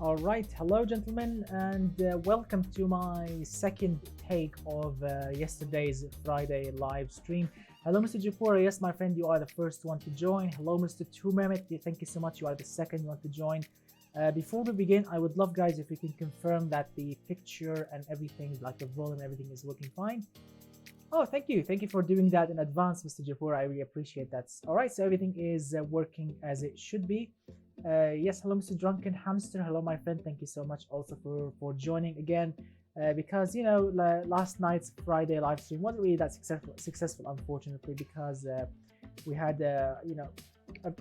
All right, hello gentlemen, and welcome to my second take of yesterday's Friday live stream. Hello, Mr. Japura. Yes, my friend, you are the first one to join. Hello, Mr. Tumemet. Thank you so much. You are the second one to join. Before we begin, I would love, guys, if you can confirm that the picture and everything, like the volume, everything is looking fine. Oh, thank you. Thank you for doing that in advance, Mr. Japura. I really appreciate that. All right, so everything is working as it should be. Yes, hello, Mr. Drunken Hamster. Hello, my friend. Thank you so much also for joining again. Because you know, last night's Friday live stream wasn't really that successful, unfortunately, because we had you know,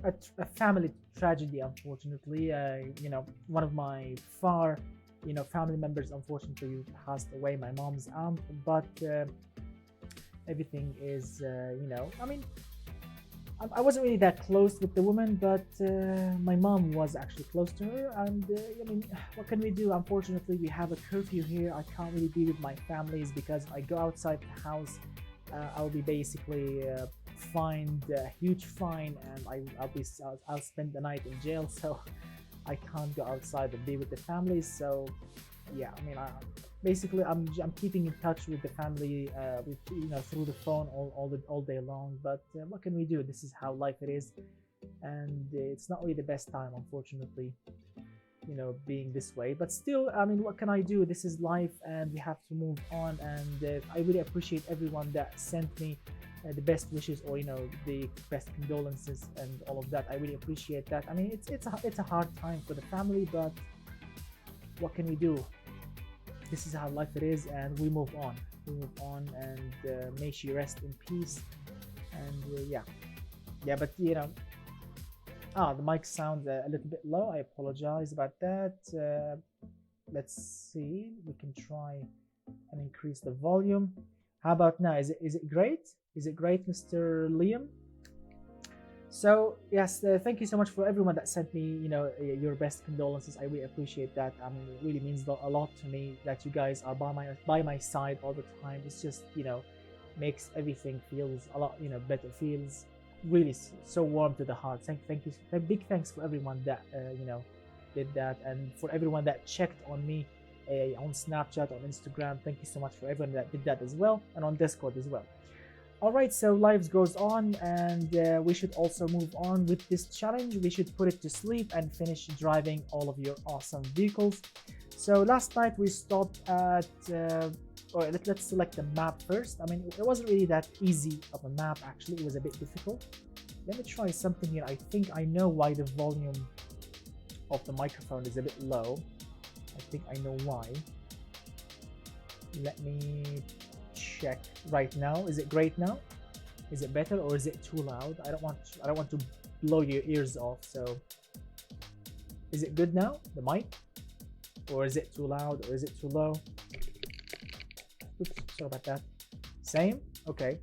a family tragedy, unfortunately. You know, one of my family members unfortunately passed away, my mom's aunt. But everything is you know, I mean, I wasn't really that close with the woman, but my mom was actually close to her. And I mean, what can we do? Unfortunately, we have a curfew here. I can't really be with my families because I go outside the house, I'll be basically fined a huge fine, and I'll spend the night in jail. So I can't go outside and be with the families. So yeah, I mean, basically I'm keeping in touch with the family with, you know, through the phone all day long. But what can we do? This is how life it is, and it's not really the best time, unfortunately, you know, being this way. But still, I mean, what can I do? This is life, and we have to move on. And I really appreciate everyone that sent me the best wishes, or you know, the best condolences and all of that. I really appreciate that. I mean, it's a hard time for the family, but what can we do? This is how life it is, and we move on. We move on, and may she rest in peace. And yeah. But you know, the mic sounds a little bit low. I apologize about that. Let's see. We can try and increase the volume. How about now? Is it great? Is it great, Mr. Liam? So yes, thank you so much for everyone that sent me, you know, your best condolences. I really appreciate that. I mean, it really means a lot to me that you guys are by my side all the time. It's just, you know, makes everything feels a lot, you know, better. Feels really so warm to the heart. Thank you. Big thanks for everyone that you know, did that, and for everyone that checked on me on Snapchat, on Instagram. Thank you so much for everyone that did that as well, and on Discord as well. Alright, so lives goes on, and we should also move on with this challenge. We should put it to sleep and finish driving all of your awesome vehicles. So last night we stopped at, let's select the map first. I mean, it wasn't really that easy of a map, actually. It was a bit difficult. Let me try something here. I think I know why the volume of the microphone is a bit low. I think I know why. Let me check right now. Is it great now? Is it better, or is it too loud? I don't want to blow your ears off. So is it good now, the mic, or is it too loud, or is it too low? Oops, sorry about that. Same. Okay.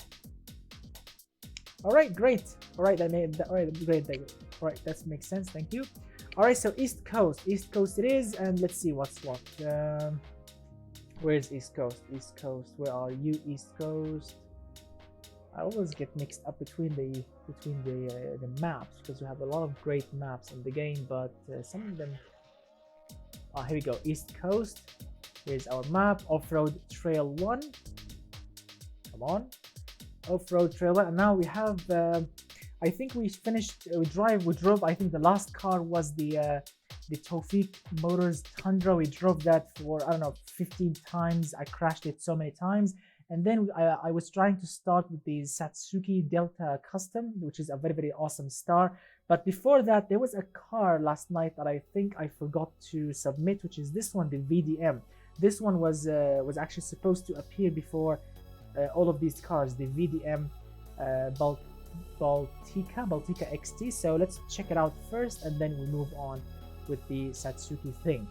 All right, great. All right, all right, great. All right, that makes sense. Thank you. All right, so East Coast it is, and let's see what's what. Where's East Coast? East Coast, where are you, East Coast? I always get mixed up between the maps, because we have a lot of great maps in the game, but some of them. Here we go. East Coast. Here's our map. Offroad Trail 1. Come on. Offroad Trail 1. And now we have. I think we finished. We drove. I think the last car was the Tawfiq Motors Tundra. We drove that for, I don't know, 15 times. I crashed it so many times. And then I was trying to start with the Satsuki Delta Custom, which is a very, very awesome star. But before that, there was a car last night that I think I forgot to submit, which is this one, the VDM. This one was actually supposed to appear before all of these cars, the VDM Baltica XT. So let's check it out first, and then we move on with the Satsuki thing.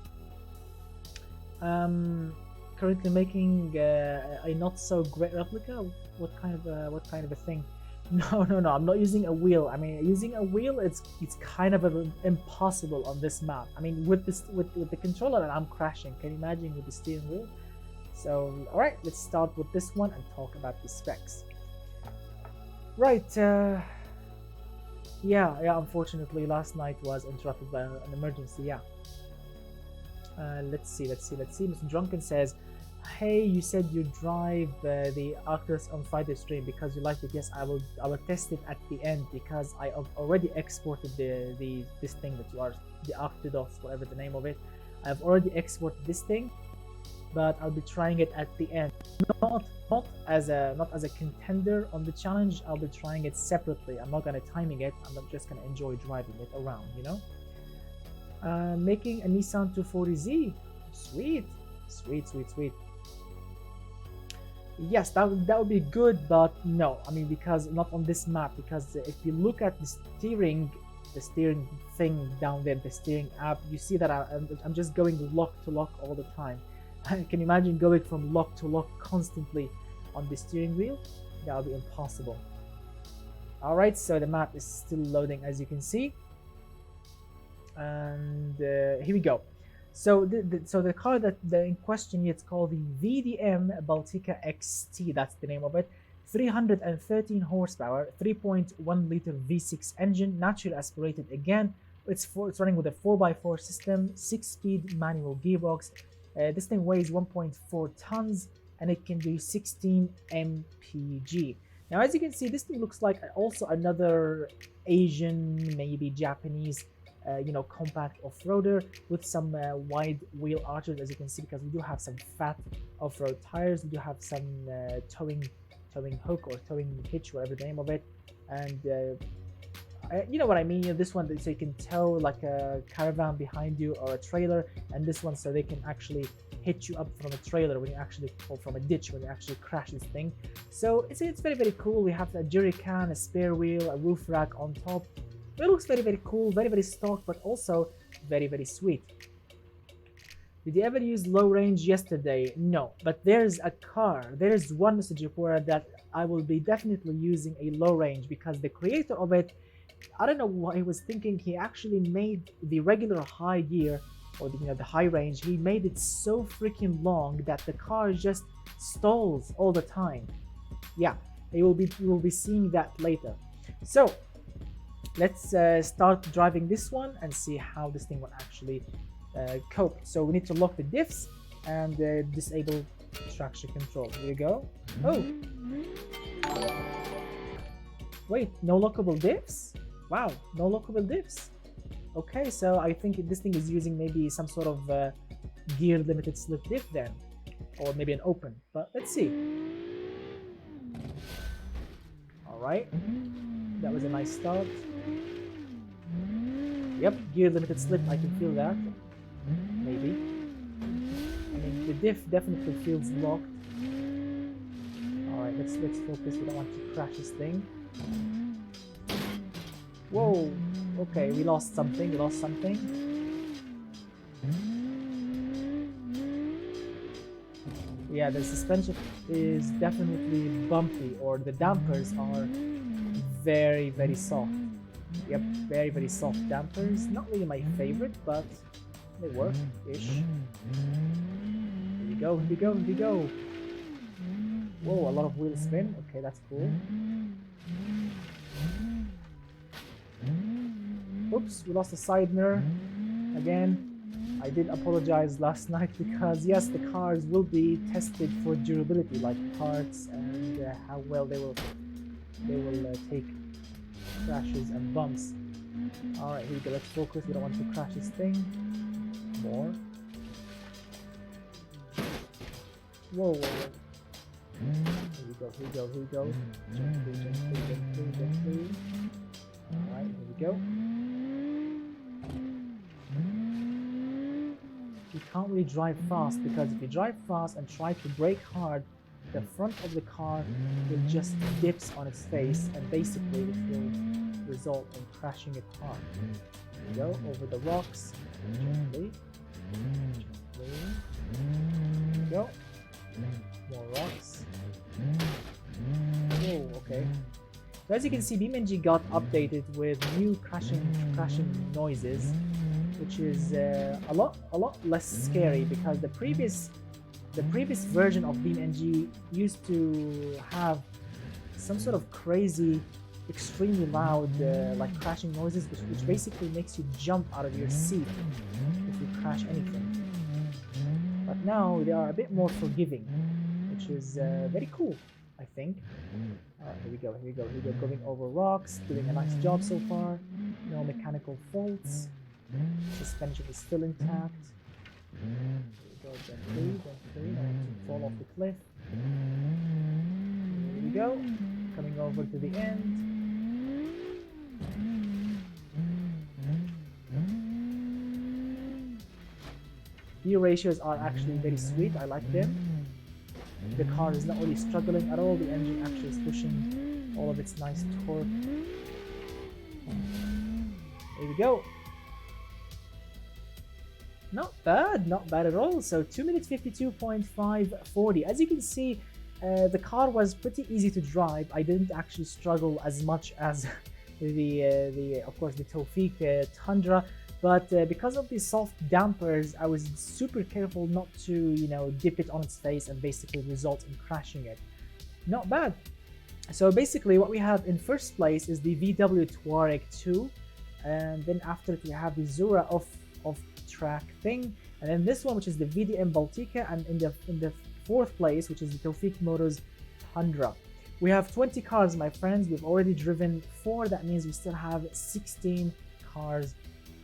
Currently making a not so great replica. What kind of a thing? No, I'm not using a wheel. I mean, using a wheel, it's kind of impossible on this map. I mean, with the controller, and I'm crashing. Can you imagine with the steering wheel? So all right, let's start with this one and talk about the specs. Right. Yeah, unfortunately last night was interrupted by an emergency. Yeah. Let's see. Mr. Drunken says, hey, you said you drive the Oculus on Friday stream because you liked it. Yes, I will test it at the end because I have already exported this thing that you are, the Octodos, whatever the name of it. I've already exported this thing, but I'll be trying it at the end. Not as a contender on the challenge. I'll be trying it separately. I'm not gonna timing it. I'm just gonna enjoy driving it around, you know. Making a Nissan 240Z. Sweet. Yes, that would be good, but no. I mean, because not on this map. Because if you look at the steering thing down there, the steering app, you see that I'm just going lock to lock all the time. Can you imagine going from lock to lock constantly on the steering wheel? That would be impossible. Alright, so the map is still loading, as you can see. And here we go. So the car that in question here, it's called the VDM Baltica XT. That's the name of it. 313 horsepower, 3.1 liter V6 engine, naturally aspirated again. It's running with a 4x4 system, 6-speed manual gearbox. This thing weighs 1.4 tons and it can do 16 mpg. Now, as you can see, this thing looks like also another Asian, maybe Japanese, you know, compact off-roader with some wide wheel arches, as you can see, because we do have some fat off-road tires. We do have some towing hook or towing hitch, whatever the name of it, and you know what I mean. You know, this one, so you can tow like a caravan behind you or a trailer, and this one so they can actually hit you up from a trailer when you actually, or from a ditch when you actually crash this thing. So it's very cool. We have a jerry can, a spare wheel, a roof rack on top. It looks very cool, very stock, but also very sweet. Did you ever use low range yesterday? No, but there's a car, there's one Mr. Japura that I will be definitely using a low range, because the creator of it, I don't know what he was thinking. He actually made the regular high gear, or the high range, he made it so freaking long that the car just stalls all the time. Yeah, you will be seeing that later. So let's start driving this one and see how this thing will actually cope. So we need to lock the diffs and disable traction control. Here you go. Oh, wait, no lockable diffs? Wow, no lockable diffs. Okay, so I think this thing is using maybe some sort of gear limited slip diff then, or maybe an open, but let's see. All right, that was a nice start. Yep, gear limited slip, I can feel that. Maybe. I mean, the diff definitely feels locked. Alright, let's focus. We don't want to crash this thing. Whoa! Okay, we lost something. Yeah, the suspension is definitely bumpy, or the dampers are very soft. Yep, very soft dampers. Not really my favorite, but they work-ish. Here we go. Whoa, a lot of wheel spin. Okay, that's cool. Oops, we lost the side mirror again. I did apologize last night, because yes, the cars will be tested for durability, like parts and how well they will take crashes and bumps. Alright, here we go. Let's focus. We don't want to crash this thing more. Whoa. Here we go. Jump through. Alright, here we go. You can't really drive fast, because if you drive fast and try to brake hard, the front of the car will just dips on its face, and basically it will result in crashing it hard. Here we go, over the rocks, gently. Here we go. More rocks. Oh, okay. So as you can see, BeamNG got updated with new crashing noises, which is a lot less scary, because the previous version of BeamNG used to have some sort of crazy, extremely loud like crashing noises, which basically makes you jump out of your seat if you crash anything. but now they are a bit more forgiving, which is very cool, I think. Alright, here we go, here we go, here we go. Going over rocks, doing a nice job so far. No mechanical faults. Suspension is still intact. Here we go, gently, gently, not to fall off the cliff. Here we go, coming over to the end. Gear ratios are actually very sweet, I like them. The car is not really struggling at all, the engine actually is pushing all of its nice torque. There we go. Not bad at all. So 2 minutes 52.540. As you can see, the car was pretty easy to drive. I didn't actually struggle as much as of course the Tawfiq Tundra, but because of the soft dampers, I was super careful not to, you know, dip it on its face and basically result in crashing it. Not bad. So basically what we have in first place is the VW Touareg 2, and then after it we have the Zura off track thing, and then this one, which is the VDM Baltica, and in the fourth place, which is the Tawfiq Motors Tundra. We have 20 cars, my friends. We've already driven 4. That means we still have 16 cars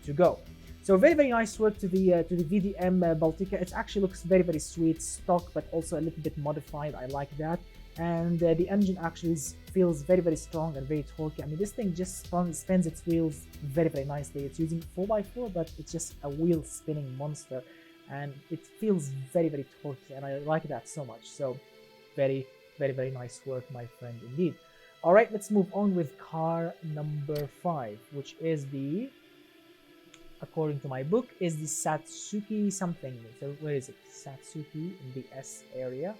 to go. So very nice work to the VDM Baltica. It actually looks very sweet, stock, but also a little bit modified. I like that. And the engine actually feels very strong and very torquey. I mean, this thing just spins its wheels very nicely. It's using 4x4, but it's just a wheel spinning monster, and it feels very torquey, and I like that so much. So very nice work, my friend, indeed. All right, let's move on with car number 5, which is the, according to my book, is the Satsuki something. So where is it? Satsuki in the S area.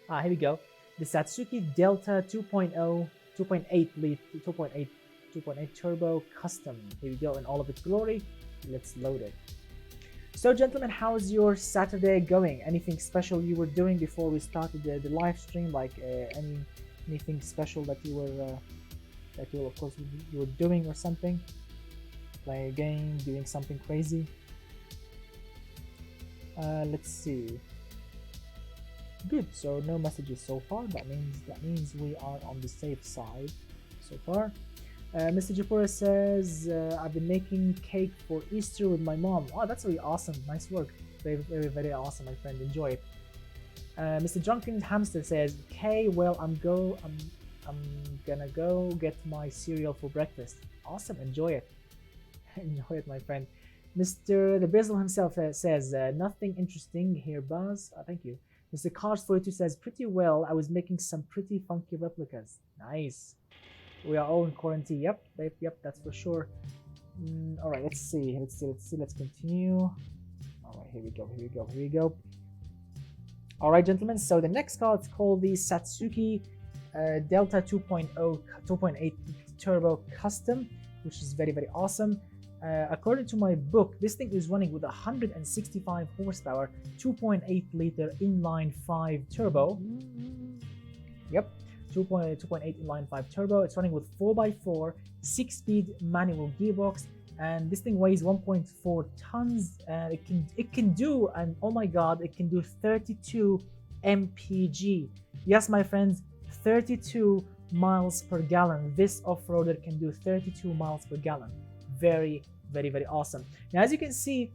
Ah, here we go. The Satsuki Delta 2.0, 2.8 turbo custom. Here we go in all of its glory. Let's load it. So gentlemen, how's your Saturday going? Anything special you were doing before we started the live stream? Like anything special that you were of course you were doing or something? Playing a game, doing something crazy? Let's see. Good, so no messages so far. That means we are on the safe side so far. Mr. Japura says, I've been making cake for Easter with my mom. Oh, that's really awesome. Nice work. Very awesome, my friend. Enjoy it. Mr. Drunken Hamster says, okay, well, I'm gonna go get my cereal for breakfast. Awesome, enjoy it. Enjoy it, my friend. Mr. The Bizzle himself says, nothing interesting here, Buzz. Thank you. Mr. Cars42 says, pretty well. I was making some pretty funky replicas. Nice. We are all in quarantine. Yep, that's for sure. All right, let's see. Let's continue. All right, here we go. All right, gentlemen. So the next car, it's called the Satsuki Delta 2.8 Turbo Custom, which is very awesome. According to my book, this thing is running with 165 horsepower, 2.8 liter inline 5 turbo. Yep, 2.8 inline 5 turbo. It's running with 4x4 6-speed manual gearbox, and this thing weighs 1.4 tons. And it can do, and oh my god, it can do 32 mpg. Yes, my friends, 32 miles per gallon. This off-roader can do 32 miles per gallon. Very awesome. Now, as you can see,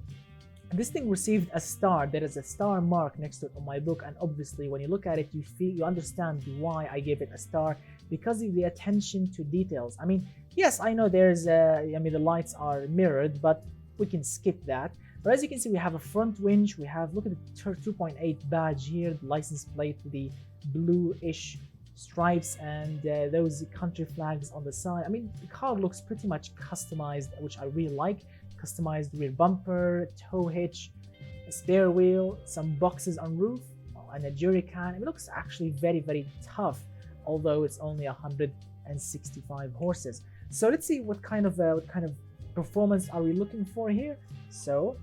this thing received a star. There is a star mark next to it on my book, and obviously when you look at it, you understand why I gave it a star, because of the attention to details. I mean, yes, I know there's the lights are mirrored, but we can skip that. But as you can see, we have a front winch. We have, look at the 2.8 badge here, the license plate, the bluish stripes, and those country flags on the side. I mean, the car looks pretty much customized, which I really like. Customized rear bumper, tow hitch, a spare wheel, some boxes on roof, and a jerry can. It looks actually very tough, although it's only 165 horses. So let's see what kind of performance are we looking for here. So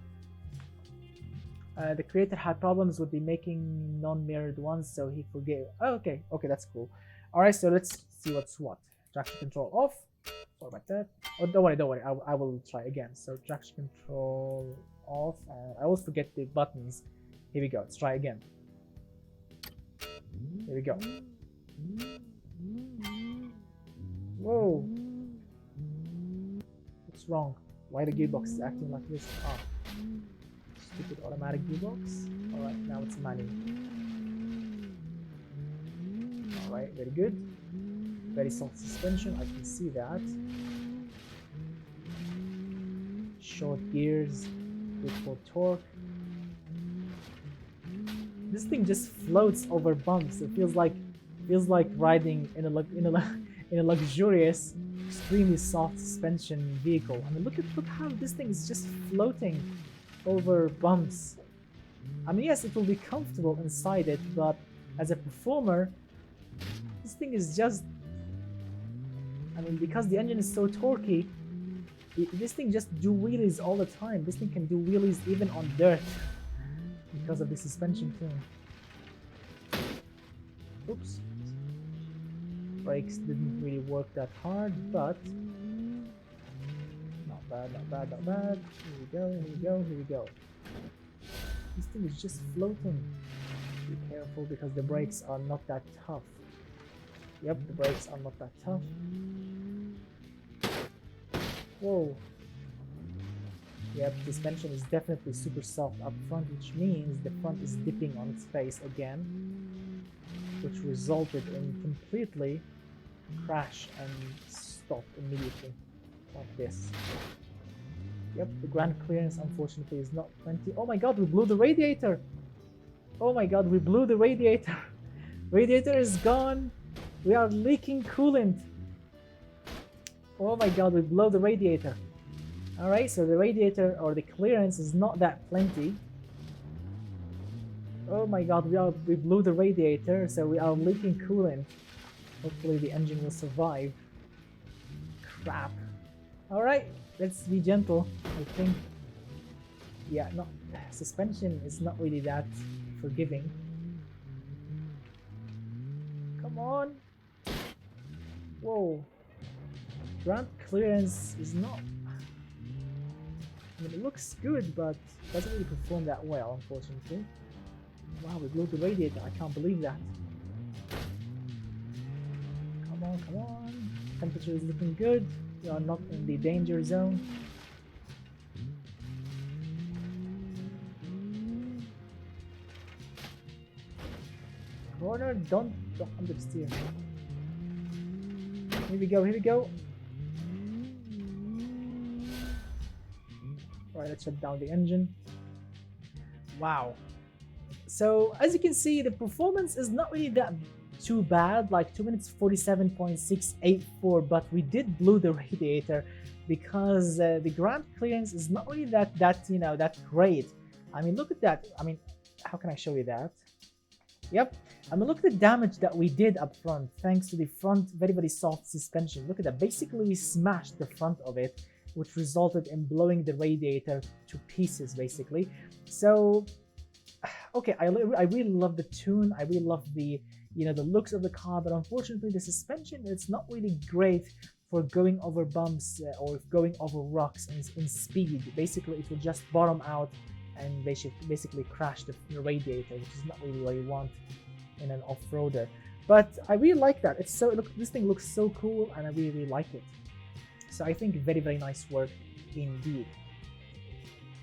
the creator had problems with the making non-mirrored ones, so he forgave. Oh, okay, that's cool. All right, so let's see what's what. Traction control off. Sorry about that. Oh, don't worry. I will try again. So traction control off. I always forget the buttons. Here we go. Let's try again. Here we go. Whoa. What's wrong? Why the gearbox is acting like this? Ah. Stupid automatic gearbox. Alright, now it's manual. Alright, very good. Very soft suspension, I can see that. Short gears, good for torque. This thing just floats over bumps. It feels like riding in a luxurious, extremely soft suspension vehicle. I mean, look how this thing is just floating over bumps. I mean, yes, it will be comfortable inside it, but as a performer, this thing is just, I mean, because the engine is so torquey, this thing just do wheelies all the time. This thing can do wheelies even on dirt because of the suspension too. Oops. Brakes didn't really work that hard, but not bad, not bad, not bad. Here we go, here we go, here we go. This thing is just floating. Be careful because the brakes are not that tough. Yep, the brakes are not that tough. Whoa. Yep, the suspension is definitely super soft up front, which means the front is dipping on its face again, which resulted in completely crash and stop immediately, like this. Yep, the ground clearance unfortunately is not plenty. Oh my god, we blew the radiator! Oh my god, we blew the radiator! Radiator is gone! We are leaking coolant! Oh my god, we blew the radiator! Alright, so the radiator or the clearance is not that plenty. Oh my god, we blew the radiator, so we are leaking coolant. Hopefully the engine will survive. Crap. Alright, let's be gentle, I think. Yeah, no, suspension is not really that forgiving. Come on! Whoa. Ground clearance is not... I mean, it looks good, but doesn't really perform that well, unfortunately. Wow, we blew the radiator. I can't believe that. Come on, come on. Temperature is looking good. We are not in the danger zone. Corner, don't understeer. Here we go, here we go. Alright, let's shut down the engine. Wow. So, as you can see, the performance is not really that too bad, like 2 minutes 47.684, but we did blew the radiator because the ground clearance is not really that great. I mean, look at that. I mean, how can I show you that? Yep. I mean, look at the damage that we did up front thanks to the front very soft suspension. Look at that. Basically, we smashed the front of it, which resulted in blowing the radiator to pieces, basically. So, okay, I really love the tune. I really love the looks of the car, but unfortunately, the suspension it's not really great for going over bumps or going over rocks in speed. Basically, it will just bottom out and basically crash the radiator, which is not really what you want in an off-roader. But I really like that. It's so this thing looks so cool, and I really like it. So I think very nice work indeed.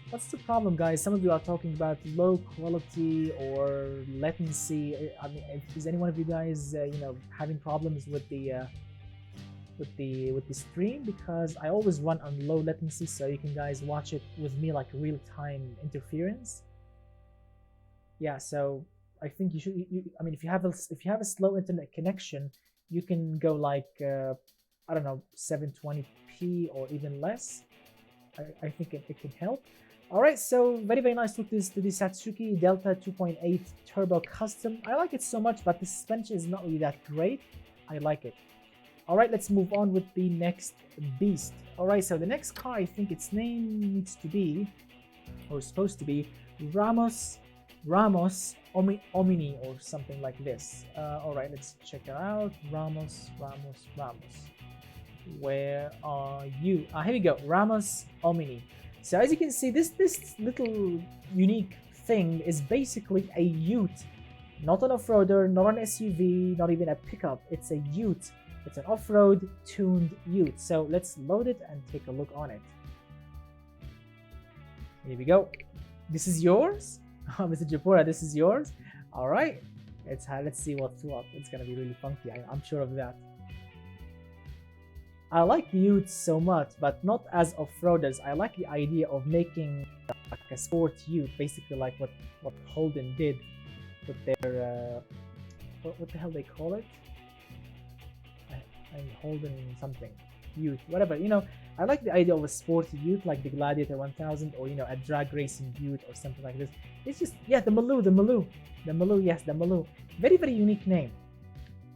What's the problem, guys? Some of you are talking about low quality or latency. I mean, is any one of you guys having problems with the stream? Because I always run on low latency, so you can guys watch it with me like real-time interference. Yeah, so I think you should. I mean, if you have a slow internet connection, you can go like I don't know, 720p or even less. I think it can help. All right, so very nice look to this Satsuki Delta 2.8 Turbo Custom. I like it so much, but the suspension is not really that great. I like it. All right, let's move on with the next beast. All right, so the next car, I think its name needs to be, or supposed to be, Ramos Omni or something like this. All right, let's check it out. Ramos. Where are you? Here we go. Ramos Omni. So as you can see, this little unique thing is basically a ute. Not an off-roader, not an SUV, not even a pickup. It's a ute. It's an off-road tuned ute. So let's load it and take a look on it. Here we go. This is yours? Mr. Japura, this is yours? All right. Let's see what's what. It's gonna be really funky. I'm sure of that. I like utes so much, but not as off-roaders. I like the idea of making like a sport ute, basically like what Holden did with their what the hell they call it? And Holden something ute, whatever. You know, I like the idea of a sporty ute like the Gladiator 1000, or you know, a drag racing ute or something like this. It's just, yeah, the Maloo, yes, the Maloo. Very, very unique name.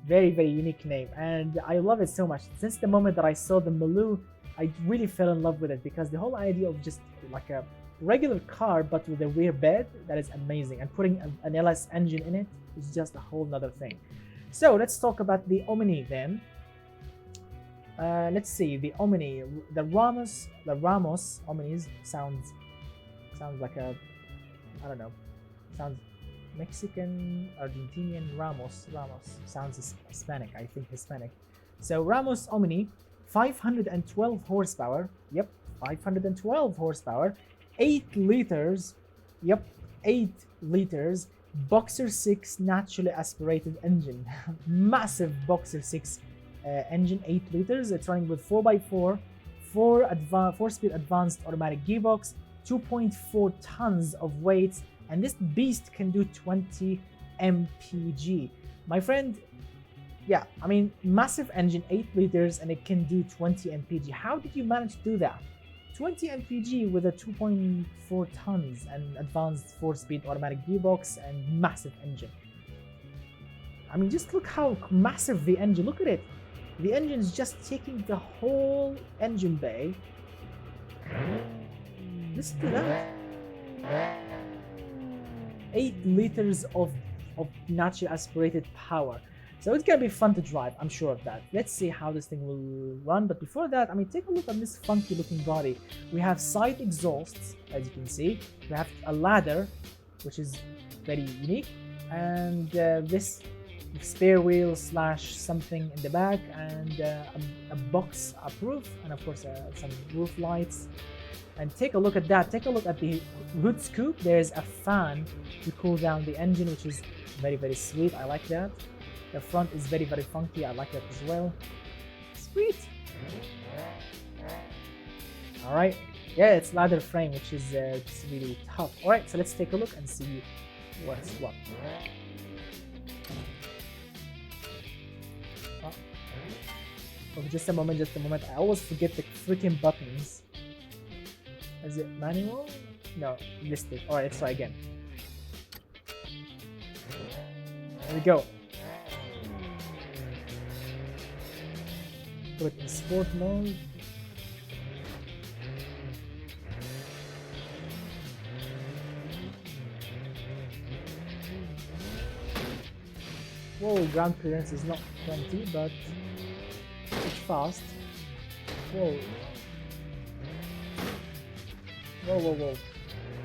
Very, very unique name, and I love it so much. Since the moment that I saw the Maloo, I really fell in love with it, because the whole idea of just like a regular car but with a rear bed, that is amazing, and putting an LS engine in it is just a whole nother thing. So let's talk about the Omni then. Let's see, the Omni, the Ramos Omnis sounds like a, I don't know, sounds Mexican, Argentinian. Ramos sounds Hispanic, I think Hispanic. So Ramos Omni, 512 horsepower. Yep, 512 horsepower, 8 liters. Yep, 8 liters. Boxer 6 naturally aspirated engine. Massive Boxer 6 engine, 8 liters. It's running with 4x4, 4-speed advanced automatic gearbox, 2.4 tons of weight. And this beast can do 20 mpg. My friend, yeah, I mean, massive engine, 8 liters, and it can do 20 mpg. How did you manage to do that? 20 mpg with a 2.4 tons and advanced 4-speed automatic gearbox and massive engine. I mean, just look how massive the engine, look at it. The engine is just taking the whole engine bay. Listen to that. 8 liters of naturally aspirated power. So it's gonna be fun to drive, I'm sure of that. Let's see how this thing will run. But before that, I mean, take a look at this funky looking body. We have side exhausts, as you can see. We have a ladder, which is very unique. And this spare wheel slash something in the back, and a box up roof, and of course some roof lights. And take a look at that. Take a look at the hood scoop. There's a fan to cool down the engine, which is very, very sweet. I like that. The front is very, very funky. I like that as well. Sweet. All right. Yeah, it's ladder frame, which is really tough. All right, so let's take a look and see what's what. Oh, just a moment. I always forget the freaking buttons. Is it manual? No, missed it. Alright, let's try again. There we go. Put it in sport mode. Whoa, ground clearance is not 20, but it's fast. Whoa. Whoa.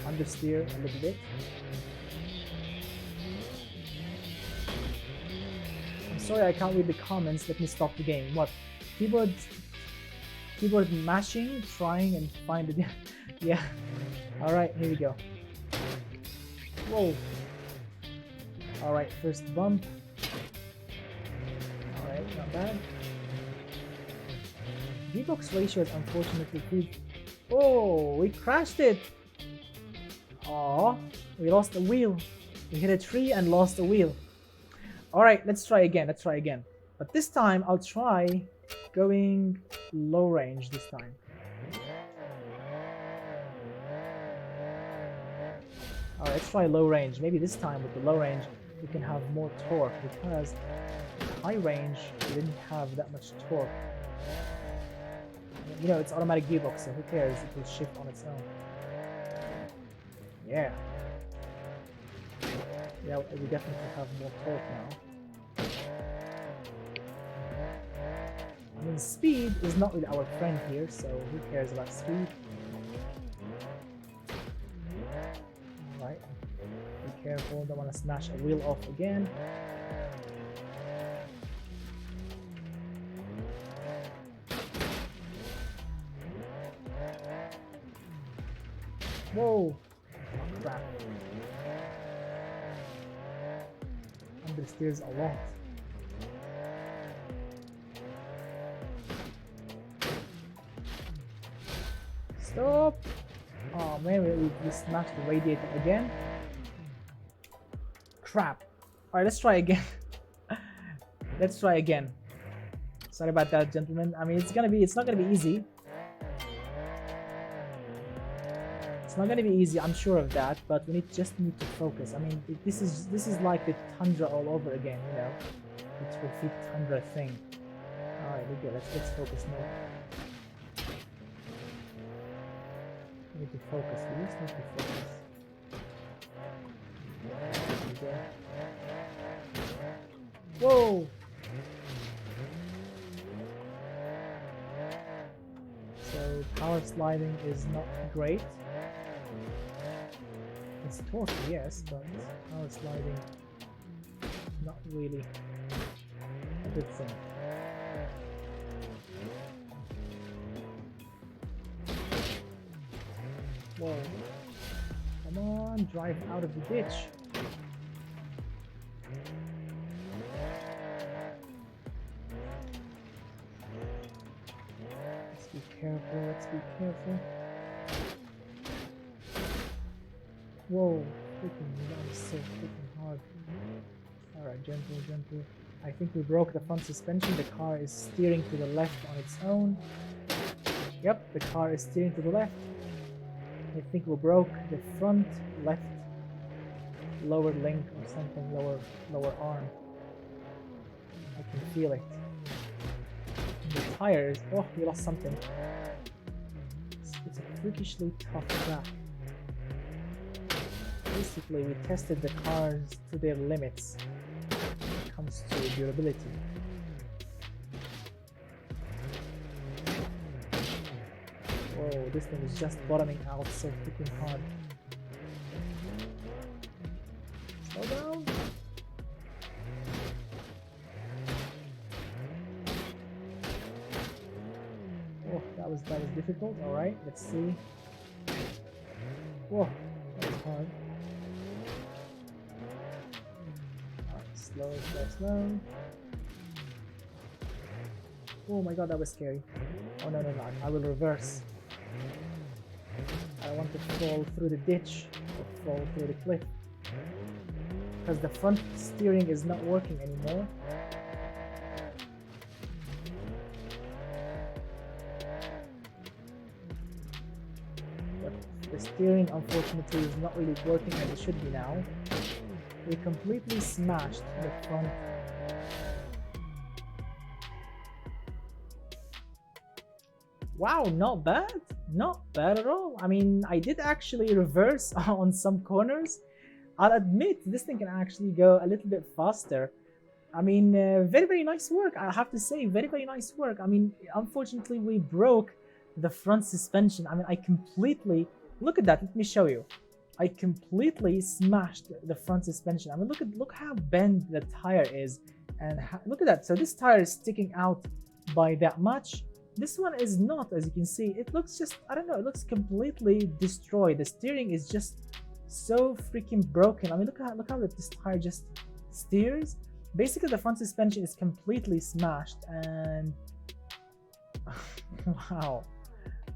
Understeer a little bit. I'm sorry I can't read the comments. Let me stop the game. What? Keyboard mashing, trying and find it. Yeah. Alright, here we go. Whoa. Alright, first bump. Alright, not bad. Gearbox ratio is unfortunately too. Oh, we crashed it! Aww, we lost a wheel. We hit a tree and lost a wheel. Alright, let's try again, But this time, I'll try going low range this time. Alright, let's try low range. Maybe this time with the low range, we can have more torque, because high range, we didn't have that much torque. You know, it's automatic gearbox, so who cares? It will shift on its own. Yeah. Yeah, we definitely have more torque now. I mean, speed is not really our friend here, so who cares about speed? Alright. careful, don't want to smash a wheel off again. Whoa! Oh, crap. Understeers a lot. Stop! Oh man, we smashed the radiator again. Crap. Alright, let's try again. Let's try again. Sorry about that, gentlemen. I mean, it's not gonna be easy. It's not gonna be easy, I'm sure of that, but we just need to focus. I mean, this is like the tundra all over again, you know. It's repeat tundra thing. Alright, we're good. Let's focus more. We need to focus. We just need to focus. Whoa! So power sliding is not great. It's torque, yes, but power sliding not really a good thing. Whoa. Come on, drive out of the ditch. Let's be careful, let's be careful. Whoa, that was so freaking hard. Alright, gentle, gentle. I think we broke the front suspension. The car is steering to the left on its own. Yep, the car is steering to the left. I think we broke the front left lower link or something, lower arm. I can feel it. The tires, oh, we lost something. It's a freakishly tough track. Basically, we tested the cars to their limits when it comes to durability. Whoa, this thing is just bottoming out so freaking hard. Slow down. Oh, that was difficult. All right, let's see. Whoa, that was hard. All right, slow, slow, slow. Oh my god, that was scary. Oh no, no, no! I will reverse. I want to fall through the ditch or fall through the cliff because the front steering is not working anymore. But the steering unfortunately is not really working as it should be now. We completely smashed the front. Wow, not bad. Not bad at all. I mean, I did actually reverse on some corners. I'll admit, this thing can actually go a little bit faster. I mean, very, very nice work. I have to say, very, very nice work. I mean, unfortunately, we broke the front suspension. I mean, I completely... Look at that. Let me show you. I completely smashed the front suspension. I mean, look how bent the tire is. And look at that. So this tire is sticking out by that much. This one is not, as you can see. It looks just, I don't know, it looks completely destroyed. The steering is just so freaking broken. I mean, look how this tire just steers. Basically, the front suspension is completely smashed, and wow.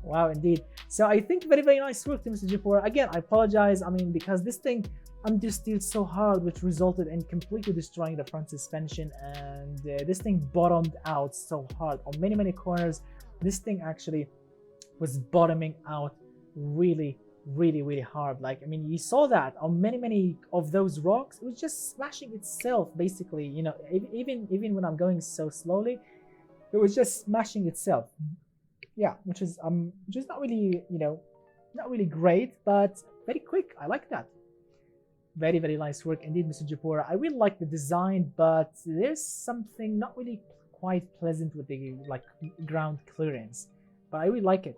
Wow, indeed. So I think very, very nice work to Mr. Japura. Again, I apologize. I mean, because this thing understeered so hard, which resulted in completely destroying the front suspension, and this thing bottomed out so hard on many, many corners. This thing actually was bottoming out really, really, really hard. Like, I mean, you saw that on many, many of those rocks. It was just smashing itself, basically. You know, even when I'm going so slowly, it was just smashing itself. Yeah, which is not really, you know, not really great, but very quick. I like that. Very, very nice work indeed, Mr. Japura. I really like the design, but there's something not really quite pleasant with the ground clearance. But I really like it.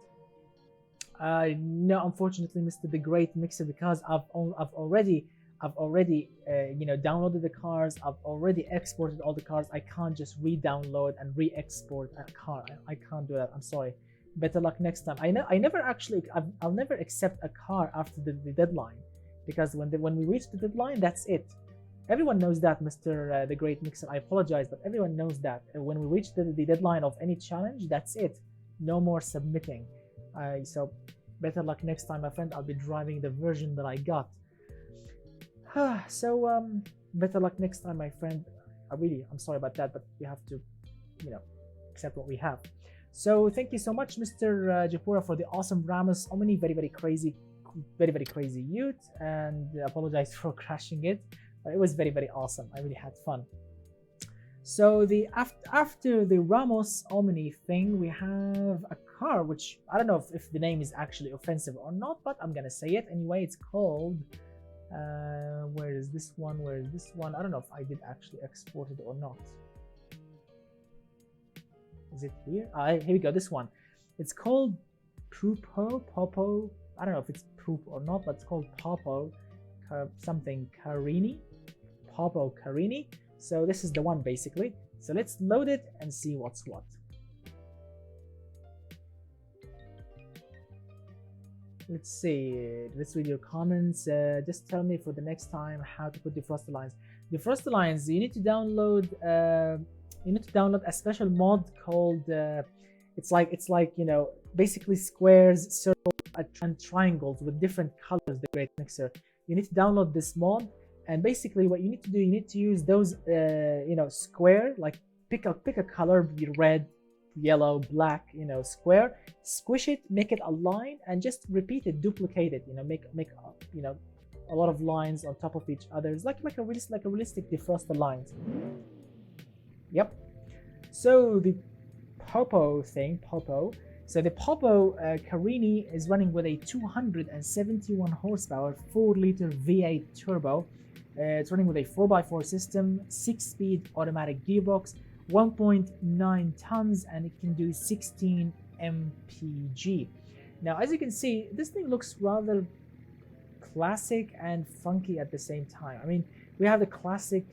No, unfortunately, Mr. The Great Mixer, because I've already I've already downloaded the cars. I've already exported all the cars. I can't just re-download and re-export a car. I can't do that. I'm sorry. Better luck next time. I never actually I'll never accept a car after the deadline, because when we reach the deadline, that's it. Everyone knows that, Mr. The Great Mixer. I apologize, but everyone knows that when we reach the deadline of any challenge, that's it. No more submitting. So better luck next time, my friend. I'll be driving the version that I got. So better luck next time, my friend. I'm sorry about that, but we have to, accept what we have. So thank you so much, Mr. Japura, for the awesome Ramos Omni. Very, very crazy youth, and apologize for crashing it. But it was very, very awesome. I really had fun. So after the Ramos Omni thing, we have a car, which I don't know if the name is actually offensive or not, but I'm gonna say it anyway. It's called where is this one? I don't know if I did actually export it or not. Is it here? Here we go. This one. It's called Popo. I don't know if it's poop or not, but it's called Popo something Carini. Popo Carini. So this is the one basically. So let's load it and see what's what. Let's see. Let's read your comments. Just tell me for the next time how to put defroster lines. Defroster lines. You need to download. A special mod called. It's like basically squares, circles, and triangles with different colors. The Great Mixer. You need to download this mod, and basically what you need to do, you need to use those square, like pick a color, be red, yellow, black, square, squish it, make it a line, and just repeat it, duplicate it, make a lot of lines on top of each other. It's like a realistic defroster lines. Yep. So the Popo. So the Popo Carini is running with a 271 horsepower 4-liter V8 turbo. It's running with a 4x4 system, 6-speed automatic gearbox, 1.9 tons, and it can do 16 mpg. Now, as you can see, this thing looks rather classic and funky at the same time. I mean, we have the classic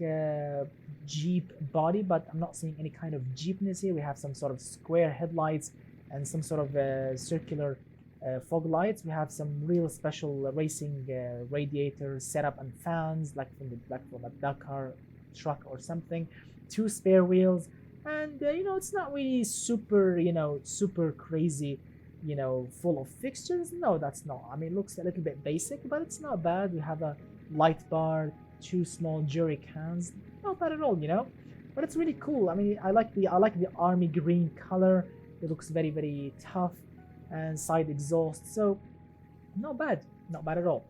Jeep body, but I'm not seeing any kind of Jeepness here. We have some sort of square headlights and some sort of circular fog lights. We have some real special racing radiator setup and fans, like from a Dakar truck or something. 2 spare wheels, and it's not really super crazy, full of fixtures. No, that's not. I mean, it looks a little bit basic, but it's not bad. We have a light bar, 2 small jerry cans. Not bad at all, but it's really cool. I mean, I like the army green color. It looks very, very tough, and side exhaust. So not bad at all.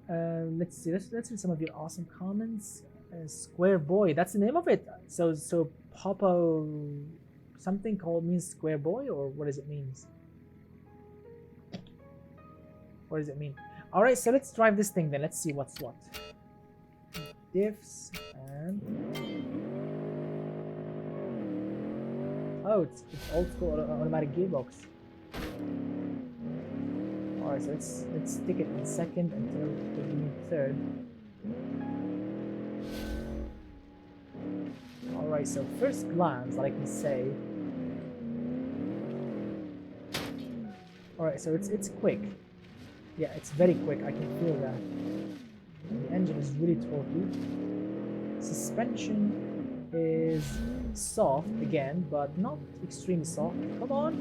Let's see. Let's read some of your awesome comments. Square boy, that's the name of it. So Popo something called means square boy, or what does it mean? What does it mean? All right, so let's drive this thing then. Let's see what's what. Diffs and it's old school automatic gearbox. All right, so let's stick it in second until we need third. Alright, so first glance, I can say. Alright, so it's quick. Yeah, it's very quick. I can feel that. The engine is really torquey. Suspension is soft again, but not extremely soft. Come on,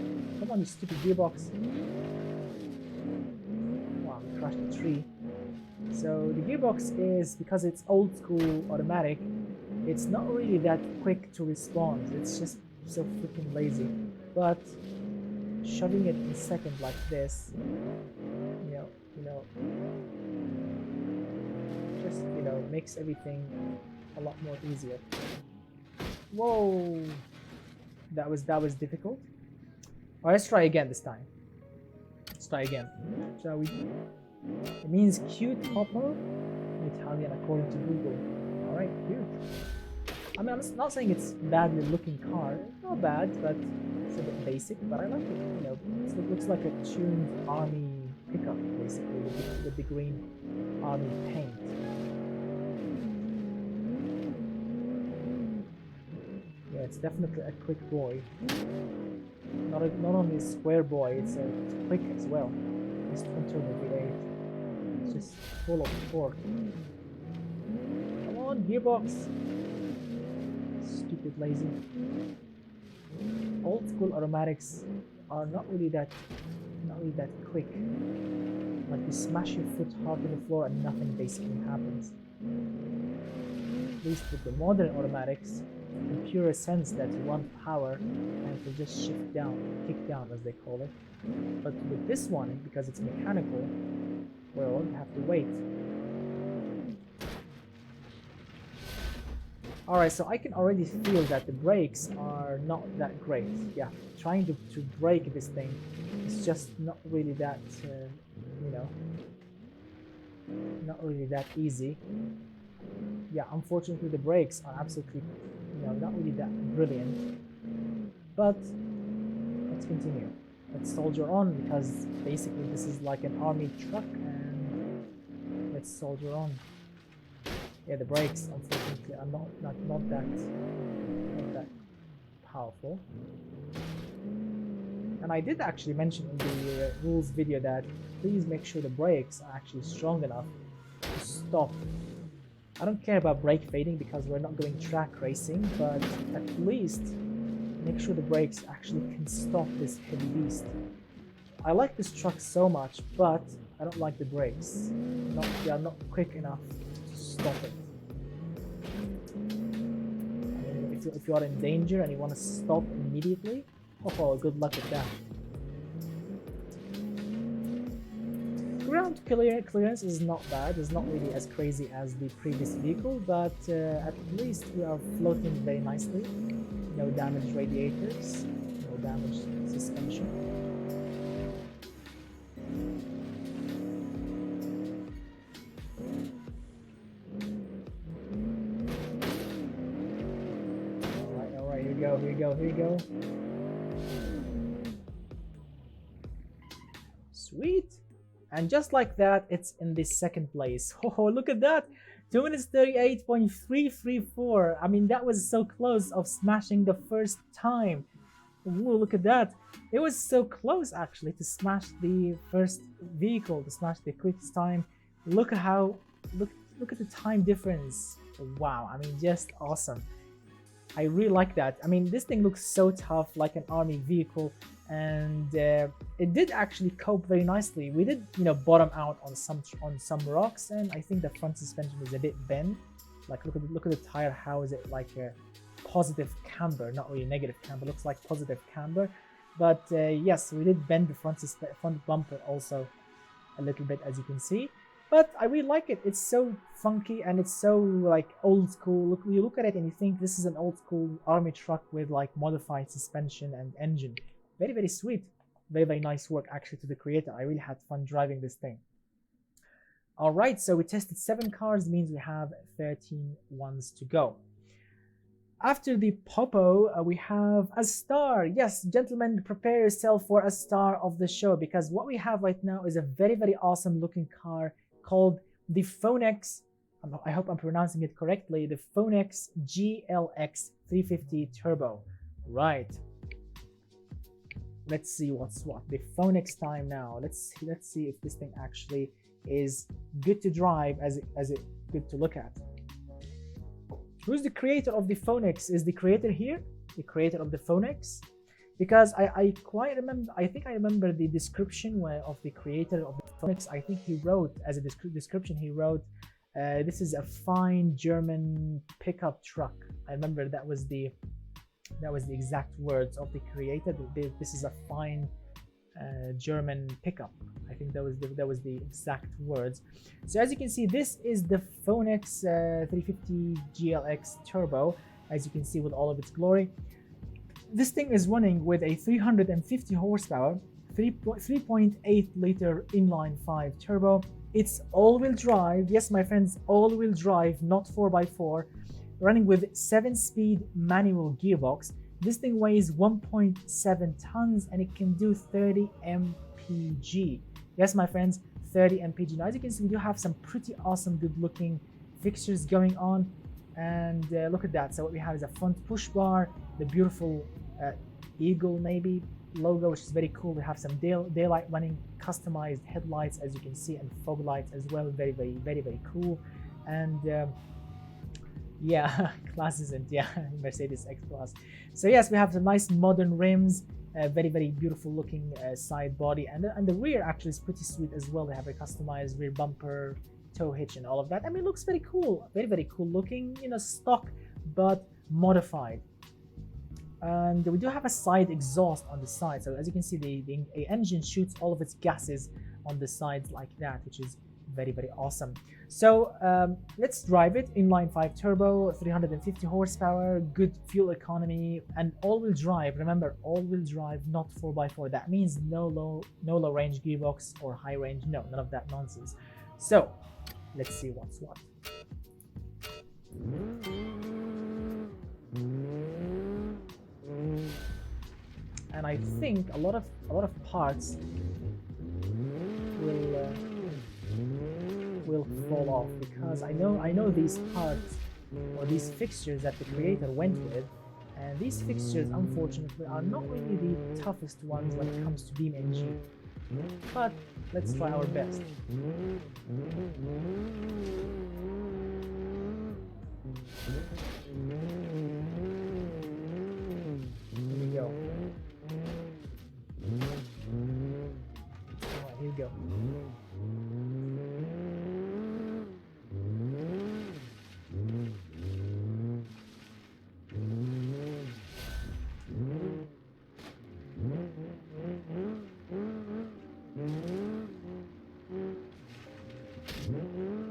you stupid gearbox. Wow, we crashed a tree. So the gearbox is, because it's old school automatic, it's not really that quick to respond. It's just so freaking lazy. But shoving it in second like this, just makes everything a lot more easier. Whoa, that was difficult. All right, let's try again this time. Let's try again, shall we? It means cute Popo in Italian according to Google. All right, cute. I mean, I'm not saying it's badly looking car. It's not bad, but it's a bit basic. But I like it. It looks like a tuned army pickup, basically, with with the green army paint. Yeah, it's definitely a quick boy. Not only a square boy, it's quick as well. This twin turbo V8. It's just full of torque. Come on, gearbox! Stupid lazy. Old school automatics are not really that quick. Like you smash your foot hard to the floor and nothing basically happens. At least with the modern automatics, in pure sense that you want power and it will just shift down, kick down as they call it. But with this one, because it's mechanical, well, you have to wait. Alright, so I can already feel that the brakes are not that great. Yeah, trying to brake this thing is just not really that, you know, not really that easy. Yeah, unfortunately the brakes are absolutely, you know, not really that brilliant. But let's continue. Let's soldier on, because basically this is like an army truck, and let's soldier on. Yeah, the brakes unfortunately are not that powerful. And I did actually mention in the rules video that please make sure the brakes are actually strong enough to stop. I don't care about brake fading because we're not doing track racing, but at least make sure the brakes actually can stop this heavy beast. I like this truck so much, but I don't like the brakes. They are not quick enough to stop it. I mean, if you are in danger and you want to stop immediately, oh, good luck with that. Ground clearance is not bad. It's not really as crazy as the previous vehicle, but at least we are floating very nicely. No damaged radiators, no damaged suspension. Alright, here we go. Sweet! And just like that, it's in the second place. Oh, look at that! 2 minutes 38.334. I mean, that was so close of smashing the first time. Ooh, look at that. It was so close actually to smash the first vehicle, to smash the quickest time. Look at how, look at the time difference. Wow, I mean, just awesome. I really like that. I mean, this thing looks so tough, like an army vehicle, and it did actually cope very nicely. We did, you know, bottom out on some rocks, and I think the front suspension is a bit bent. Like, look at the tire. How is it like a positive camber, not really negative camber? Looks like positive camber, but yes, we did bend the front bumper also a little bit, as you can see. But I really like it. It's so funky and it's so like old school. You look at it and you think this is an old school army truck with like modified suspension and engine. Very, very sweet. Very, very nice work actually to the creator. I really had fun driving this thing. All right, so we tested 7 cars, means we have 13 ones to go. After the Popo, we have a star. Yes, gentlemen, prepare yourself for a star of the show, because what we have right now is a very, very awesome looking car called the Phonex. I hope I'm pronouncing it correctly. The Phonex GLX 350 Turbo. Right. Let's see what's what. The Phonex time now. Let's see if this thing actually is good to drive as it good to look at. Who's the creator of the Phonex? Is the creator here? The creator of the Phonex? Because I quite remember, I think I remember the description of the creator of the Phonex. I think he wrote, as a description, he wrote, this is a fine German pickup truck. I remember that was the exact words of the creator. This is a fine German pickup. I think that was the exact words. So as you can see, this is the Phonex 350 GLX Turbo, as you can see, with all of its glory. This thing is running with a 350 horsepower, 3.8 liter inline 5 turbo. It's all-wheel drive. Yes, my friends, all-wheel drive, not 4x4. Running with 7-speed manual gearbox. This thing weighs 1.7 tons and it can do 30 mpg. Yes, my friends, 30 mpg. Now as you can see, we do have some pretty awesome, good looking fixtures going on. And look at that. So what we have is a front push bar, the beautiful eagle maybe logo, which is very cool. We have some daylight running, customized headlights as you can see, and fog lights as well. Very cool. And yeah, class isn't, yeah, Mercedes X Class. So yes, we have some nice modern rims, very beautiful looking side body, and the rear actually is pretty sweet as well. They have a customized rear bumper, tow hitch, and all of that. I mean, it looks very cool, very cool looking, you know, stock but modified. And we do have a side exhaust on the side. So as you can see, the engine shoots all of its gases on the sides like that, which is very awesome. So let's drive it. Inline 5 turbo, 350 horsepower, good fuel economy, and all-wheel drive. Remember, all-wheel drive, not 4x4. That means no low range gearbox or high range. No, none of that nonsense. So let's see what's what. And I think a lot of parts will fall off, because I know these parts or these fixtures that the creator went with, and these fixtures unfortunately are not really the toughest ones when it comes to beam engine. But let's try our best. Here we go. Alright, here we go.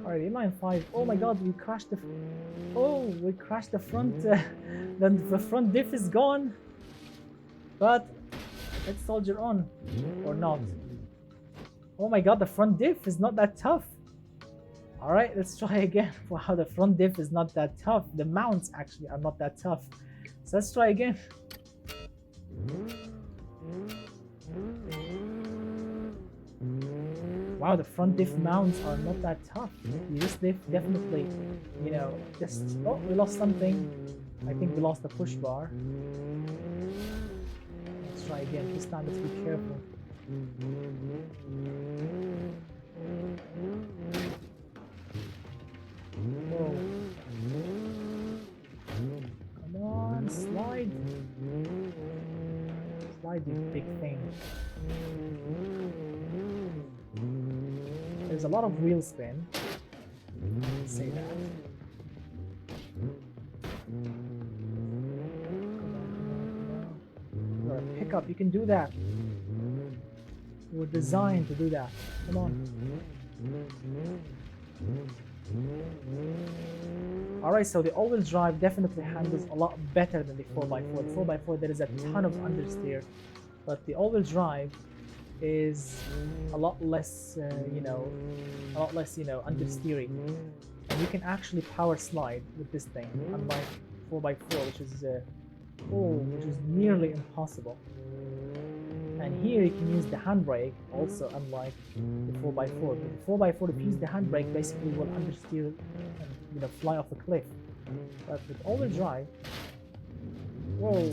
Alright, inline 5. Oh my god, we crashed the front. The front diff is gone. But let's soldier on, or not. Oh my god, the front diff is not that tough. Alright, let's try again. Wow, the front diff is not that tough. The mounts actually are not that tough. So let's try again. Wow, the front diff mounts are not that tough. This diff definitely, you know, just... Oh, we lost something. I think we lost the push bar. Let's try again. This time, let's be careful. Whoa. Come on, slide. Slide, you big thing. There's a lot of wheel spin. Let's say that. You're a pickup, you can do that. You were designed to do that. Come on. Alright, so the all-wheel drive definitely handles a lot better than the 4x4. The 4x4, there is a ton of understeer, but the all-wheel drive is a lot less, understeering. And you can actually power slide with this thing, unlike 4x4, which is nearly impossible. And here you can use the handbrake, also unlike the 4x4. The 4x4, if you use the handbrake, basically will understeer and fly off a cliff. But with all-wheel drive, whoa!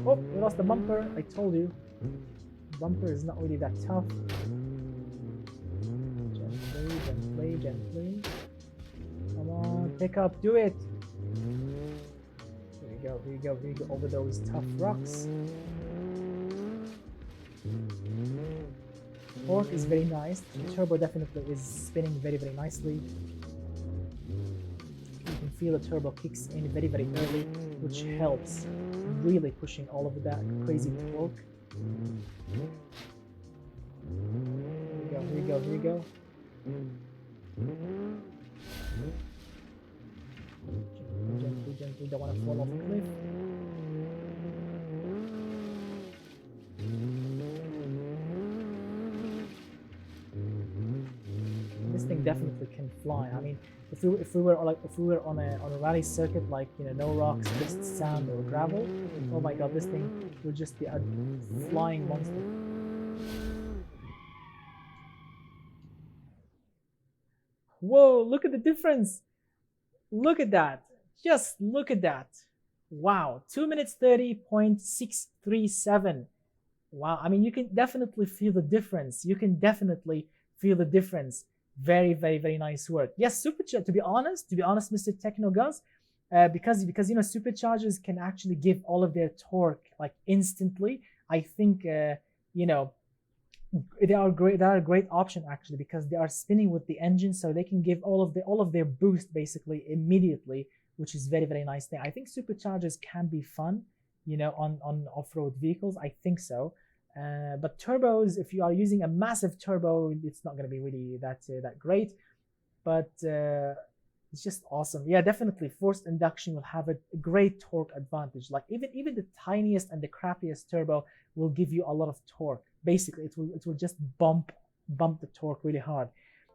Oh, we lost the bumper. I told you, bumper is not really that tough. Gently. Come on, pick up, do it. Here we go over those tough rocks. Torque is very nice. The turbo definitely is spinning very nicely. You can feel the turbo kicks in very early, which helps really pushing all of that crazy torque. Here we go. Gently, don't want to fall off a cliff. This thing definitely can fly. I mean, if we were on a rally circuit, like no rocks, just sand or gravel, oh my god, this thing would just be a flying monster. Whoa, look at the difference. Look at that. Just look at that. Wow, 2 minutes 30.637. Wow, I mean, you can definitely feel the difference. You can definitely feel the difference. Very, very, very nice work. Yes, supercharger. To be honest, Mr. Technogus, because you know superchargers can actually give all of their torque like instantly. I think you know they are great. They are a great option actually because they are spinning with the engine, so they can give all of their boost basically immediately, which is very, very nice thing. I think superchargers can be fun, you know, on off-road vehicles. I think so. But turbos, if you are using a massive turbo, it's not going to be really that great. But it's just awesome. Yeah, definitely. Forced induction will have a great torque advantage. Like even the tiniest and the crappiest turbo will give you a lot of torque. Basically, it will just bump the torque really hard.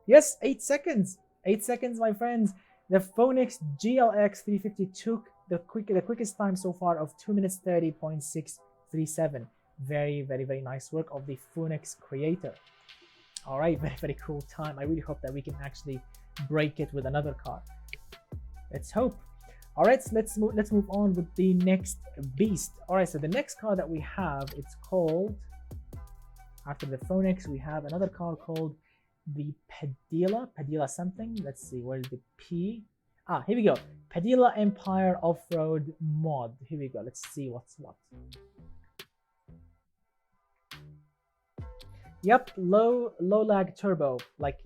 Yes, 8 seconds. 8 seconds, my friends. The Phoenix GLX 350 took the quickest time so far of 2 minutes 30.637. Very, very, very nice work of the Phoenix creator. All right, very, very cool time. I really hope that we can actually break it with another car. Let's hope. All right, so let's move on with the next beast. All right, so the next car that we have, it's called, after the Phoenix, we have another car called the Padilla something. Let's see, where's the P? Ah, here we go. Padilla Empire Off-Road Mod. Here we go. Let's see what's what. Yep, low lag turbo. Like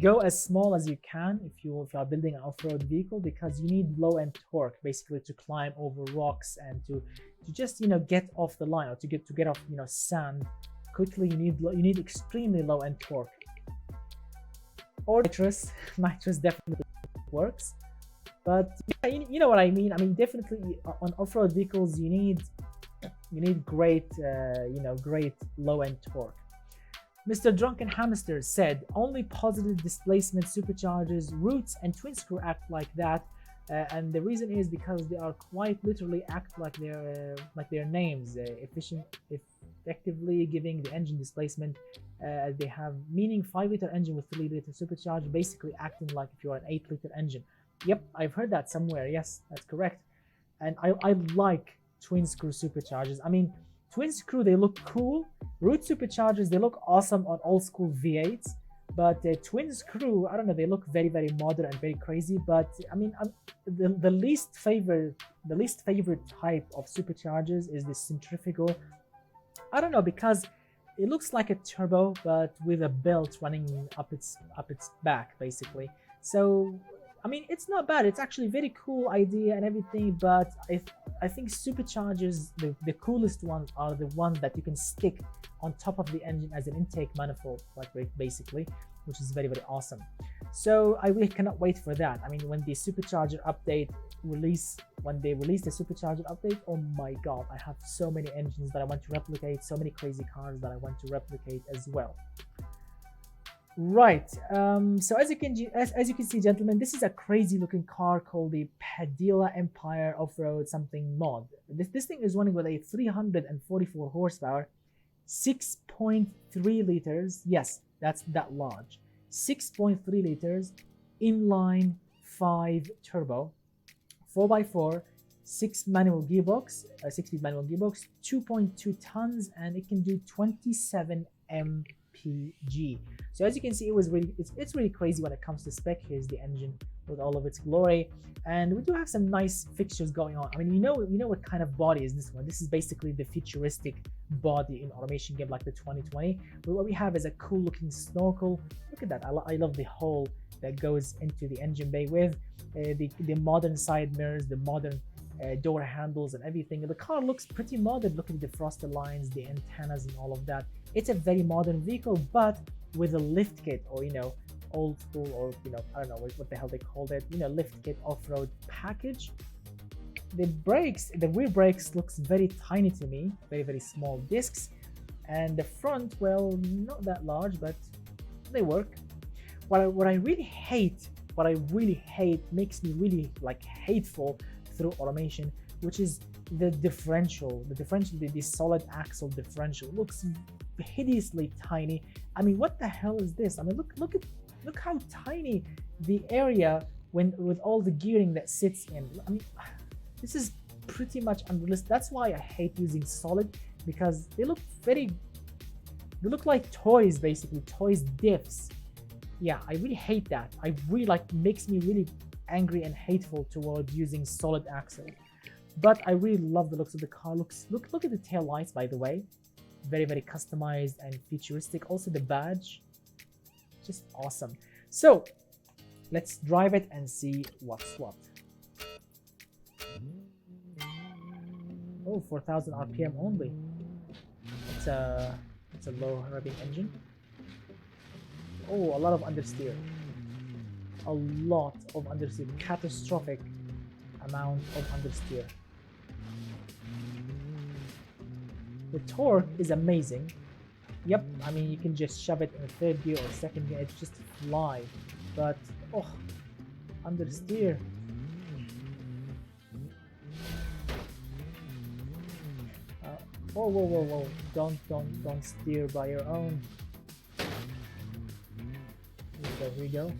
go as small as you can if you are building an off-road vehicle, because you need low end torque basically to climb over rocks and to just, you know, get off the line, or to get off, you know, sand quickly. You need extremely low end torque. Or nitrous definitely works, but yeah, you know what I mean. I mean, definitely on off-road vehicles you need great you know, great low end torque. Mr. Drunken Hamster said only positive displacement superchargers, roots, and twin screw act like that, and the reason is because they are quite literally act like their names, effectively giving the engine displacement. They have meaning 5-liter engine with 3-liter supercharger, basically acting like if you're an 8-liter engine. Yep, I've heard that somewhere. Yes, that's correct. And I like twin screw superchargers. I mean, twin screw, they look cool. Root superchargers, they look awesome on old school V8s, but twin screw, I don't know, they look very, very modern and very crazy. But I mean, the least favorite type of superchargers is the centrifugal. I don't know, because it looks like a turbo but with a belt running up its back basically. So I mean, it's not bad. It's actually a very cool idea and everything, but I think superchargers, the coolest ones are the ones that you can stick on top of the engine as an intake manifold, like basically, which is very, very awesome. So I really cannot wait for that. I mean, when the supercharger update when they release the supercharger update, oh my god, I have so many engines that I want to replicate, so many crazy cars that I want to replicate as well. Right, so as you can see, gentlemen, this is a crazy looking car called the Padilla Empire Off-Road something mod. This thing is running with a 344 horsepower, 6.3 liters. Yes, that's that large. 6.3 liters, inline 5 turbo, 4x4, 6-speed manual gearbox, 2.2 tons, and it can do 27 mpg. So as you can see, it's really crazy when it comes to spec. Here's the engine with all of its glory, and we do have some nice fixtures going on. I mean, you know what kind of body is this one. This is basically the futuristic body in automation game like the 2020. But what we have is a cool looking snorkel. Look at that. I love the hole that goes into the engine bay with the modern side mirrors, the modern door handles and everything. The car looks pretty modern. Look at the defroster lines, the antennas and all of that. It's a very modern vehicle, but with a lift kit, or you know, old school, or you know, I don't know what the hell they called it, you know, lift kit off-road package. The brakes, the rear brakes looks very tiny to me, very, very small discs, and the front, well, not that large, but they work. What I really hate, makes me really like hateful through automation, which is the differential, the solid axle differential. Looks hideously tiny. I mean, what the hell is this? I mean, look how tiny the area when with all the gearing that sits in. I mean, this is pretty much unrealistic. That's why I hate using solid, because they look like toys, basically toys diffs. Yeah, I really hate that. I really makes me really angry and hateful towards using solid axle. But I really love the looks of the car. Look at the tail lights, by the way. Very, very customized and futuristic. Also the badge, just awesome. So let's drive it and see what's what. Oh, 4,000 RPM only. It's a low revving engine. Oh, a lot of understeer. A lot of understeer. Catastrophic amount of understeer. The torque is amazing. Yep, I mean, you can just shove it in a third gear or second gear, it's just fly. But, oh, understeer. Whoa. Don't steer by your own. Here we go.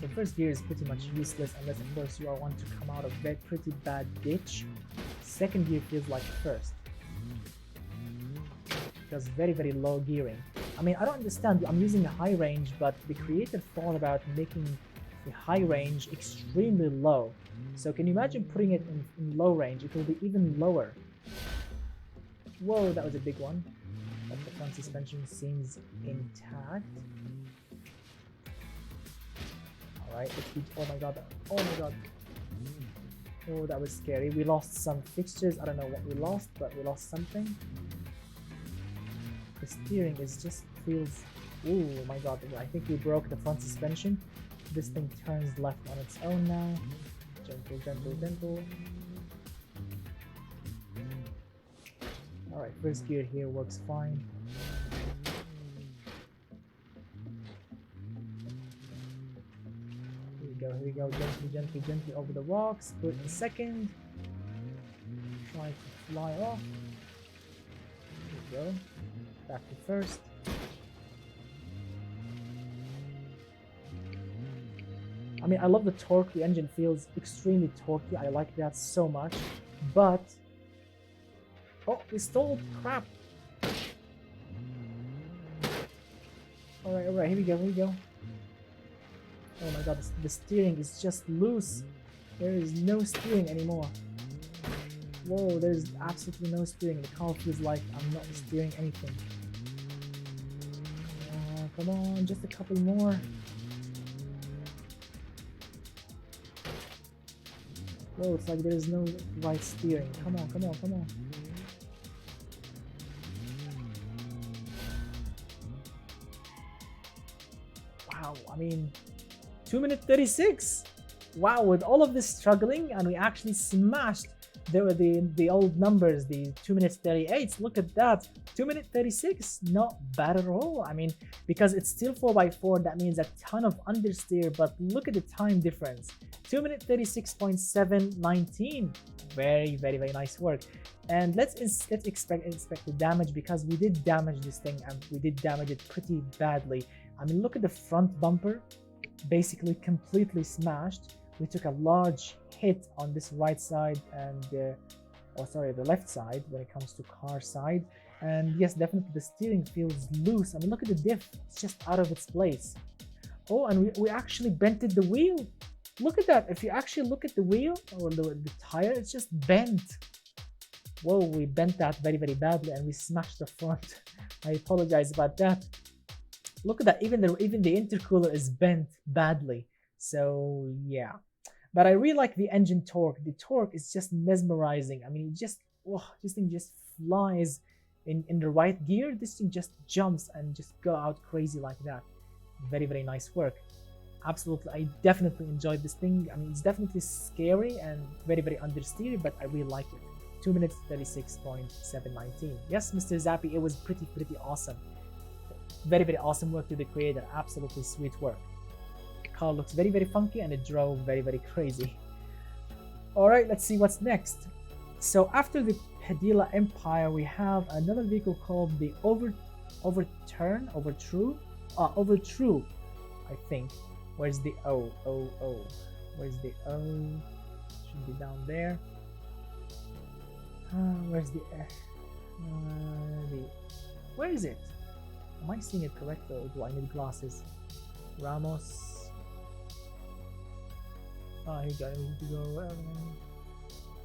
So first gear is pretty much useless unless of course you are one to come out of that pretty bad ditch. Second gear feels like first. Because very, very low gearing. I mean, I don't understand. I'm using a high range, but the creator thought about making the high range extremely low. So can you imagine putting it in low range? It will be even lower. Whoa, that was a big one. But the front suspension seems intact. Alright, oh my god. Oh, that was scary. We lost some fixtures. I don't know what we lost, but we lost something. The steering is just feels... Oh my god, I think we broke the front suspension. This thing turns left on its own now. Gentle. Alright, first gear here works fine. Here we go, gently over the rocks. Put in second. Try to fly off. Here we go. Back to first. I mean, I love the torque. The engine feels extremely torquey. I like that so much. But... oh, we stalled. Crap. Alright, here we go. Oh my god, the steering is just loose. There is no steering anymore. Whoa, there's absolutely no steering. The car feels like I'm not steering anything. Come on, just a couple more. Whoa, it's like there's no right steering. Come on. Wow, I mean, 2 minutes 36. Wow, with all of this struggling, and we actually smashed the old numbers, the 2 minutes 38. Look at that, 2 minutes 36. Not bad at all. I mean, because it's still 4x4, that means a ton of understeer. But look at the time difference. 2 minutes 36.719. Very, very, very nice work. And let's expect the damage, because we did damage this thing, and we did damage it pretty badly. I mean, look at the front bumper, basically completely smashed. We took a large hit on this right side and the left side when it comes to car side. And yes, definitely the steering feels loose. I mean, look at the diff, it's just out of its place. Oh, and we actually bented the wheel. Look at that. If you actually look at the wheel or the tire, it's just bent. Whoa, we bent that very, very badly, and we smashed the front. I apologize about that. Look at that, even the intercooler is bent badly. So yeah, but I really like the engine torque. The torque is just mesmerizing. I mean, this thing just flies in the right gear. This thing just jumps and just go out crazy like that. Very, very nice work. Absolutely, I definitely enjoyed this thing. I mean, it's definitely scary and very, very understeer, but I really like it. 2 minutes 36.719. Yes, Mr. Zappy, it was pretty awesome. Very, very awesome work to the creator. Absolutely sweet work. The car looks very, very funky, and it drove very, very crazy. All right, let's see what's next. So after the Hedila Empire, we have another vehicle called the Overtrue, I think. Where's the O? Where's the O? Should be down there. Where's the F? Where is it? Am I seeing it correctly, or do I need glasses? Ramos. Oh, here you go. I need to go.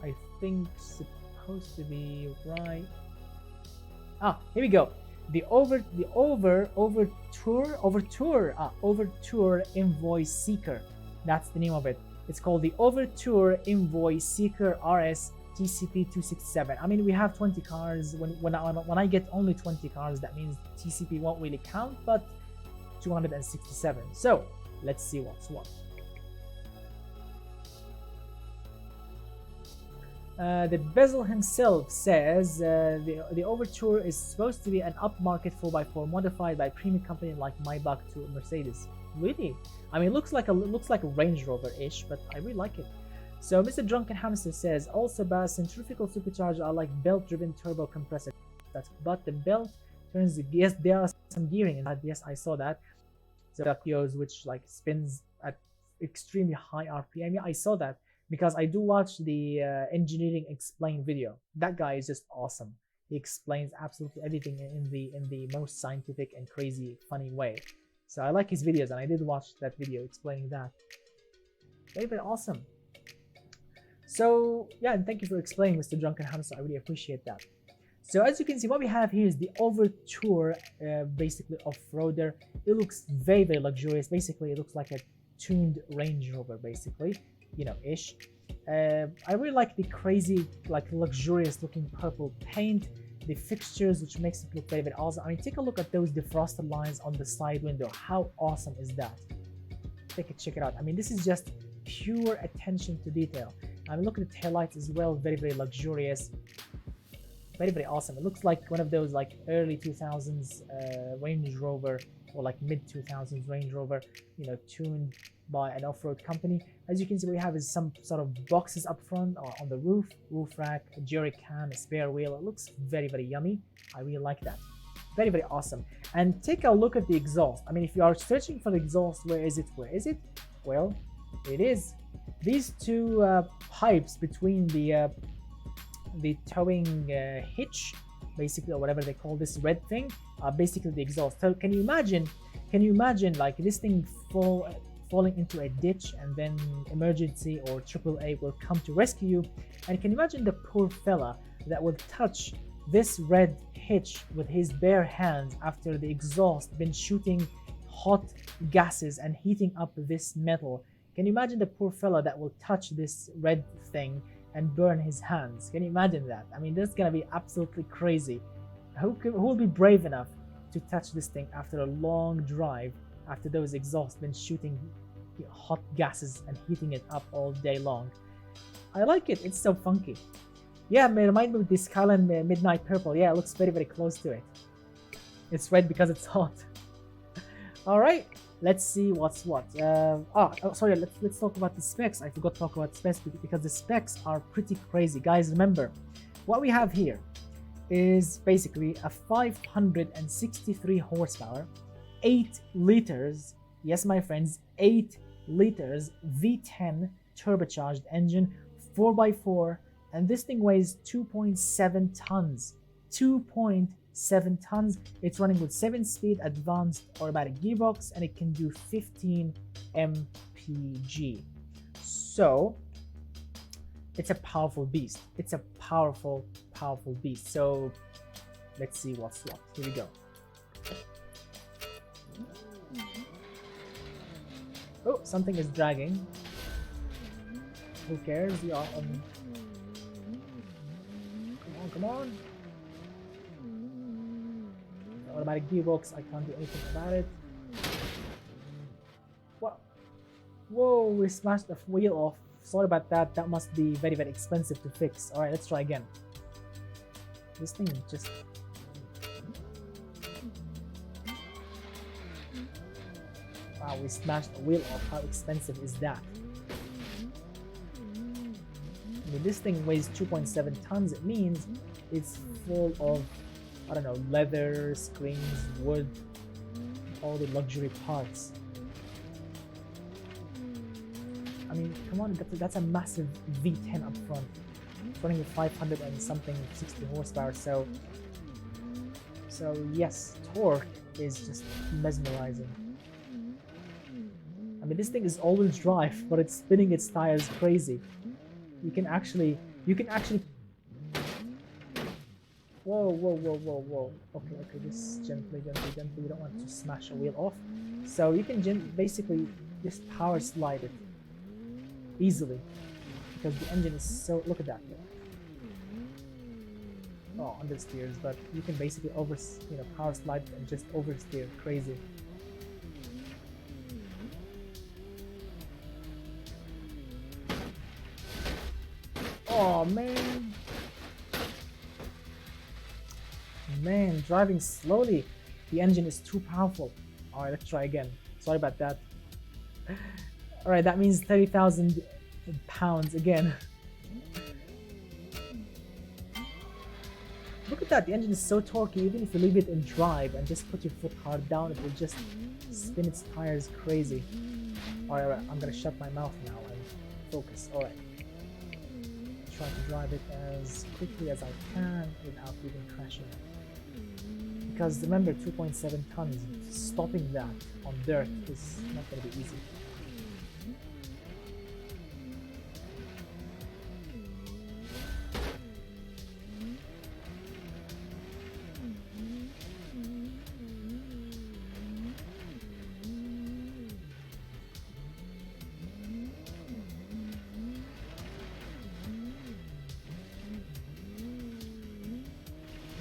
I think supposed to be right. Here we go. The Overture Invoice Seeker. That's the name of it. It's called the Overture Invoice Seeker RS TCP 267. I mean, we have 20 cars. When I get only 20 cars, that means TCP won't really count, but 267. So let's see what's what. The Bezel himself says the Overture is supposed to be an upmarket 4x4 modified by premium company like Maybach to Mercedes. Really? I mean, it looks like a Range Rover-ish, but I really like it. So Mr. Drunken Hamster says also about centrifugal supercharger are like belt-driven turbo compressor. But the belt turns the yes, there are some gearing in that. Yes, I saw that. So Dakios, which like spins at extremely high RPM. Yeah, I saw that. Because I do watch the engineering explain video. That guy is just awesome. He explains absolutely everything in the most scientific and crazy funny way. So I like his videos, and I did watch that video explaining that. Very, very awesome. So yeah, and thank you for explaining, Mr. Drunken Hamster. I really appreciate that. So as you can see, what we have here is the Overture, basically off-roader. It looks very, very luxurious. Basically, it looks like a tuned Range Rover, basically. You know, ish. I really like the crazy, like luxurious looking purple paint, the fixtures, which makes it look very, very awesome. I mean, take a look at those defroster lines on the side window. How awesome is that? Check it out. I mean, this is just pure attention to detail. I mean, look at the taillights as well. Very, very luxurious. Very, very awesome. It looks like one of those like early 2000s Range Rover, or like mid 2000s Range Rover, you know, tuned by an off-road company. As you can see, what we have is some sort of boxes up front or on the roof rack, a jerry can, a spare wheel. It looks very, very yummy. I really like that. Very, very awesome. And take a look at the exhaust. I mean, if you are searching for the exhaust, where is it? Well, it is. These two pipes between the towing hitch, basically, or whatever they call this red thing, are basically the exhaust. So can you imagine like this thing falling into a ditch, and then emergency or AAA will come to rescue you? And can you imagine the poor fella that will touch this red hitch with his bare hands after the exhaust been shooting hot gases and heating up this metal? Can you imagine the poor fella that will touch this red thing and burn his hands? Can you imagine that? I mean, that's gonna be absolutely crazy. Who will be brave enough to touch this thing after a long drive, after those exhausts been shooting hot gases and heating it up all day long? I like it. It's so funky. Yeah, it reminds me of this Skyline Midnight Purple. Yeah, it looks very, very close to it. It's red because it's hot. All right, let's see what's what. Sorry, let's talk about the specs. I forgot to talk about specs because the specs are pretty crazy. Guys, remember, what we have here is basically a 563 horsepower, 8 liters, yes my friends, 8 liters V10 turbocharged engine, 4x4, and this thing weighs 2.7 tons. 2.7 tons. It's running with 7-speed advanced automatic gearbox, and it can do 15 mpg. So it's a powerful beast. It's a powerful beast. So let's see what's what. Here we go. Oh, something is dragging. Who cares? We are on. Come on. The automatic gearbox, I can't do anything about it. What? Whoa, we smashed the wheel off. Sorry about that. That must be very, very expensive to fix. Alright, let's try again. This thing just... Wow, we smashed the wheel off. How expensive is that? I mean, this thing weighs 2.7 tons. It means It's full of, I don't know, leather, screens, wood, all the luxury parts. I mean, come on, that's a massive V10 up front. It's running with 500 and something 60 horsepower, so yes, torque is just mesmerizing. I mean, this thing is all-wheel drive, but it's spinning its tires crazy. You can actually whoa. Okay, just gently. You don't want to smash a wheel off. So you can basically just power slide it easily because the engine is so, look at that. Oh, understeers, but you can basically power slide and just oversteer crazy. Oh man, driving slowly. The engine is too powerful. All right, let's try again. Sorry about that. All right, that means 30,000 pounds again. Look at that, the engine is so torquey. Even if you leave it in drive and just put your foot hard down, it will just spin its tires crazy. All right, I'm gonna shut my mouth now and focus. All right. Try to drive it as quickly as I can without even crashing it. Because remember, 2.7 tons, stopping that on dirt is not going to be easy.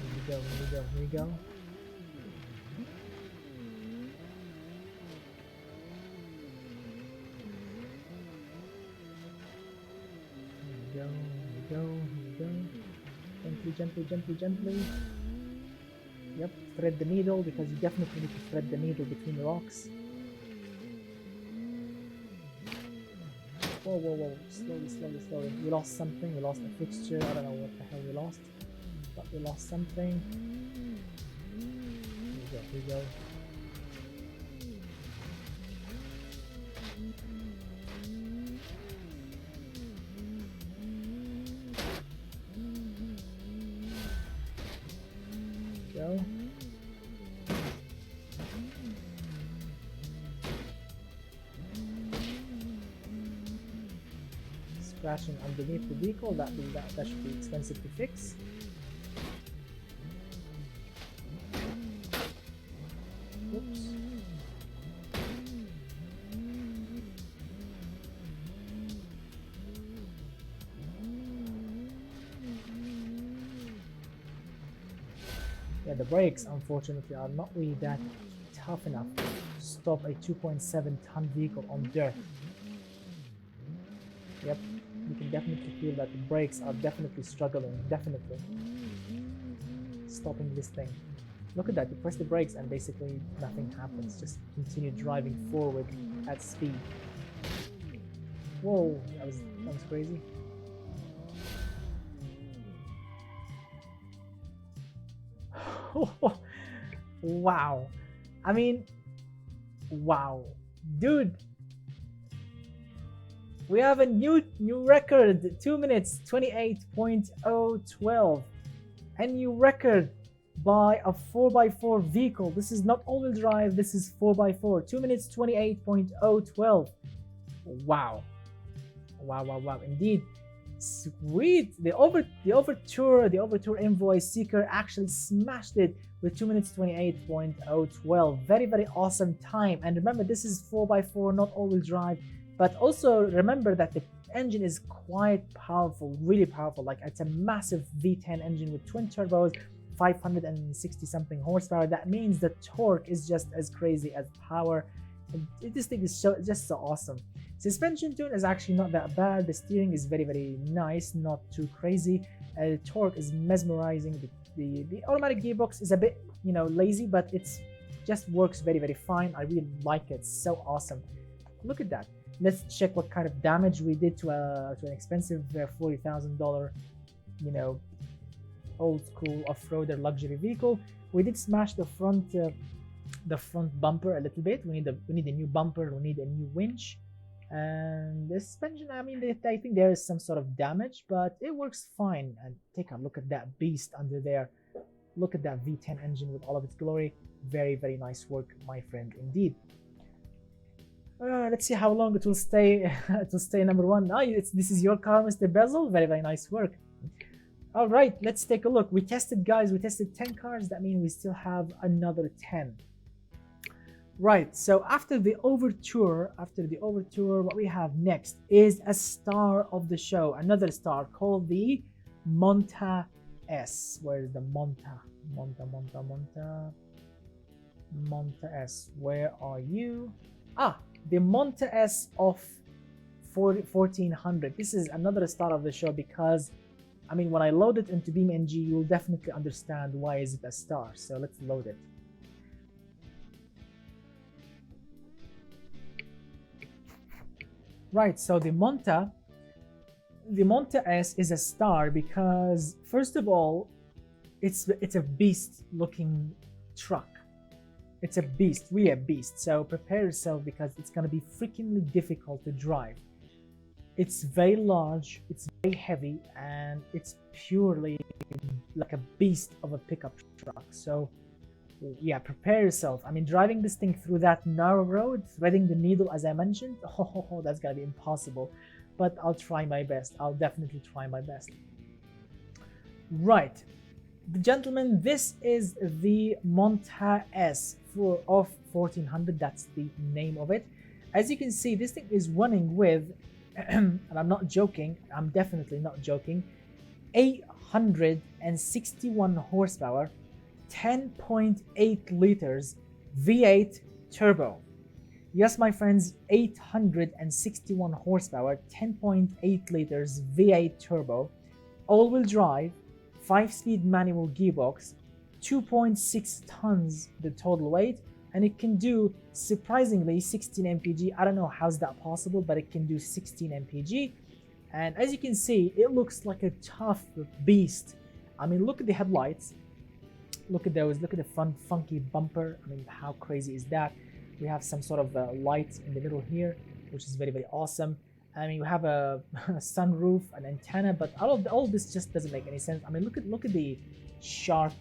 Here we go. Here we go. Gently. Yep, thread the needle because you definitely need to thread the needle between the rocks. Whoa. Slowly. We lost something. We lost a fixture. I don't know what the hell we lost. But we lost something. Here we go. Scratching underneath the vehicle, that should be expensive to fix. Oops. Yeah, the brakes unfortunately are not really that tough enough to stop a 2.7 ton vehicle on dirt. Yep, you can definitely feel that the brakes are definitely struggling, definitely stopping this thing. Look at that, you press the brakes and basically nothing happens, just continue driving forward at speed. Whoa, that was crazy. Wow, I mean, wow, dude, we have a new record, 2 minutes 28.012, a new record by a 4x4 vehicle. This is not all-wheel drive, this is 4x4, 2 minutes 28.012. Wow, indeed. Sweet. The Overtour Envoy Seeker actually smashed it with 2 minutes 28.012. Very awesome time. And remember, this is 4x4, not all-wheel drive. But also remember that the engine is quite powerful, really powerful. Like, it's a massive V10 engine with twin turbos, 560 something horsepower. That means the torque is just as crazy as power. And this thing is just so awesome. Suspension tune is actually not that bad. The steering is very nice, not too crazy. Torque is mesmerizing. The automatic gearbox is a bit, lazy, but it's just works very fine. I really like it. It's so awesome. Look at that. Let's check what kind of damage we did to an expensive $40,000, old school off-roader luxury vehicle. We did smash the front bumper a little bit. We need a new bumper. We need a new winch. And the suspension, I mean, I think there is some sort of damage, but it works fine. And take a look at that beast under there. Look at that V10 engine with all of its glory. Very, very nice work, my friend, indeed. Let's see how long it will stay. It will stay number one. This is your car, Mr. Bezel. Very, very nice work. All right, let's take a look. We tested, guys. We tested 10 cars. That means we still have another 10. Right, so after the overture, what we have next is a star of the show, another star called the Monta S. Where is the Monta S? Where are you? The Monta S of 1400. This is another star of the show because, I mean, when I load it into BeamNG, you'll definitely understand why is it a star. So let's load it. Right, so the Monta S is a star because, first of all, it's a beast looking truck. It's a beast, really a beast. So prepare yourself because it's gonna be freakingly difficult to drive. It's very large, it's very heavy, and it's purely like a beast of a pickup truck. So yeah, prepare yourself. I mean, driving this thing through that narrow road, threading the needle, as I mentioned, that's gonna be impossible. But I'll try my best. I'll definitely try my best. Right, gentlemen, this is the Monta S of 1400. That's the name of it. As you can see, this thing is running with, and I'm not joking, I'm definitely not joking, 861 horsepower, 10.8 liters V8 turbo. Yes, my friends, 861 horsepower, 10.8 liters V8 turbo, all-wheel drive, 5-speed manual gearbox, 2.6 tons the total weight, and it can do surprisingly 16 mpg. I don't know how's that possible, but it can do 16 mpg. And as you can see, it looks like a tough beast. I mean, look at the headlights. Look at those. Look at the front funky bumper. I mean, how crazy is that? We have some sort of light in the middle here, which is very, very awesome. I mean, you have a sunroof, an antenna, but all of this just doesn't make any sense. I mean, look at the shark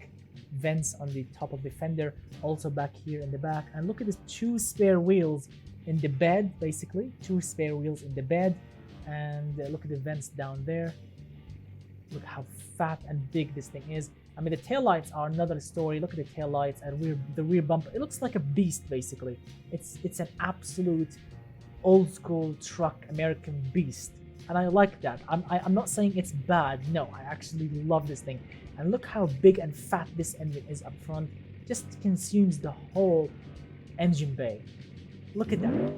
vents on the top of the fender, also back here in the back, and look at the 2 spare wheels in the bed, basically 2 spare wheels in the bed, and look at the vents down there. Look how fat and big this thing is. I mean, the taillights are another story. Look at the taillights and the rear bumper. It looks like a beast, basically. It's an absolute old school truck American beast, and I like that. I'm not saying it's bad. No, I actually love this thing. And look how big and fat this engine is up front. Just consumes the whole engine bay. Look at that.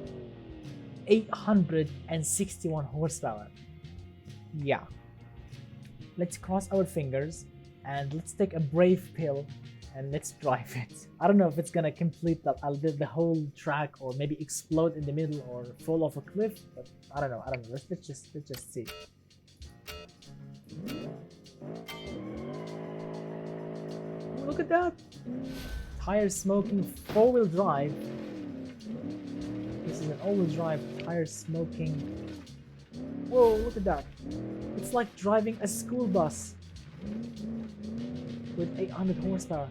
861 horsepower. Yeah. Let's cross our fingers and let's take a brave pill and let's drive it. I don't know if it's gonna complete the whole track or maybe explode in the middle or fall off a cliff, but I don't know. Let's just see. Look at that. Tires smoking, 4-wheel drive. This is an all-wheel drive, tires smoking. Whoa, look at that. It's like driving a school bus with 800 horsepower.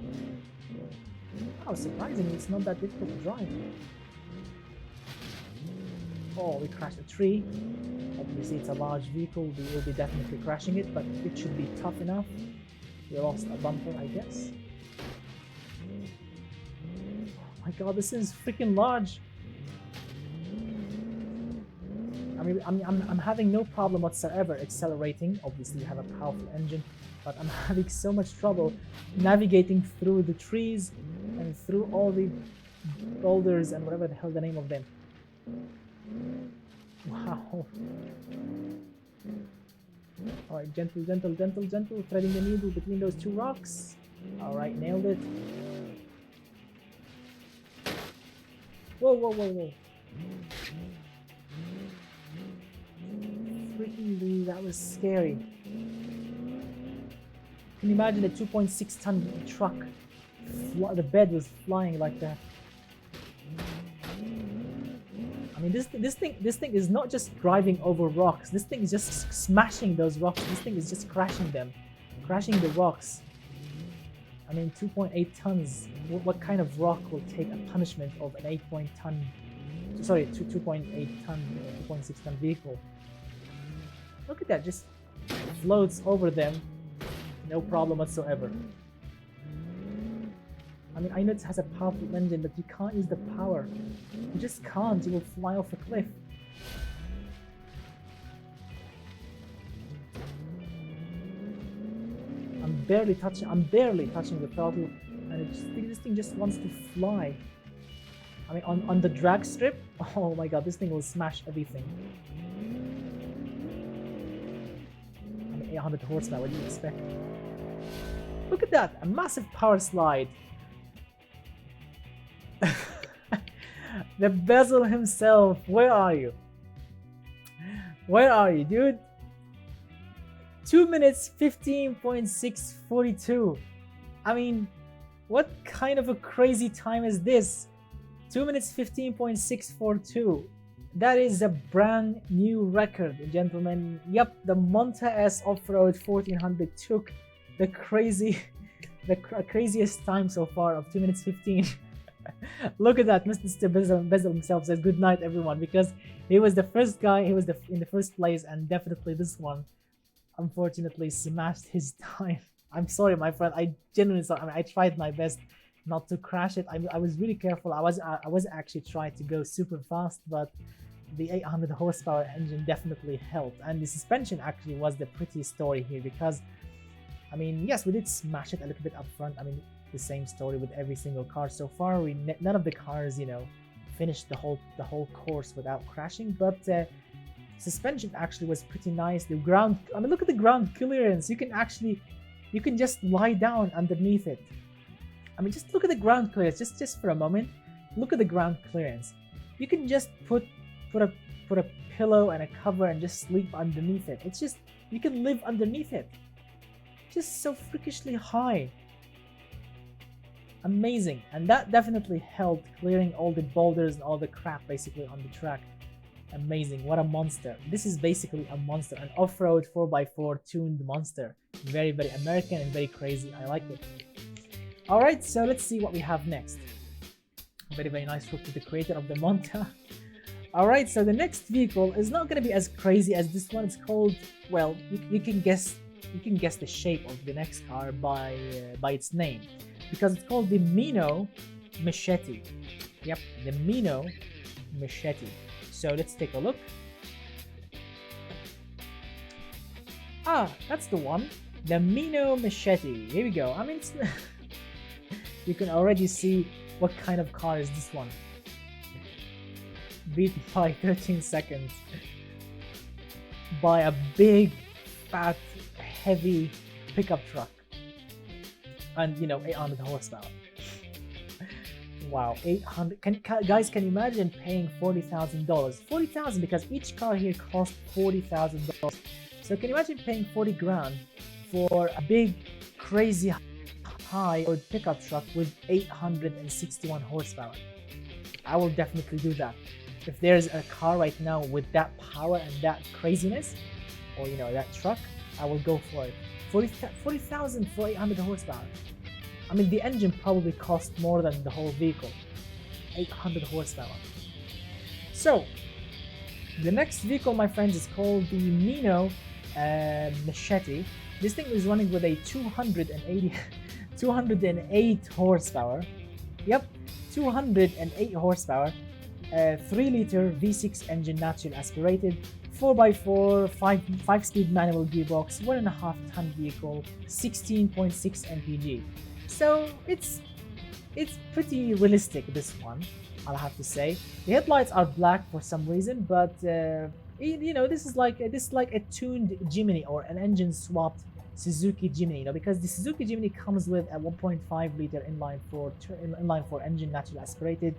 Oh, surprisingly, it's not that difficult to drive. Oh, we crashed a tree. Obviously, it's a large vehicle. We will be definitely crashing it, but it should be tough enough. We lost a bumper, I guess. Oh my god, this is freaking large. I mean, I'm having no problem whatsoever accelerating. Obviously, you have a powerful engine, but I'm having so much trouble navigating through the trees and through all the boulders and whatever the hell the name of them. Wow. Alright, gentle, gentle, gentle, gentle. Threading the needle between those 2 rocks. Alright, nailed it. Whoa, whoa, whoa, whoa. Freaking, that was scary. Can you imagine a 2.6 ton truck? The bed was flying like that. I mean, this thing is not just driving over rocks. This thing is just smashing those rocks. This thing is just crashing them, crashing the rocks. I mean, 2.8 tons. What kind of rock will take a punishment of an 2.8 ton, 2.6 ton vehicle? Look at that, just floats over them, no problem whatsoever. I mean, I know it has a powerful engine, but you can't use the power. You just can't. You will fly off a cliff. I'm barely touching the throttle, and this thing just wants to fly. I mean, on the drag strip, oh my god, this thing will smash everything. I mean, 800 horsepower, what do you expect? Look at that, a massive power slide. The bezel himself, where are you? Where are you, dude? 2 minutes 15.642. I mean, what kind of a crazy time is this? 2 minutes 15.642. That is a brand new record, gentlemen. Yep, the Monta S Offroad 1400 took the craziest time so far of 2 minutes 15. Look at that, Mr. Bezel himself says good night everyone, because he was the first guy, he was in the first place, and definitely this one unfortunately smashed his time. I'm sorry, my friend, I genuinely sorry. I mean, I tried my best not to crash it. I was really careful. I was actually trying to go super fast, but the 800 horsepower engine definitely helped, and the suspension actually was the pretty story here, because I mean, yes, we did smash it a little bit up front. I mean, the same story with every single car so far. None of the cars, you know, finished the whole course without crashing, but suspension actually was pretty nice. The ground, I mean, look at the ground clearance. You can just lie down underneath it. I mean, just look at the ground clearance. Just for a moment, look at the ground clearance. You can just put a pillow and a cover and just sleep underneath it. It's just, you can live underneath it. Just so freakishly high. Amazing, and that definitely helped clearing all the boulders and all the crap basically on the track. Amazing, what a monster. This is basically a monster, an off-road 4x4 tuned monster. Very, very American and very crazy. I like it. Alright, so let's see what we have next. Very, very nice hook to the creator of the Monta. Alright, so the next vehicle is not going to be as crazy as this one. It's called, well, you can guess the shape of the next car by its name, because it's called the Mino Machete. Yep, the Mino Machete. So let's take a look. Ah, that's the one. The Mino Machete. Here we go. I mean, you can already see what kind of car is this one. Beat by 13 seconds by a big, fat, heavy pickup truck. And you know, 800 horsepower. Wow, 800. Guys, can you imagine paying $40,000? $40,000, because each car here costs $40,000. So can you imagine paying 40 grand for a big, crazy, high pickup truck with 861 horsepower? I will definitely do that. If there's a car right now with that power and that craziness, or you know, that truck, I will go for it. 40,000 for 800 horsepower. I mean, the engine probably cost more than the whole vehicle. 800 horsepower. So, the next vehicle, my friends, is called the Mino Machete. This thing is running with a 208 horsepower. Yep, 208 horsepower. 3-liter V6 engine, naturally aspirated. 4x4, 5-speed manual gearbox, 1.5 ton vehicle, 16.6 mpg. So it's pretty realistic, this one, I'll have to say. The headlights are black for some reason, but you know, this is like a tuned Jimny or an engine swapped Suzuki Jimny, you know, because the Suzuki Jimny comes with a 1.5 liter inline four engine, naturally aspirated.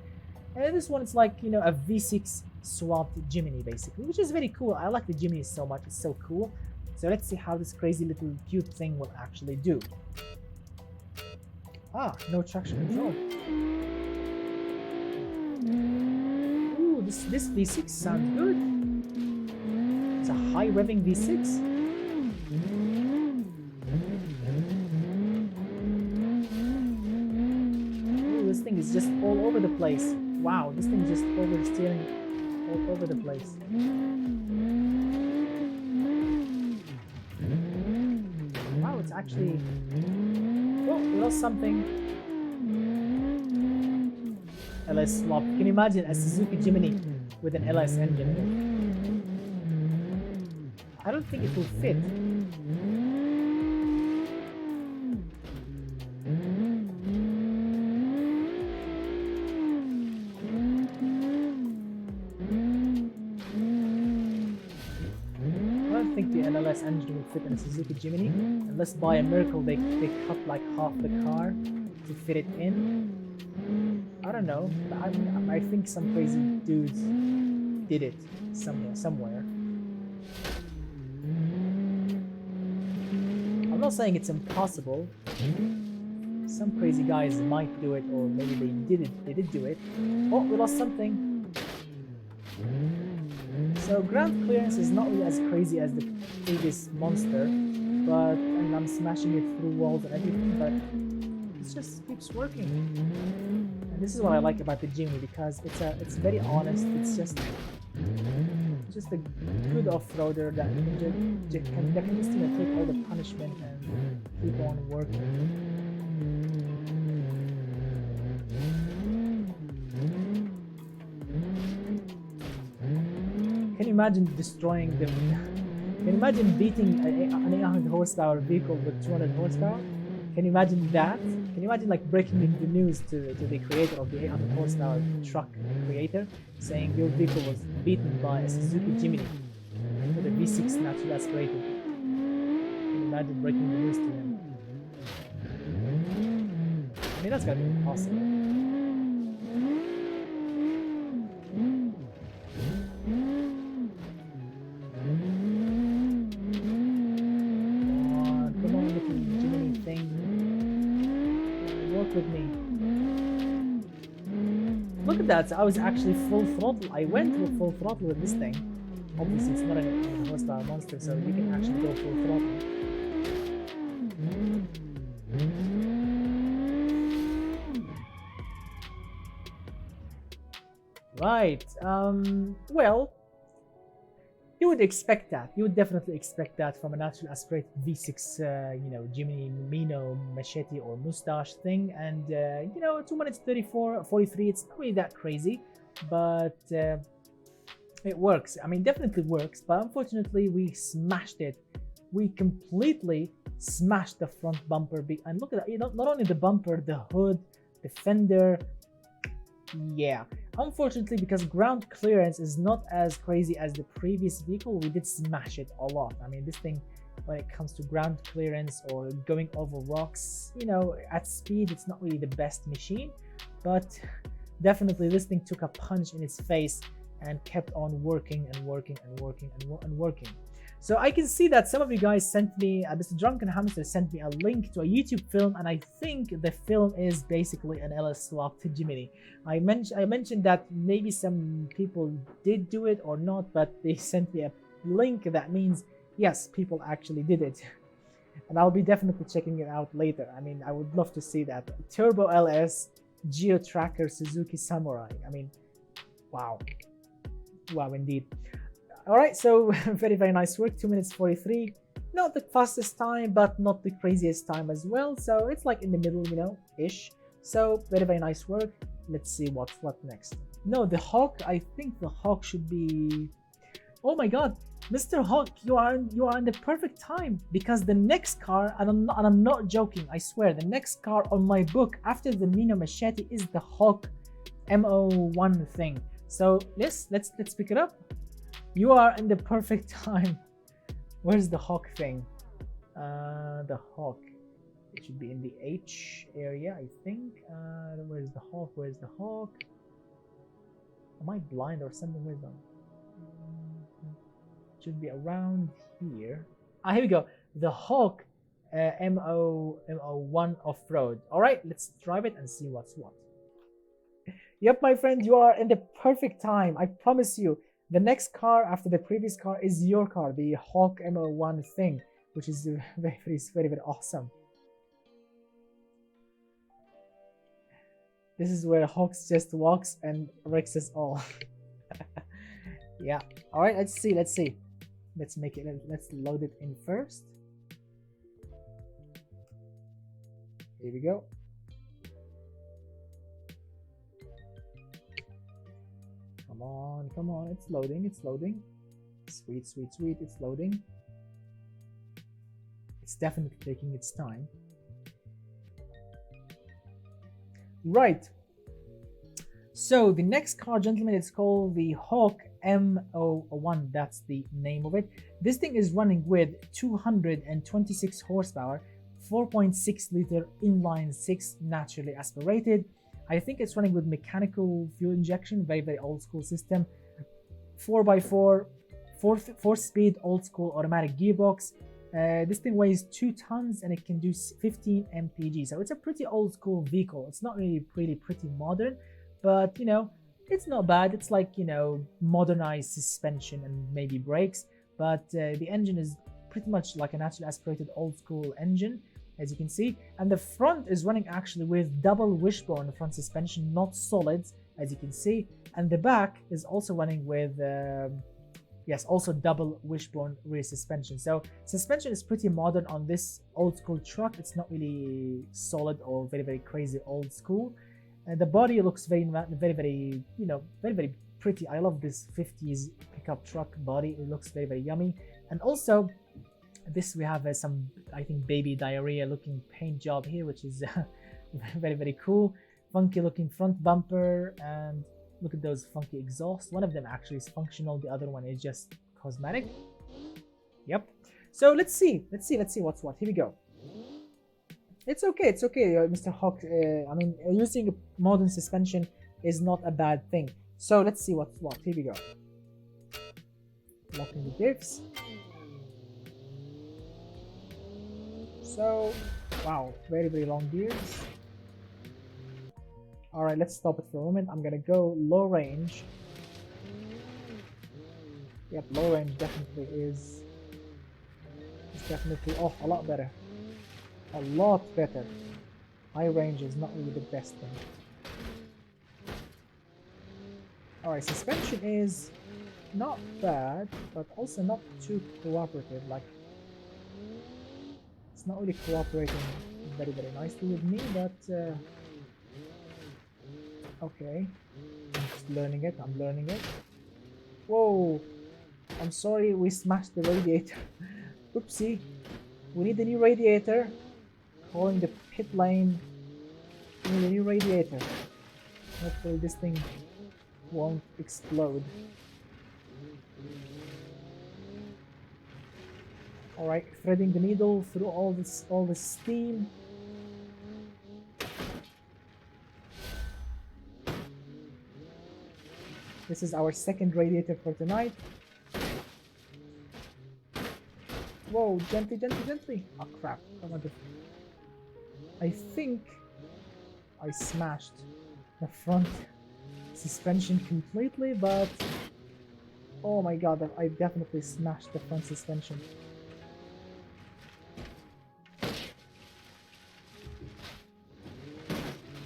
And this one, it's like, you know, a V6 swapped Jimny basically, which is very cool. I like the Jimny so much, it's so cool. So let's see how this crazy little cute thing will actually do. Ah, no traction control. Ooh, this V6 sounds good. It's a high revving V6. Ooh, this thing is just all over the place. Wow, this thing is just oversteering all over the place. Wow, it's actually... Oh, we lost something. LS swap. Can you imagine a Suzuki Jimny with an LS engine? I don't think it will fit. I don't think the LS engine will fit in a Suzuki Jimny. Unless by a miracle they cut like half the car to fit it in. I don't know, but I think some crazy dudes did it somewhere. I'm not saying it's impossible. Some crazy guys might do it, or maybe they did do it. Oh, we lost something. So ground clearance is not really as crazy as the previous monster, but and I'm smashing it through walls and everything, but it just keeps working. This is what I like about the Jimny, because it's very honest. It's just a good off-roader that can just take all the punishment and keep on working. Can you imagine destroying them? Can you imagine beating an 800 horsepower vehicle with 200 horsepower? Can you imagine that? Can you imagine like breaking the news to the creator of the 800 horsepower truck creator, saying your vehicle was beaten by a Suzuki Jimny with a V6 naturally aspirated? Can you imagine breaking the news to him? I mean, that's gotta be impossible. With me. Look at that, I was actually full throttle. I went with full throttle with this thing. Obviously it's not a 800 horsepower monster, so you can actually go full throttle. Right, well, you would expect that. You would definitely expect that from a naturally aspirated V6, Jimny, Mino, Machete, or Mustache thing. And, 2 minutes 43, it's not really that crazy, but it works. I mean, definitely works, but unfortunately, we smashed it. We completely smashed the front bumper. And look at that, not only the bumper, the hood, the fender. Yeah, unfortunately, because ground clearance is not as crazy as the previous vehicle, we did smash it a lot. I mean, this thing, when it comes to ground clearance or going over rocks, at speed, it's not really the best machine, but definitely this thing took a punch in its face and kept on working and working and working and working. So I can see that some of you guys sent me, Mr. Drunken Hamster sent me a link to a YouTube film, and I think the film is basically an LS swapped Jimny. I mentioned that maybe some people did do it or not, but they sent me a link that means yes, people actually did it. And I'll be definitely checking it out later. I mean, I would love to see that. Turbo LS Geo Tracker Suzuki Samurai. I mean, wow. Wow, indeed. Alright, so very, very nice work. 2 minutes 43. Not the fastest time, but not the craziest time as well. So it's like in the middle, ish. So very, very nice work. Let's see what next. No, the Hawk, I think the Hawk should be... Oh my god, Mr. Hawk, you are in the perfect time, because the next car, and I'm not joking, I swear, the next car on my book after the Mino Machete is the Hawk MO1 thing. So let's pick it up. You are in the perfect time. Where's the Hawk thing? The Hawk. It should be in the H area, I think. Where's the Hawk? Where's the Hawk? Am I blind or something? Where's that? Should be around here. Here we go. The Hawk MO1 Offroad. All right, let's drive it and see what's what. Yep, my friend, you are in the perfect time. I promise you. The next car after the previous car is your car, the Hawk MO1 thing, which is very awesome. This is where Hawks just walks and wrecks us all. Yeah. All right. Let's see. Let's make it. Let's load it in first. Here we go. Come on. It's loading. Sweet. It's loading. It's definitely taking its time. Right. So the next car, gentlemen, is called the Hawk MO1. That's the name of it. This thing is running with 226 horsepower, 4.6 liter inline 6 naturally aspirated. I think it's running with mechanical fuel injection, very old school system. 4x4, 4-speed old school automatic gearbox. This thing weighs 2 tons and it can do 15 mpg. So it's a pretty old school vehicle. It's not really pretty modern, but you know, it's not bad. It's like, you know, modernized suspension and maybe brakes, but the engine is pretty much like a naturally aspirated old school engine, as you can see. And the front is running actually with double wishbone front suspension, not solids, as you can see. And the back is also running with yes, also double wishbone rear suspension. So suspension is pretty modern on this old school truck. It's not really solid or very crazy old school. And the body looks very you know, very pretty. I love this 50s pickup truck body. It looks very yummy. And also this, we have some, I think, baby diarrhea looking paint job here, which is very cool. Funky looking front bumper, and look at those funky exhausts. One of them actually is functional, the other one is just cosmetic. Yep. So let's see what's what. Here we go. It's okay, Mr. Hawk. I mean, using a modern suspension is not a bad thing. So let's see what's what. Here we go. Locking the diffs. So, wow, very long gears. All right, let's stop it for a moment. I'm gonna go low range. Yep, low range definitely is definitely a lot better. A lot better. High range is not really the best thing. All right, suspension is not bad, but also not too cooperative. Like, it's not really cooperating very nicely with me, but okay. I'm just learning it. Whoa! I'm sorry, we smashed the radiator. Oopsie. We need a new radiator. Calling the pit lane. We need a new radiator. Hopefully this thing won't explode. Alright, threading the needle through all this steam. This is our second radiator for tonight. Whoa, gently. Oh crap. I think I smashed the front suspension completely, but oh my god, I definitely smashed the front suspension.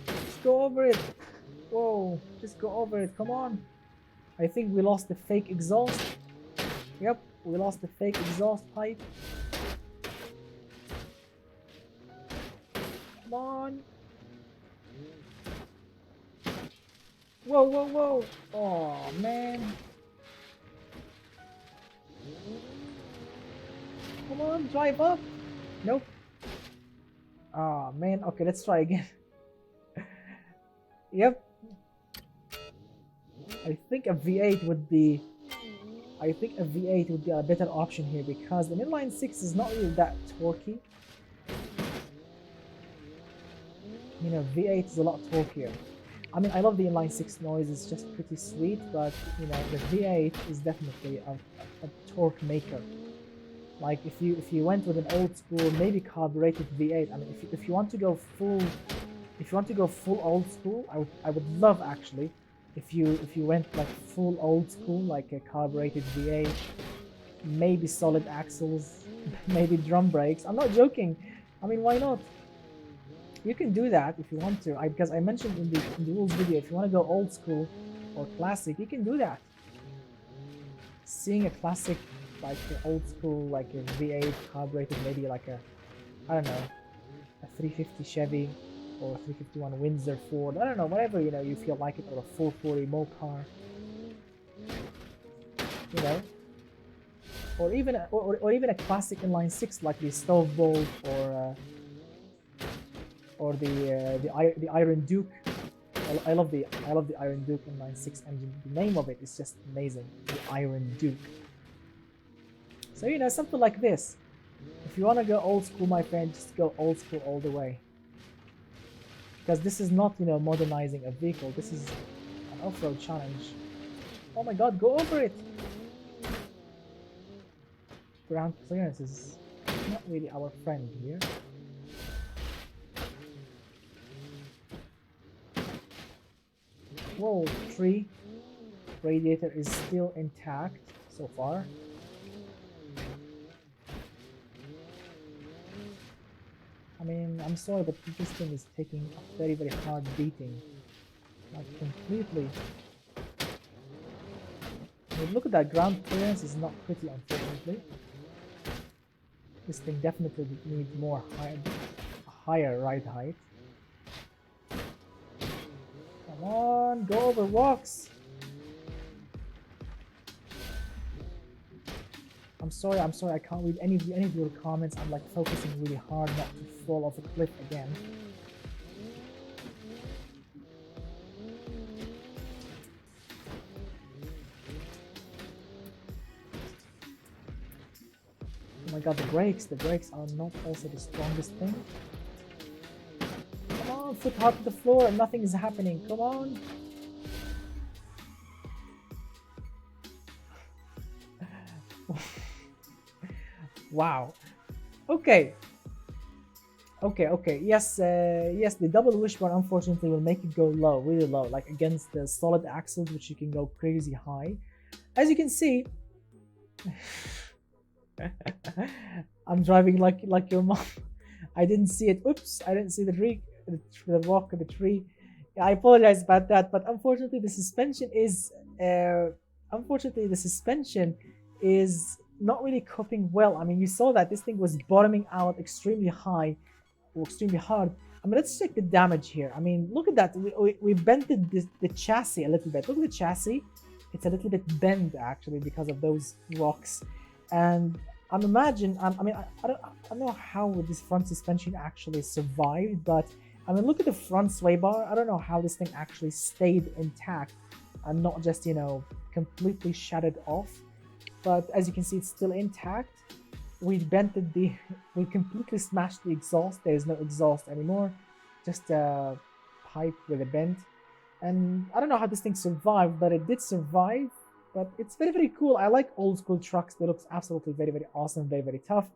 Just go over it. Whoa, just go over it. Come on. I think we lost the fake exhaust. Yep, we lost the fake exhaust pipe. Come on. Whoa. Oh, man. Come on, drive up. Nope. Oh, man. Okay, let's try again. Yep. I think a V8 would be a better option here, because the inline 6 is not really that torquey. You know, V8 is a lot torqueier. I mean, I love the inline 6 noise, it's just pretty sweet, but you know, the V8 is definitely a torque maker. Like if you went with an old school, maybe carbureted V8. I mean, if you want to go full, if you want to go full old school, I would love actually if you went like full old school, like a carbureted V8, maybe solid axles, maybe drum brakes. I'm not joking. I mean, why not? You can do that if you want to. Because I mentioned in the rules video, if you want to go old school or classic, you can do that. Seeing a classic, like an old school, like a V8 carbureted, maybe like a, I don't know, a 350 Chevy or a 351 Windsor Ford, I don't know, whatever, you know, you feel like it, or a 440 Mopar, you know, or even a classic inline six like the Stove Bolt or the Iron Duke. I love the Iron Duke inline six engine. The name of it is just amazing, the Iron Duke. So you know, something like this. If you want to go old school, my friend, just go old school all the way. Because this is not, you know, modernizing a vehicle. This is an off-road challenge. Oh my God, go over it! Ground clearance is not really our friend here. Whoa, tree. Radiator is still intact so far. I mean, I'm sorry, but this thing is taking a very, very hard beating. Like, completely. I mean, look at that, ground clearance is not pretty, unfortunately. This thing definitely needs more higher ride height. Come on, go over rocks! I'm sorry, I can't read any of your comments. I'm like focusing really hard not to fall off a cliff again. Oh my God, the brakes are not also the strongest thing. Come on, foot hard to the floor and nothing is happening, come on! Wow. Okay. Yes, yes, the double wishbone unfortunately will make it go low, really low, like against the solid axles, which you can go crazy high. As you can see, I'm driving like your mom. I didn't see it. Oops, I didn't see the rock of the tree. Yeah, I apologize about that, but unfortunately the suspension is not really coping well. I mean, you saw that this thing was bottoming out extremely high or extremely hard. I mean, let's check the damage here. I mean, look at that. We bented the chassis a little bit. Look at the chassis. It's a little bit bent actually because of those rocks. And I mean, I don't know how this front suspension actually survived, but I mean, look at the front sway bar. I don't know how this thing actually stayed intact and not just, you know, completely shattered off. But as you can see, it's still intact. We completely smashed the exhaust. There is no exhaust anymore, just a pipe with a bend. And I don't know how this thing survived, but it did survive. But it's very, very cool. I like old school trucks. They look absolutely very, very awesome, very, very tough.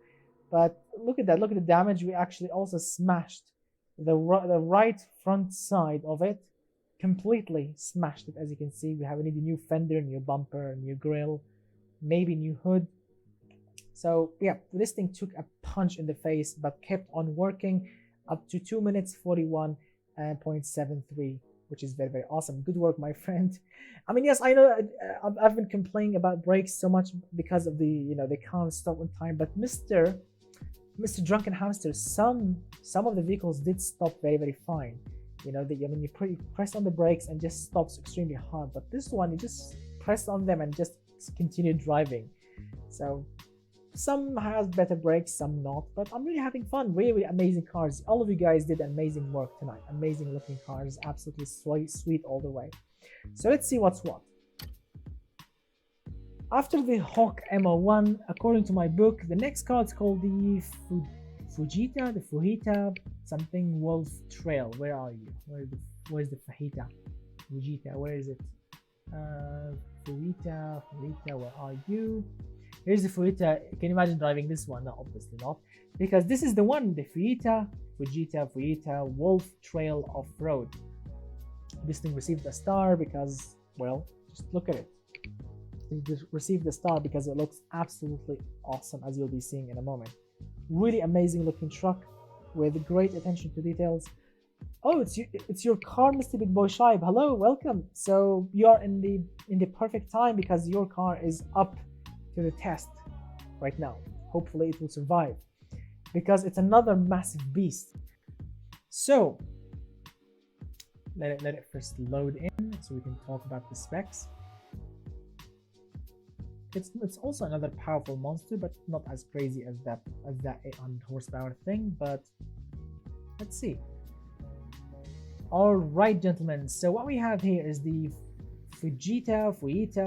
But look at that. Look at the damage. We actually also smashed the right front side of it. Completely smashed it. As you can see, we need a new fender, new bumper, new grille, maybe new hood. So yeah, this thing took a punch in the face but kept on working up to 2 minutes 41.73, which is very, very awesome. Good work, my friend. I mean, yes, I know I've been complaining about brakes so much because of the, you know, they can't stop on time, but Mr. Drunken Hamster, some of the vehicles did stop very, very fine. You know, I mean, you press on the brakes and just stops extremely hard, but this one, you just press on them and just continue driving. So some has better brakes, some not, but I'm really having fun. Really, really amazing cars. All of you guys did amazing work tonight. Amazing looking cars, absolutely sweet all the way. So let's see what's what. After the Hawk MO1, according to my book, the next car is called the Fujita something Wolf Trail. Where are you? Where's the Fujita? Where is it? Fujita, where are you? Here's the Fujita. Can you imagine driving this one? No, obviously not. Because this is the one, the Fujita Wolf Trail Off-Road. This thing received a star because, well, just look at it. It received the star because it looks absolutely awesome, as you'll be seeing in a moment. Really amazing looking truck with great attention to details. Oh, it's your car, Mr. Big Boy Shaib. Hello, welcome. So you are in the perfect time because your car is up to the test right now. Hopefully it will survive because it's another massive beast. So let it first load in so we can talk about the specs. It's also another powerful monster, but not as crazy as that 800 horsepower thing. But let's see. All right, gentlemen. So what we have here is the Fujita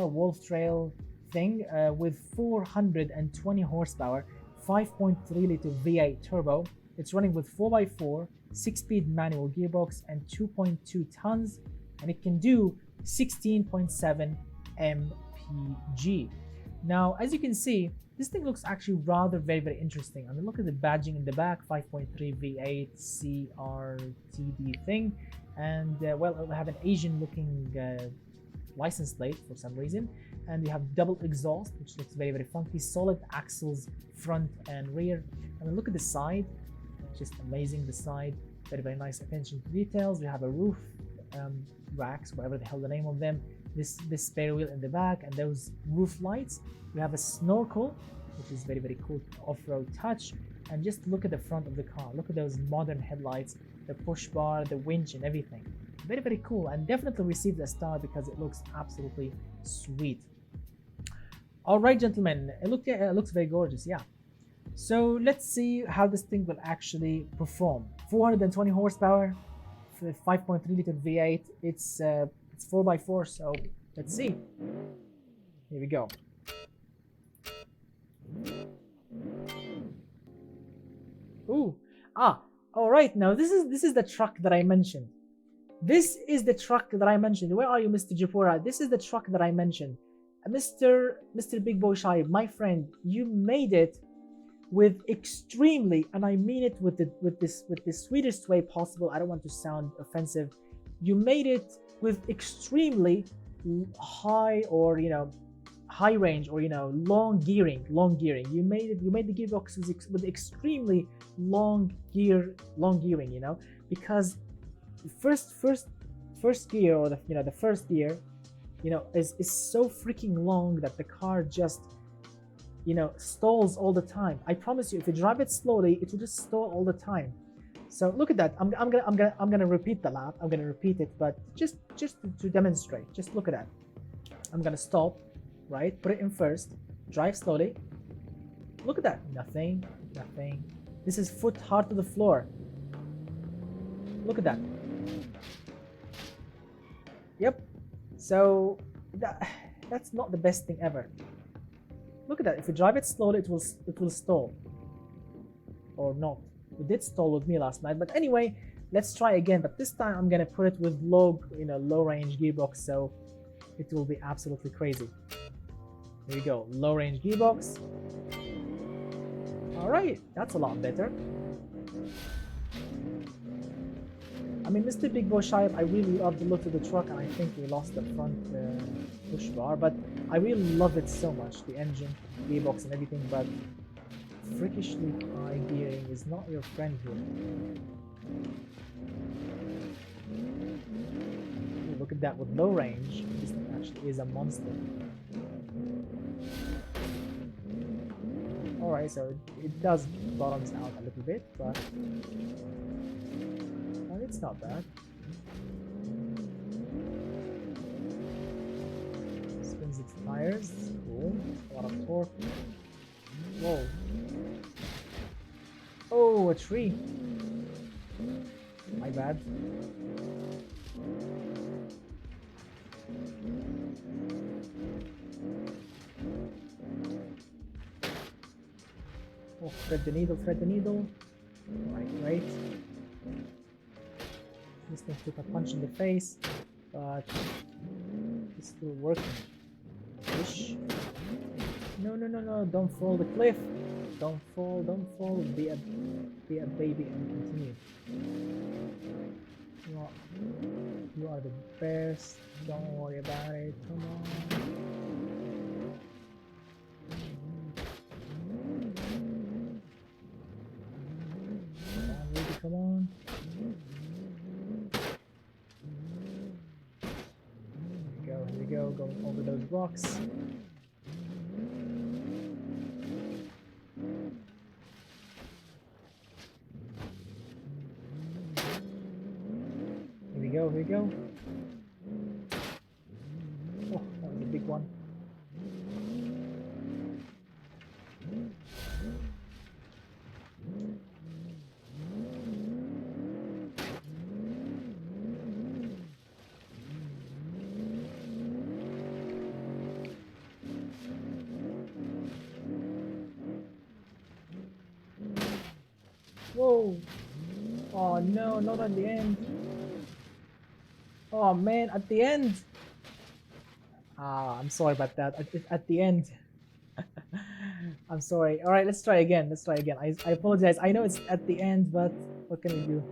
Wolf Trail thing with 420 horsepower, 5.3 liter V8 turbo. It's running with 4x4, 6-speed manual gearbox, and 2.2 tons, and it can do 16.7 mpg. Now, as you can see, this thing looks actually rather very interesting. I mean, look at the badging in the back, 5.3 V8 CRTD thing, and well, it'll have an Asian looking license plate for some reason, and you have double exhaust, which looks very funky, solid axles front and rear. I mean, look at the side, just amazing. The side, very nice attention to details. We have a roof racks, whatever the hell the name of them, this spare wheel in the back, and those roof lights. We have a snorkel, which is very cool off-road touch. And just look at the front of the car, look at those modern headlights, the push bar, the winch, and everything. Very cool, and definitely received a star because it looks absolutely sweet. All right, gentlemen, it looks very gorgeous. Yeah, so let's see how this thing will actually perform. 420 horsepower, 5.3 liter V8. It's 4x4, so let's see. Here we go. Ooh, all right. Now this is the truck that I mentioned. This is the truck that I mentioned. Where are you, Mr. Japura? This is the truck that I mentioned. Mr. Big Boy Shaib, my friend, you made it with extremely, and I mean it with the sweetest way possible. I don't want to sound offensive. You made it with extremely high, or high range, or long gearing. You made the gearbox with extremely long gearing, because first gear, or the first gear, is so freaking long that the car just stalls all the time. I promise you, if you drive it slowly, it will just stall all the time. So look at that. I'm gonna repeat the lap. I'm gonna repeat it, but just to demonstrate. Just look at that. I'm gonna stop, right? Put it in first. Drive slowly. Look at that. Nothing. This is foot hard to the floor. Look at that. Yep. So that's not the best thing ever. Look at that. If you drive it slowly, it will stall. Or not. It did stall with me last night. But anyway, let's try again. But this time I'm gonna put it with low range gearbox, so it will be absolutely crazy. Here we go. Low range gearbox. All right, that's a lot better. I mean, Mr. Big Boy Shaib, I really love the look of the truck, and I think we lost the front push bar, but I really love it so much, the engine, gearbox, and everything. But freakishly high gearing is not your friend here. Ooh, look at that with low range. This thing actually is a monster. Alright, so it does bottoms out a little bit, but it's not bad. Spins its tires. Cool. A lot of torque. Whoa. Oh, a tree. My bad. Oh, thread the needle. Right, great. This thing took a punch in the face, but it's still working. Ish. No, no, no, no, don't fall the cliff. Don't fall, don't fall. Be a baby and continue. You are the best. Don't worry about it. Come on. Come on. Here we go, going over those rocks. Here we go. Oh, that was a big one. Whoa! Oh no, not at the end. Oh man, at the end! Ah, I'm sorry about that. At the end. I'm sorry. Alright, let's try again. I apologize. I know it's at the end, but what can we do?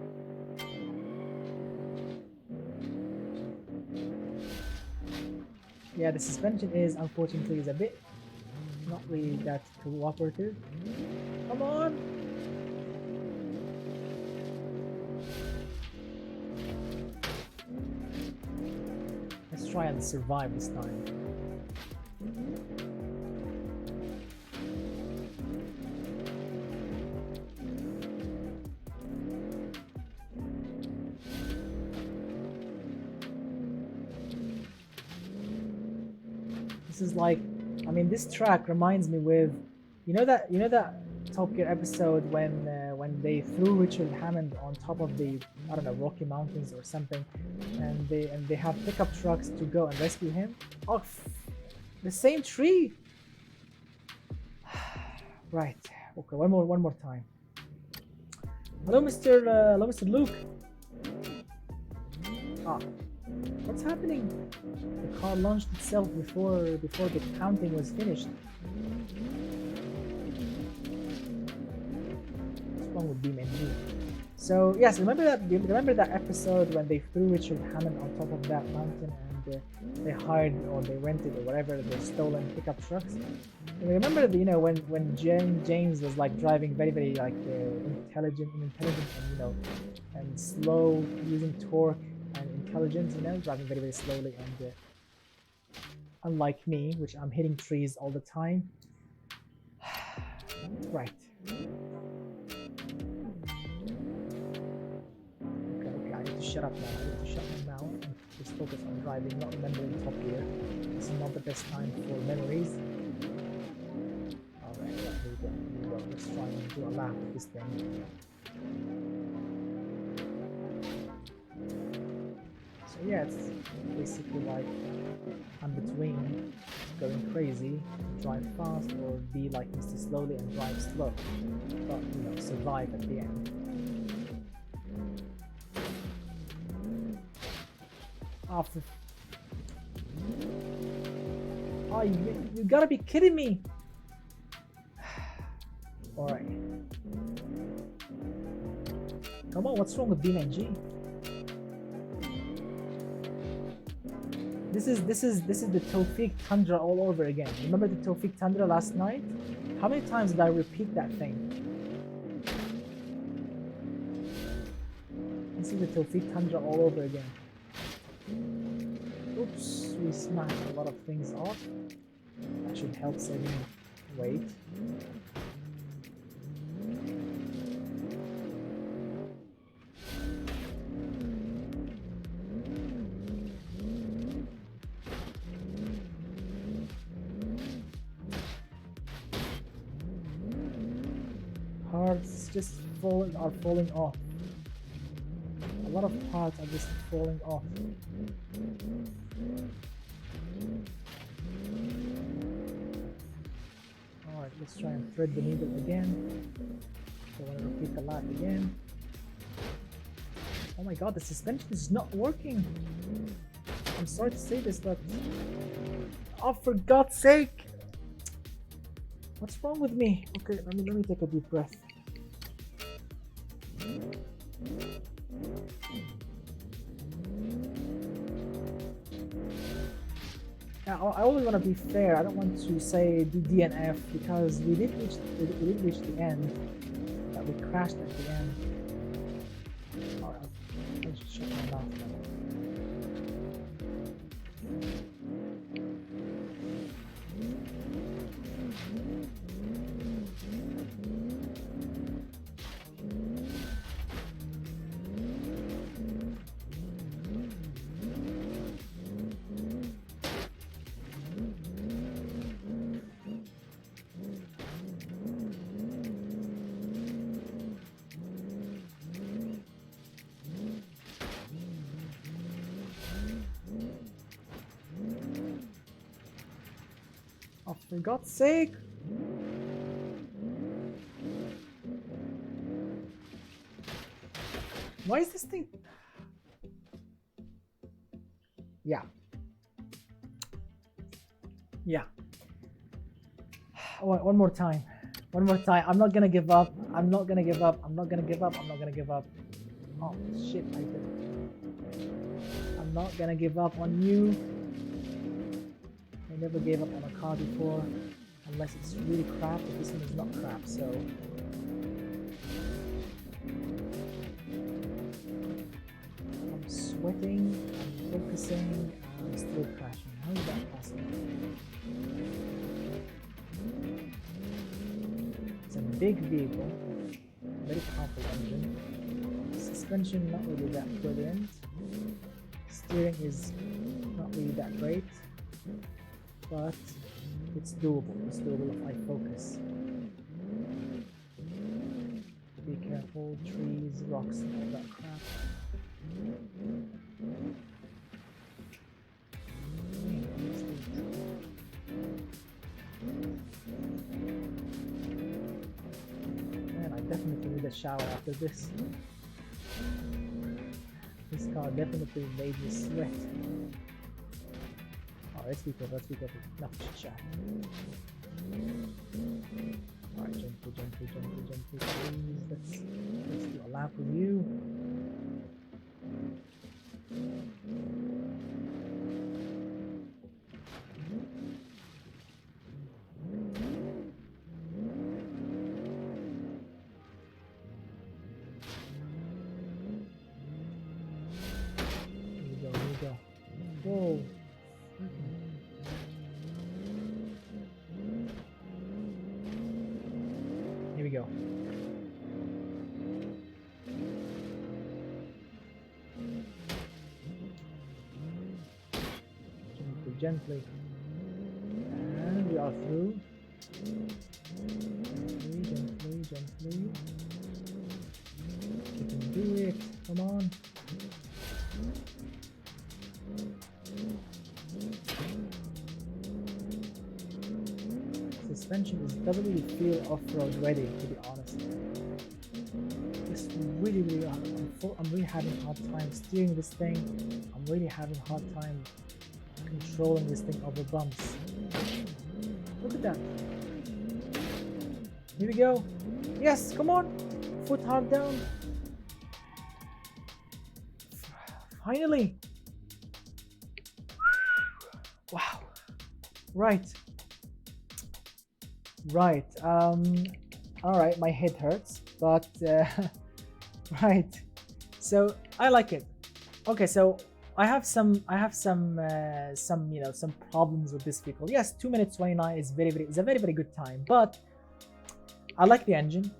Yeah, the suspension is, unfortunately, is a bit not really that cooperative. Come on! Try and survive this time. This is like, I mean, this track reminds me with, you know that Top Gear episode when they threw Richard Hammond on top of the, I don't know, Rocky Mountains or something, and they have pickup trucks to go and rescue him. Oh, the same tree. Right. Okay. One more time. Hello, Mr. Luke. Ah, what's happening? The car launched itself before the counting was finished. With Beam and me. So yes, remember that episode when they threw Richard Hammond on top of that mountain and they hired or they rented or whatever the stolen pickup trucks? And remember when James was like driving very like intelligent and and slow, using torque and intelligence, driving very slowly, and unlike me, which I'm hitting trees all the time. Right. Shut up now. I need to shut my mouth and just focus on driving, not remembering Top Gear. This is not the best time for memories. Alright, here we go. Let's try and do a lap with this thing. So yeah, it's basically like I'm between going crazy, drive fast, or be like Mr. Slowly and drive slow, but survive at the end. Oh, you gotta be kidding me! Alright. Come on, what's wrong with BMG? This is the Tawfiq Tundra all over again. Remember the Tawfiq Tundra last night? How many times did I repeat that thing? This is the Tawfiq Tundra all over again. Oops, we smashed a lot of things off. That should help saving weight. Parts just are falling off. A lot of parts are just falling off. Alright, let's try and thread the needle again. So I want to repeat the lap again. Oh my god, the suspension is not working. I'm sorry to say this, but oh, for God's sake! What's wrong with me? Okay, let me take a deep breath. Now, I always want to be fair. I don't want to say DNF because we did reach the end. That we crashed at the end. Alright, I should shut my mouth now. Oh, for God's sake! Why is this thing? Yeah. Yeah. One more time. One more time. I'm not gonna give up. I'm not gonna give up. I'm not gonna give up. I'm not gonna give up. Oh shit, I did it. I'm not gonna give up on you. I never gave up on a car before, unless it's really crap, but this one is not crap, so... I'm sweating, I'm focusing, I'm still crashing. How is that possible? It's a big vehicle, very powerful engine. Suspension not really that brilliant. Steering is not really that great. But it's doable. It's doable if I focus. Be careful, trees, rocks, and all that crap. Man, I definitely need a shower after this. This car definitely made me sweat. Oh, let's be careful, Enough chat. Alright, gently, please. Let's do a lap with you. Here we go. Whoa. Here we go. Gently. And we are through. Gently. You can do it. Come on. Suspension doesn't really feel off-road ready, to be honest. It's really I'm really having a hard time steering this thing. I'm really having a hard time controlling this thing over bumps. Look at that. Here we go. Yes, come on. Foot hard down. Finally. Wow. Right. All right, my head hurts, but right. So I like it. Okay, so I have some some problems with this vehicle. Yes, 2 minutes 29 is a very good time, but I like the engine.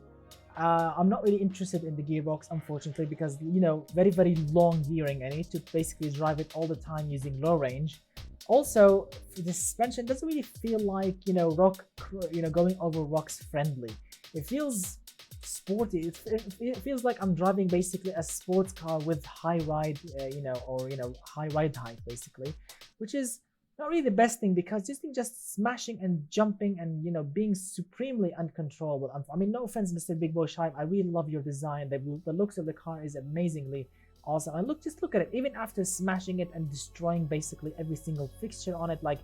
I'm not really interested in the gearbox, unfortunately, because very long gearing. I need to basically drive it all the time using low range. Also, the suspension doesn't really feel like going over rocks friendly. It feels sporty. It feels like I'm driving basically a sports car with high ride, high ride height basically, which is not really the best thing, because just smashing and jumping and being supremely uncontrollable. I mean, no offense, Mr. Big Boy Shive, I really love your design. The looks of the car is amazingly awesome. And just look at it. Even after smashing it and destroying basically every single fixture on it, like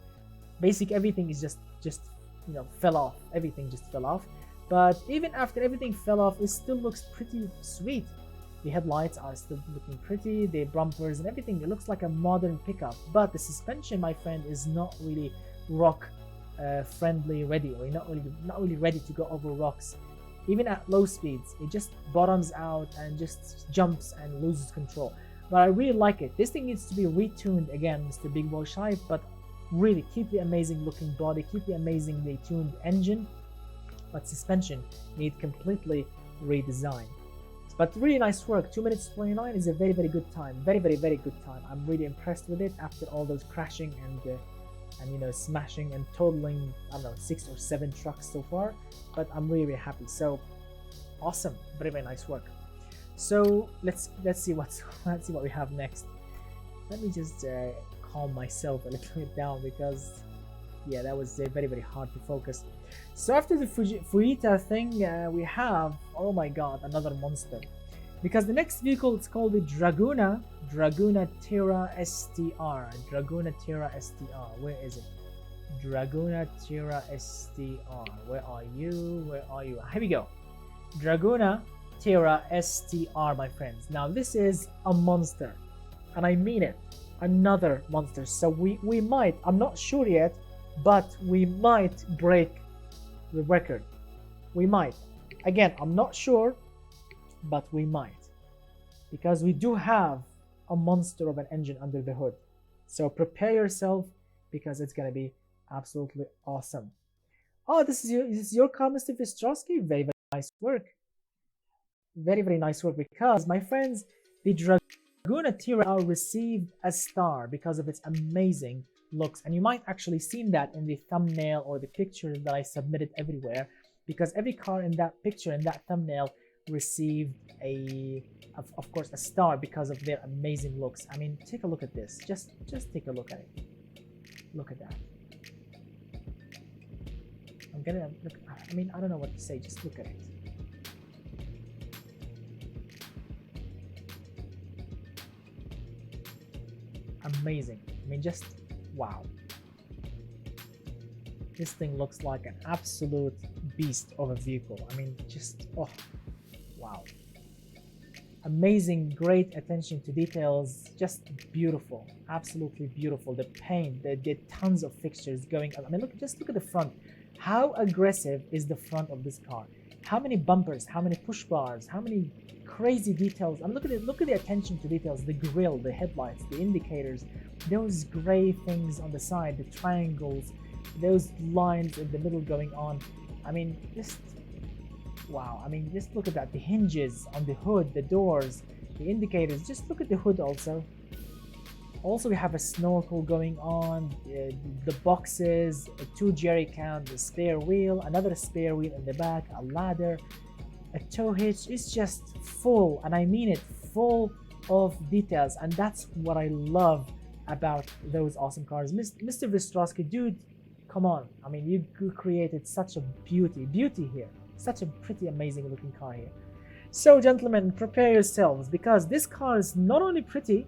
basic everything is just you know, fell off. Everything just fell off. But even after everything fell off, it still looks pretty sweet. The headlights are still looking pretty, the bumpers and everything. It looks like a modern pickup. But the suspension, my friend, is not really rock friendly ready, or not really ready to go over rocks. Even at low speeds, it just bottoms out and just jumps and loses control. But I really like it. This thing needs to be retuned again, Mr. Big Boy Shive, but really keep the amazing looking body, keep the amazingly tuned engine, but suspension need completely redesigned. But really nice work. 2 minutes 29 is a very good time. Very good time. I'm really impressed with it after all those crashing and you know, smashing and totaling, I don't know, 6 or 7 trucks so far. But I'm really happy. So awesome. Very nice work. So let's see what we have next. Let me just calm myself a little bit down, because yeah, that was very hard to focus. So after the Fujita thing, we have, oh my god, another monster. Because the next vehicle, it's called the Dracona Terra STR. Dracona Terra STR. Where is it? Dracona Terra STR. Where are you? Where are you? Here we go. Dracona Terra STR, my friends. Now this is a monster, and I mean it. Another monster. So we might, I'm not sure yet, but we might break the record. We might. Again, I'm not sure, but we might, because we do have a monster of an engine under the hood. So prepare yourself, because it's gonna be absolutely awesome. Oh, this is your car, Mr. Vystrowski. Very nice work. Very nice work, because my friends, the Dracona Terra received a star because of its amazing looks, and you might actually seen that in the thumbnail or the pictures that I submitted everywhere, because every car in that picture, in that thumbnail, received of course a star because of their amazing looks. I mean, take a look at this. Just take a look at it. Look at that. I'm gonna look. I mean, I don't know what to say. Just look at it. Amazing. I mean, just wow. This thing looks like an absolute beast of a vehicle. I mean, just, oh, wow. Amazing, great attention to details, just beautiful, absolutely beautiful. The paint, the tons of fixtures going on. I mean, just look at the front. How aggressive is the front of this car? How many bumpers, how many push bars, how many crazy details. I mean, look at the attention to details, the grille, the headlights, the indicators, those gray things on the side, the triangles, those lines in the middle going on. I mean, just wow. I mean, just look at that. The hinges on the hood, the doors, the indicators. Just look at the hood also. Also, we have a snorkel going on, the boxes, 2 jerry cans, a spare wheel, another spare wheel in the back, a ladder, a tow hitch. It's just full, and I mean it, full of details. And that's what I love about those awesome cars. Mr. Vystrowski, dude, come on. I mean, you created such a beauty here. Such a pretty amazing looking car here. So gentlemen, prepare yourselves, because this car is not only pretty,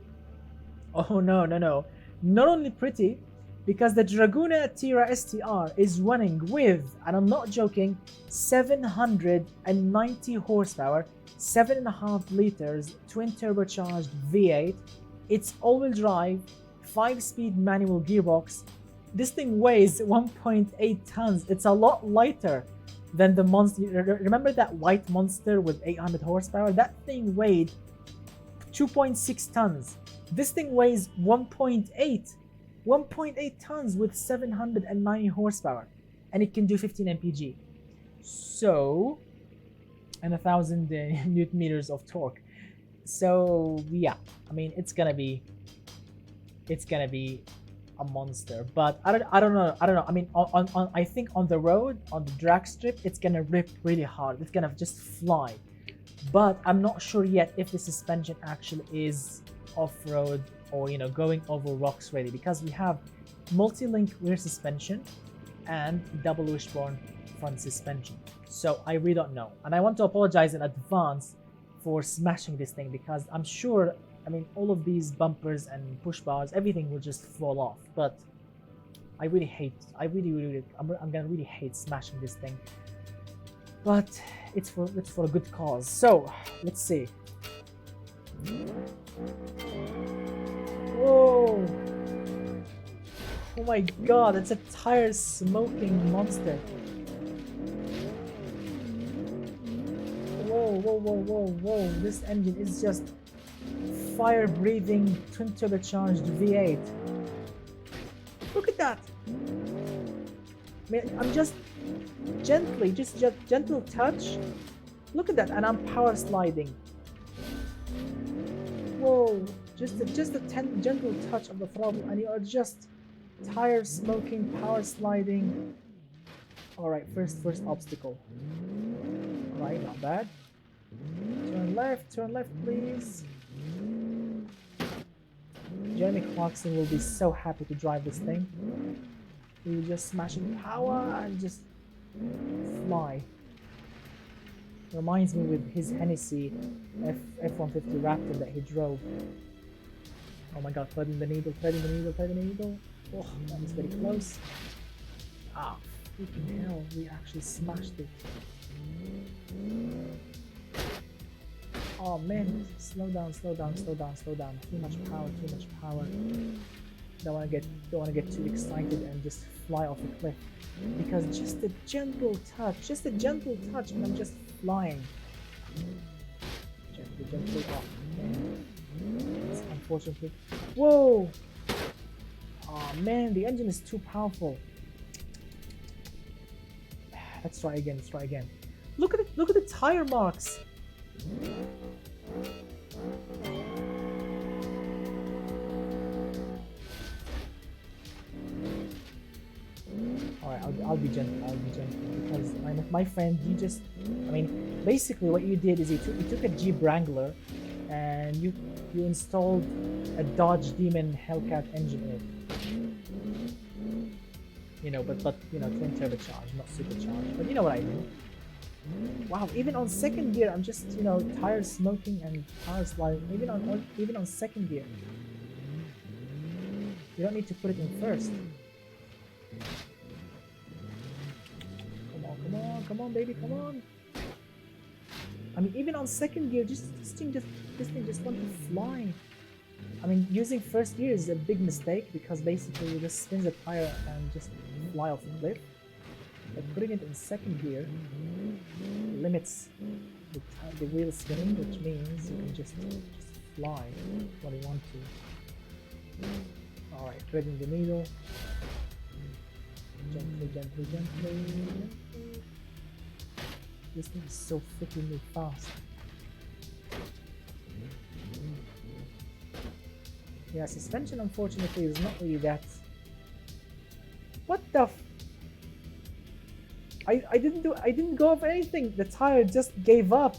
oh no, not only pretty, because the Dracona Terra STR is running with, and I'm not joking, 790 horsepower, 7.5 liters, twin turbocharged V8. It's all-wheel drive, 5-speed manual gearbox. This thing weighs 1.8 tons. It's a lot lighter than the monster. Remember that white monster with 800 horsepower? That thing weighed 2.6 tons. This thing weighs 1.8 tons with 790 horsepower, and it can do 15 mpg. So, and 1,000 newton meters of torque. So yeah, I mean, it's gonna be a monster. But I don't know. I mean, I think on the road, on the drag strip, it's gonna rip really hard. It's gonna just fly. But I'm not sure yet if the suspension actually is off-road or, you know, going over rocks ready, because we have multi-link rear suspension and double wishbone front suspension. So I really don't know, and I want to apologize in advance for smashing this thing, because I'm sure, I mean, all of these bumpers and push bars, everything will just fall off. But I really hate. I'm gonna really hate smashing this thing. But it's for a good cause. So let's see. Whoa! Oh my god, it's a tire smoking monster. Whoa, whoa, whoa, whoa, whoa. This engine is just fire breathing twin turbocharged V8. Look at that! I mean, I'm just gently, just gentle touch. Look at that, and I'm power sliding. Whoa! Just a gentle touch of the throttle, and you are just tire smoking, power sliding. All right, first obstacle. All right, not bad. Turn left, please. Jeremy Clarkson will be so happy to drive this thing. He will just smashing power and just fly. Reminds me with his Hennessy F-150 Raptor that he drove. Oh my god, threading the needle. Oh, that was very close. Ah, freaking hell, we actually smashed it. Oh man, slow down. Too much power. Don't wanna get too excited and just fly off the cliff. Because just a gentle touch, and I'm just flying. Gently off. Unfortunately. Whoa! Oh man, the engine is too powerful. Let's try again. Look at the tire marks. Alright, I'll be gentle because my friend, he just, I mean, basically what you did is you took a Jeep Wrangler and you installed a Dodge Demon Hellcat engine in it. You know, but you know, twin turbocharged, not supercharged. But you know what I mean. Wow, even on second gear, I'm just, you know, tire smoking and power sliding. Even on second gear, you don't need to put it in first. Come on, baby, come on. I mean, even on second gear, this thing just wants to fly. I mean, using first gear is a big mistake because basically you just spin the tire and just fly off the cliff. But putting it in second gear limits the wheel spinning, which means you can just fly when you want to. Alright, threading the needle. Gently. This thing is so freaking fast. Yeah, suspension unfortunately is not really that. What the f— I didn't go off anything. The tire just gave up.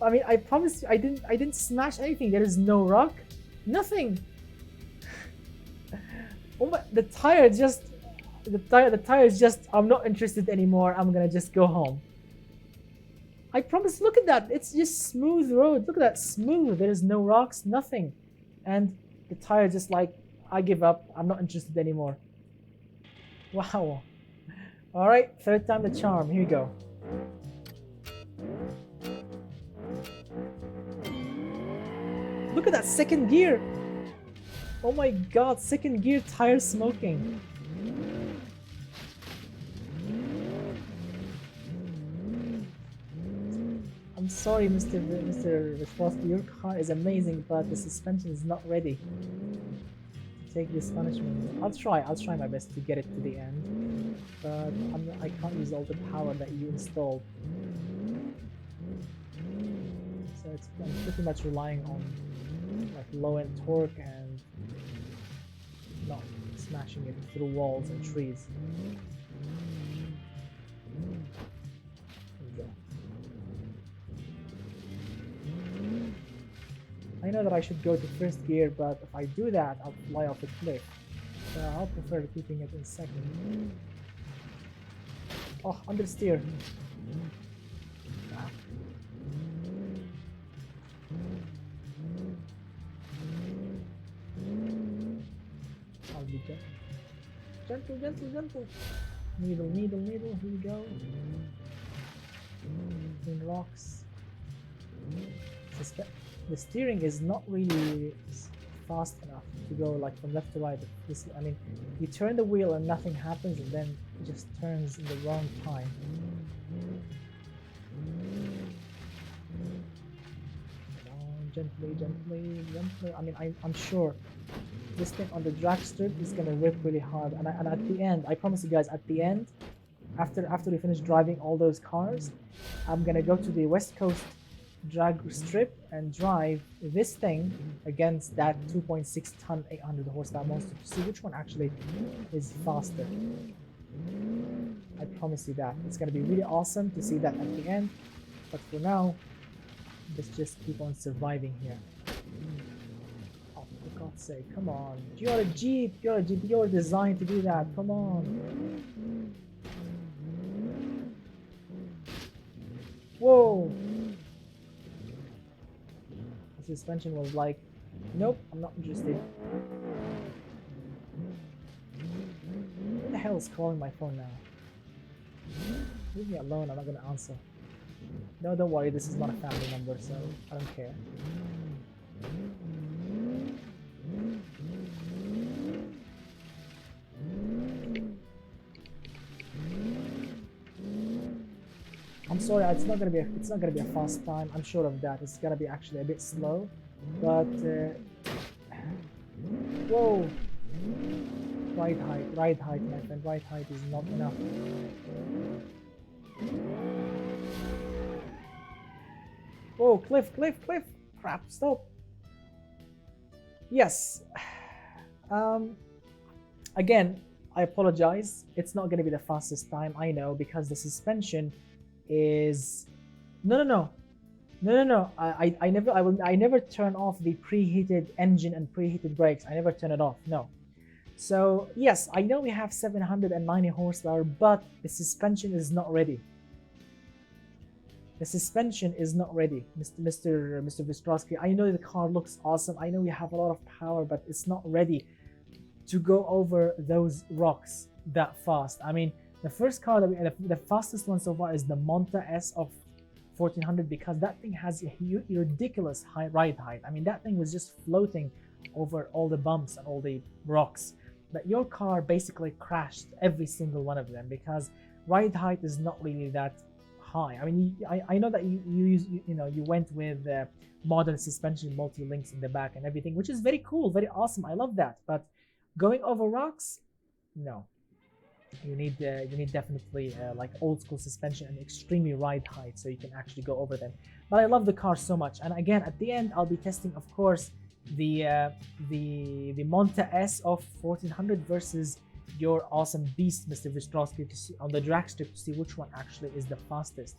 I mean, I promise you, I didn't smash anything. There is no rock, nothing. Oh my, the tire is just, I'm not interested anymore. I'm gonna just go home. I promise, look at that. It's just smooth road. Look at that, smooth. There is no rocks, nothing. And the tire just like, I give up. I'm not interested anymore. Wow. All right, third time the charm. Here we go. Look at that second gear. Oh my god, second gear tire smoking. I'm sorry, Mr. Defroster, your car is amazing, but the suspension is not ready to take this punishment. I'll try my best to get it to the end, but I can't use all the power that you installed. So I'm pretty much relying on like low-end torque and not smashing it through walls and trees. There we go. I know that I should go to first gear, but if I do that, I'll fly off the cliff. So I'll prefer keeping it in second. Oh, understeer. Be gentle. Gentle, gentle, gentle. Needle, needle, needle. Here we go. Between rocks. The steering is not really fast enough to go like from left to right. I mean, you turn the wheel and nothing happens, and then it just turns in the wrong time. Gently, gently, gently. I mean, I'm sure this thing on the drag strip is gonna rip really hard. And at the end, I promise you guys, at the end, after we finish driving all those cars, I'm gonna go to the West Coast drag strip and drive this thing against that 2.6 ton 800 horsepower monster to see which one actually is faster. I promise you that. It's gonna be really awesome to see that at the end. But for now, let's just keep on surviving here. Oh, for God's sake, come on. You're a Jeep, you're designed to do that. Come on. Whoa. The suspension was like, nope, I'm not interested. Who the hell is calling my phone now? Leave me alone, I'm not gonna answer. No, don't worry, this is not a family number, so I don't care. I'm sorry, it's not gonna be a fast time. I'm sure of that. It's gonna be actually a bit slow, but whoa! Ride height, my friend. Ride height is not enough. Whoa, cliff! Crap! Stop! Yes. Again, I apologize. It's not gonna be the fastest time. I know, because the suspension is no. I never turn off the preheated engine and preheated brakes. I never turn it off. No. So yes, I know we have 790 horsepower, but the suspension is not ready. The suspension is not ready, Mr. Vystrowski. I know the car looks awesome. I know we have a lot of power, but it's not ready to go over those rocks that fast. I mean, the first car that the fastest one so far is the Monta S of 1400, because that thing has a ridiculous high ride height. I mean, that thing was just floating over all the bumps and all the rocks. But your car basically crashed every single one of them because ride height is not really that high. I mean, I know that you went with modern suspension, multi-links in the back and everything, which is very cool, very awesome. I love that. But going over rocks, no. You need definitely like old school suspension and extremely ride height so you can actually go over them. But I love the car so much. And again, at the end, I'll be testing, of course, the Monta S of 1400 versus your awesome beast, Mr. Vystrowski, on the drag strip to see which one actually is the fastest.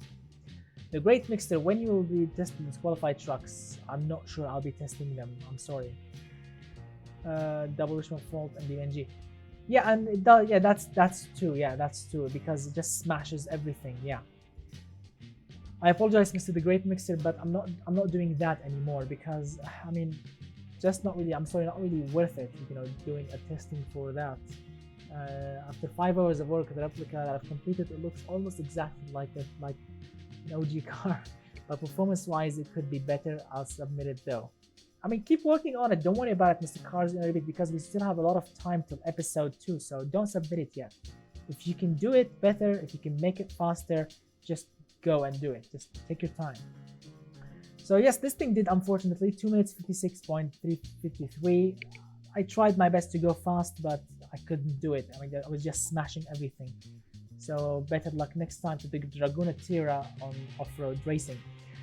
The Great Mixer, when you will be testing disqualified trucks, I'm not sure I'll be testing them. I'm sorry. Double Richmond Fault and DNG. Yeah, and it does. Yeah, that's true. Yeah, that's true, because it just smashes everything. Yeah. I apologize, Mr. The Great Mixer, but I'm not doing that anymore because I mean, just not really. I'm sorry, not really worth it. Doing a testing for that. After 5 hours of work, the replica that I've completed, it looks almost exactly like an OG car. But performance-wise, it could be better. I'll submit it though. I mean, keep working on it. Don't worry about it, Mr. Cars in a bit, because we still have a lot of time till episode 2. So don't submit it yet. If you can do it better, if you can make it faster, just go and do it. Just take your time. So yes, this thing did, unfortunately, 2 minutes 56.353. I tried my best to go fast, but I couldn't do it. I mean, I was just smashing everything. So better luck next time to the Dracona Tira on off-road racing.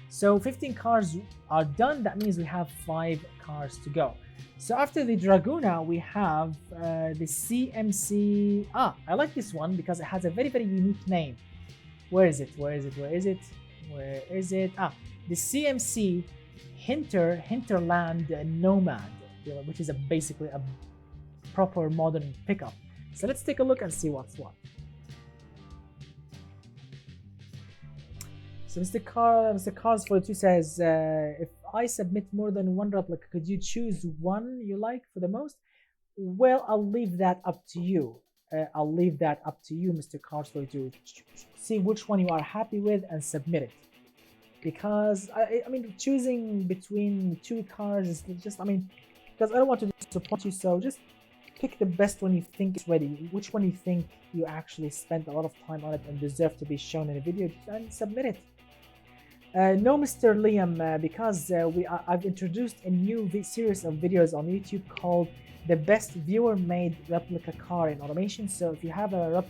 So 15 cars are done. That means we have 5 cars to go. So after the Dracona, we have the CMC. I like this one because it has a very, very unique name. Where is it? The CMC Hinterland Nomad, which is basically a proper modern pickup. So let's take a look and see what's what. So Mr. Cars42 says, if I submit more than one replica, could you choose one you like for the most? Well, I'll leave that up to you. I'll leave that up to you, Mr. Carsley, to see which one you are happy with and submit it. Because I mean, choosing between two cars is just, I mean, because I don't want to disappoint you, so just pick the best one you think is ready, which one you think you actually spent a lot of time on it and deserve to be shown in a video, and submit it. No, Mr. Liam, because I've introduced a new series of videos on YouTube called the best viewer-made replica car in automation. So if you have a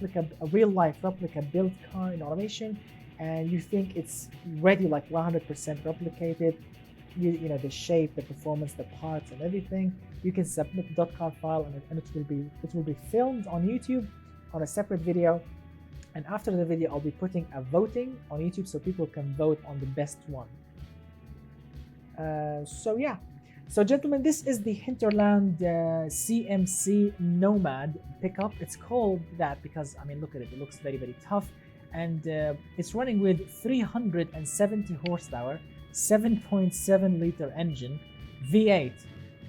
real-life replica built car in automation, and you think it's ready, like 100% replicated, you know, the shape, the performance, the parts, and everything, you can submit the .car file, and it will be filmed on YouTube on a separate video. And after the video, I'll be putting a voting on YouTube so people can vote on the best one. So yeah. So gentlemen, this is the Hinterland CMC Nomad pickup. It's called that because, I mean, look at it. It looks very, very tough. And it's running with 370 horsepower, 7.7 liter engine, V8,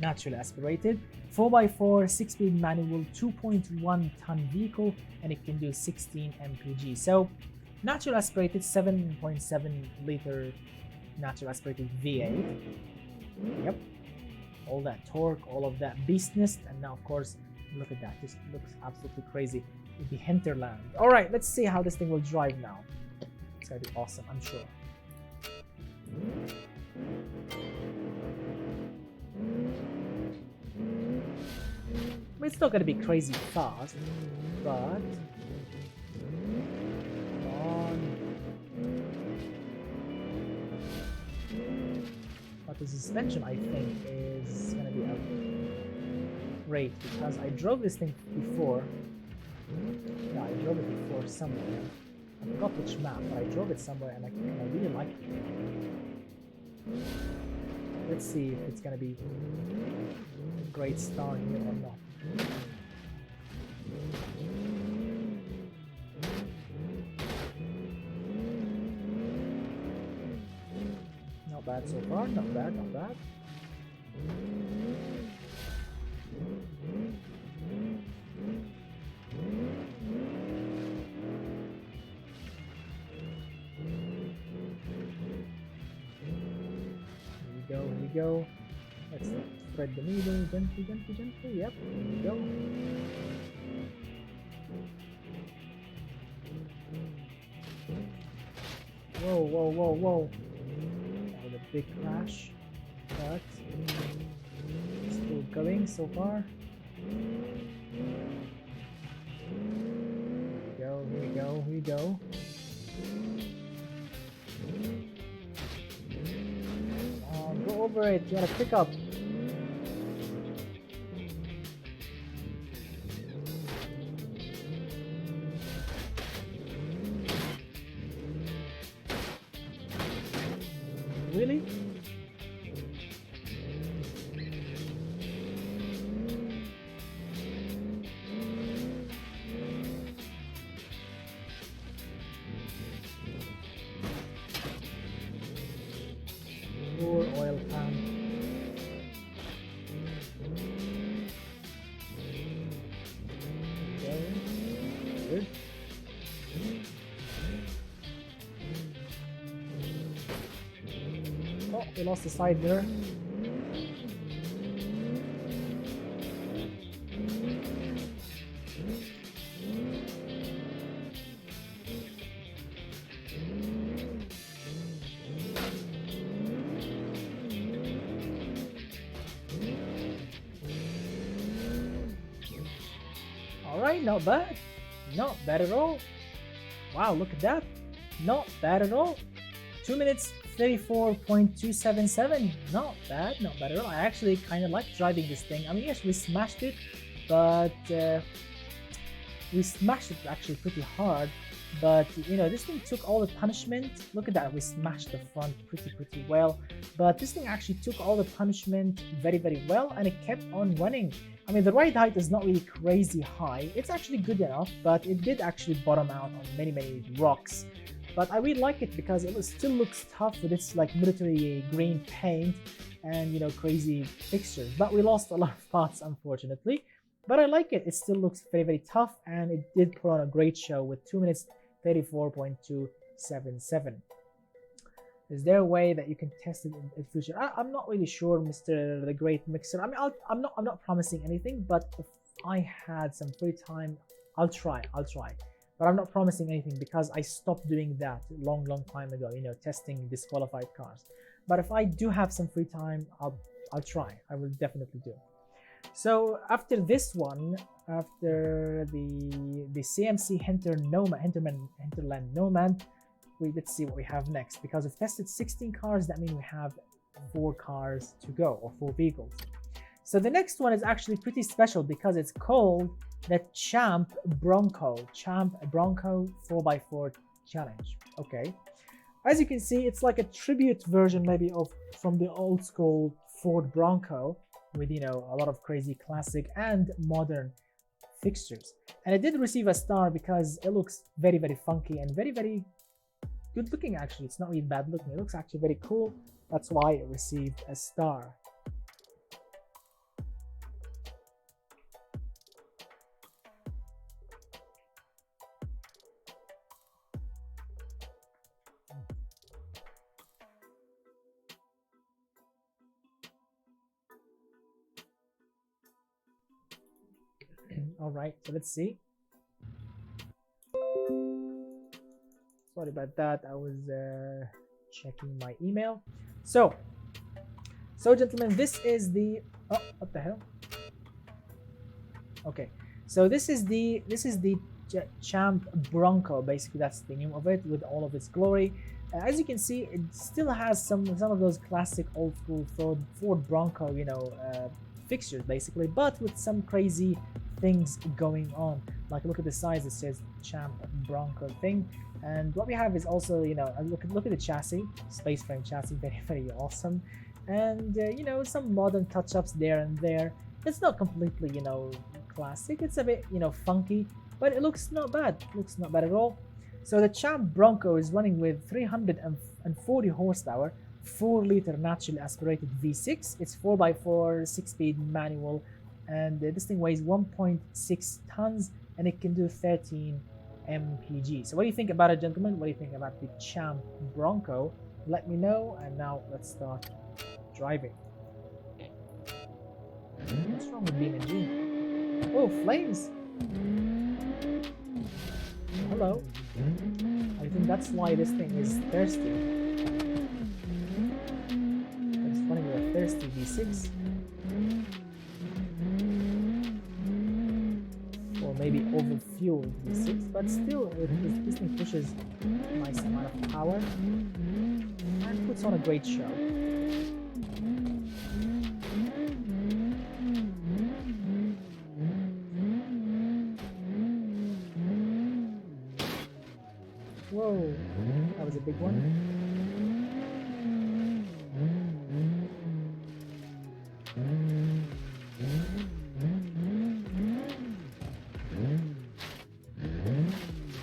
naturally aspirated, 4x4 6-speed manual, 2.1 ton vehicle, and it can do 16 mpg. So natural aspirated, 7.7 liter natural aspirated V8. Yep, all that torque, all of that beastness, and now of course look at that, this looks absolutely crazy with the Hinterland. All right, let's see how this thing will drive now. It's gonna be awesome, I'm sure. I mean, it's not gonna be crazy fast, but come on. But the suspension, I think, is gonna be great because I drove this thing before. Yeah, I drove it before somewhere. I forgot which map, but I drove it somewhere and I really like it. Let's see if it's gonna be a great start here or not. Not bad so far, not bad, not bad. Here we go. Let's thread the needle gently, gently, gently. Yep, here we go. Whoa, whoa, whoa, whoa. That was a big crash, but still going so far. Here we go, here we go. Go over it, you gotta pick up. Really? Poor oil pan. Okay. Good. Oh, we lost the side there. Alright, not bad. Not bad at all. Wow, look at that. Not bad at all. 2 minutes 34.277. Not bad, not bad at all. I actually kind of like driving this thing. I mean, yes, we smashed it, but we smashed it actually pretty hard. But you know, this thing took all the punishment. Look at that, we smashed the front pretty well. But this thing actually took all the punishment very well, and it kept on running. I mean, the ride height is not really crazy high. It's actually good enough, but it did actually bottom out on many rocks. But I really like it because it still looks tough with its like military green paint and, you know, crazy fixtures. But we lost a lot of parts, unfortunately. but I like it. It still looks very, very tough, and it did put on a great show with 2 minutes 34.277. Is there a way that you can test it in the future? I'm not really sure, Mr. the Great Mixer. I mean, I'm not promising anything, but if I had some free time, I'll try. But I'm not promising anything because I stopped doing that long time ago, you know, testing disqualified cars. But if I do have some free time, I'll try. I will definitely do. So after this one, after the CMC Hinterland Nomad, let's see what we have next. Because we've tested 16 cars, that means we have 4 cars to go, or 4 vehicles. So the next one is actually pretty special because it's called the Champ Bronco 4x4 Challenge. Okay, as you can see, it's like a tribute version maybe from the old school Ford Bronco, with, you know, a lot of crazy classic and modern fixtures. And it did receive a star because it looks very, very funky and very, very good looking. Actually, it's not really bad looking. It looks actually very cool. That's why it received a star. All right, so let's see. Sorry about that. I was checking my email. So gentlemen, this is the, oh, what the hell? Okay, so this is the Champ Bronco. Basically, that's the name of it, with all of its glory. As you can see, it still has some of those classic old school Ford Bronco, you know, fixtures basically, but with some crazy things going on. Like, look at the size. It says Champ Bronco thing. And what we have is also, you know, look at the chassis, space frame chassis, very, very awesome. And you know, some modern touch-ups there and there. It's not completely, you know, classic. It's a bit, you know, funky, but it looks not bad. Looks not bad at all. So the Champ Bronco is running with 340 horsepower, 4-liter naturally aspirated V6. It's 4x4, 6-speed manual, and this thing weighs 1.6 tons, and it can do 13 mpg. So what do you think about it, gentlemen? What do you think about the Champ Bronco? Let me know. And now let's start driving. What's wrong with BMG? Oh, flames! Hello. I think that's why this thing is thirsty. It's running with a thirsty V6. Maybe overfueled V6, but still this thing pushes a nice amount of power and puts on a great show. Whoa, that was a big one.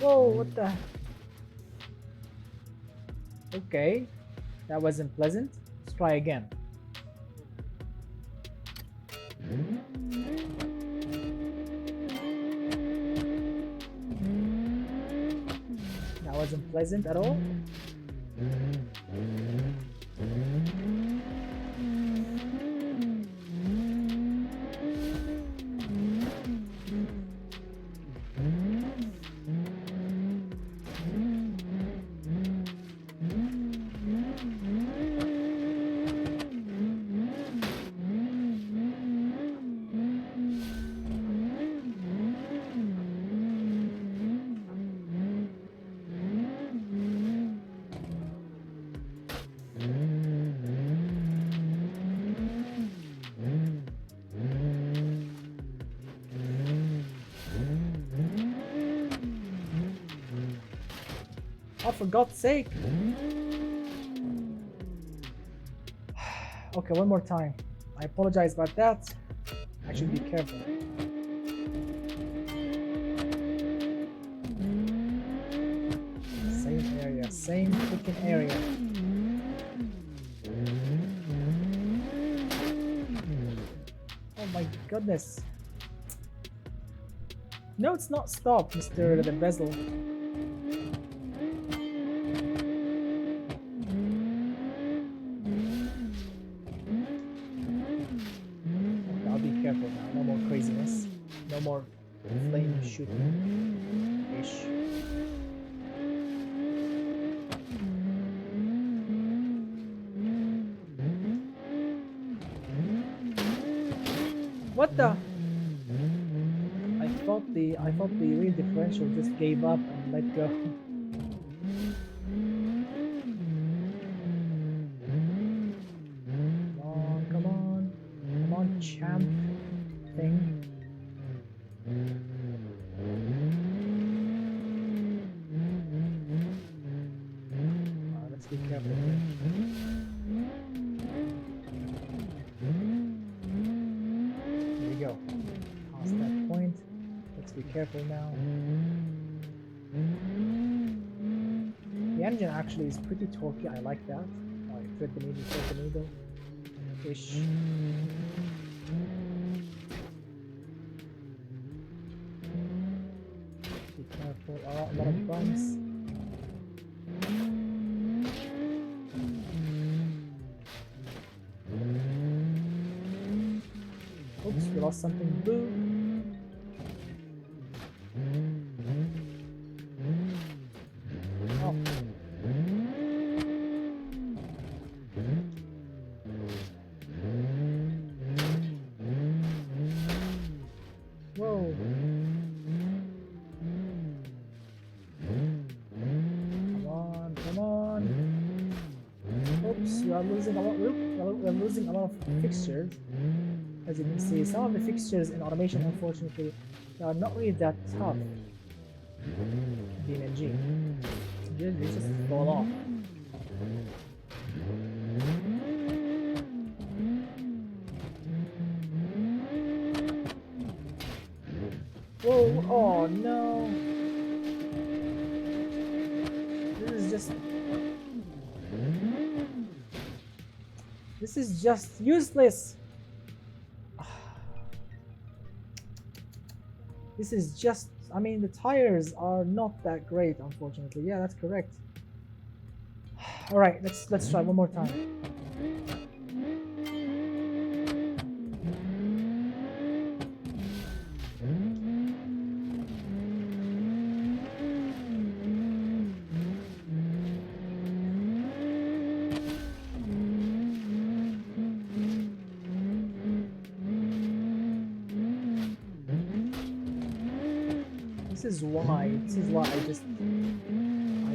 Whoa, what the? Okay, that wasn't pleasant. Let's try again. That wasn't pleasant at all. Oh, for God's sake. Okay, one more time. I apologize about that. I should be careful. Same area, same freaking area. Oh my goodness. No, it's not stop, Mr. The Bezel. Okay, I'll be careful now. No more craziness. No more flame shooting ish. What the? I thought the rear differential just gave up and let go. Come on, champ thing. Let's be careful here. There we go. Past that point. Let's be careful now. The engine actually is pretty torquey. I like that. Alright, thread the needle. Ish. Be careful. Oh, a lot of bumps. Oops, we lost something blue. Oh. Whoa. Come on. Oops, we are losing a lot. We're losing a lot of fixtures. As you can see, some of the fixtures in automation, unfortunately, they are not really that tough. DMG. They just fall off. Whoa! Oh no! This is just useless. This is just, I mean, the tires are not that great, unfortunately. Yeah, that's correct. All right, let's try one more time. This is why I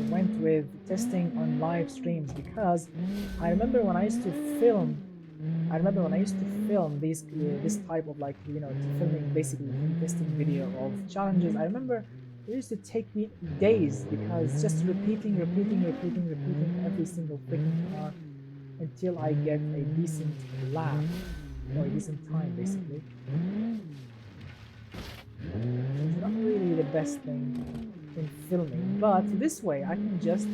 went with testing on live streams, because I remember when I used to film this type of, like, you know, filming basically testing video of challenges. I remember it used to take me days, because just repeating every single freaking car until I get a decent lap or a decent time, basically. It's not really the best thing in filming, but this way I can just,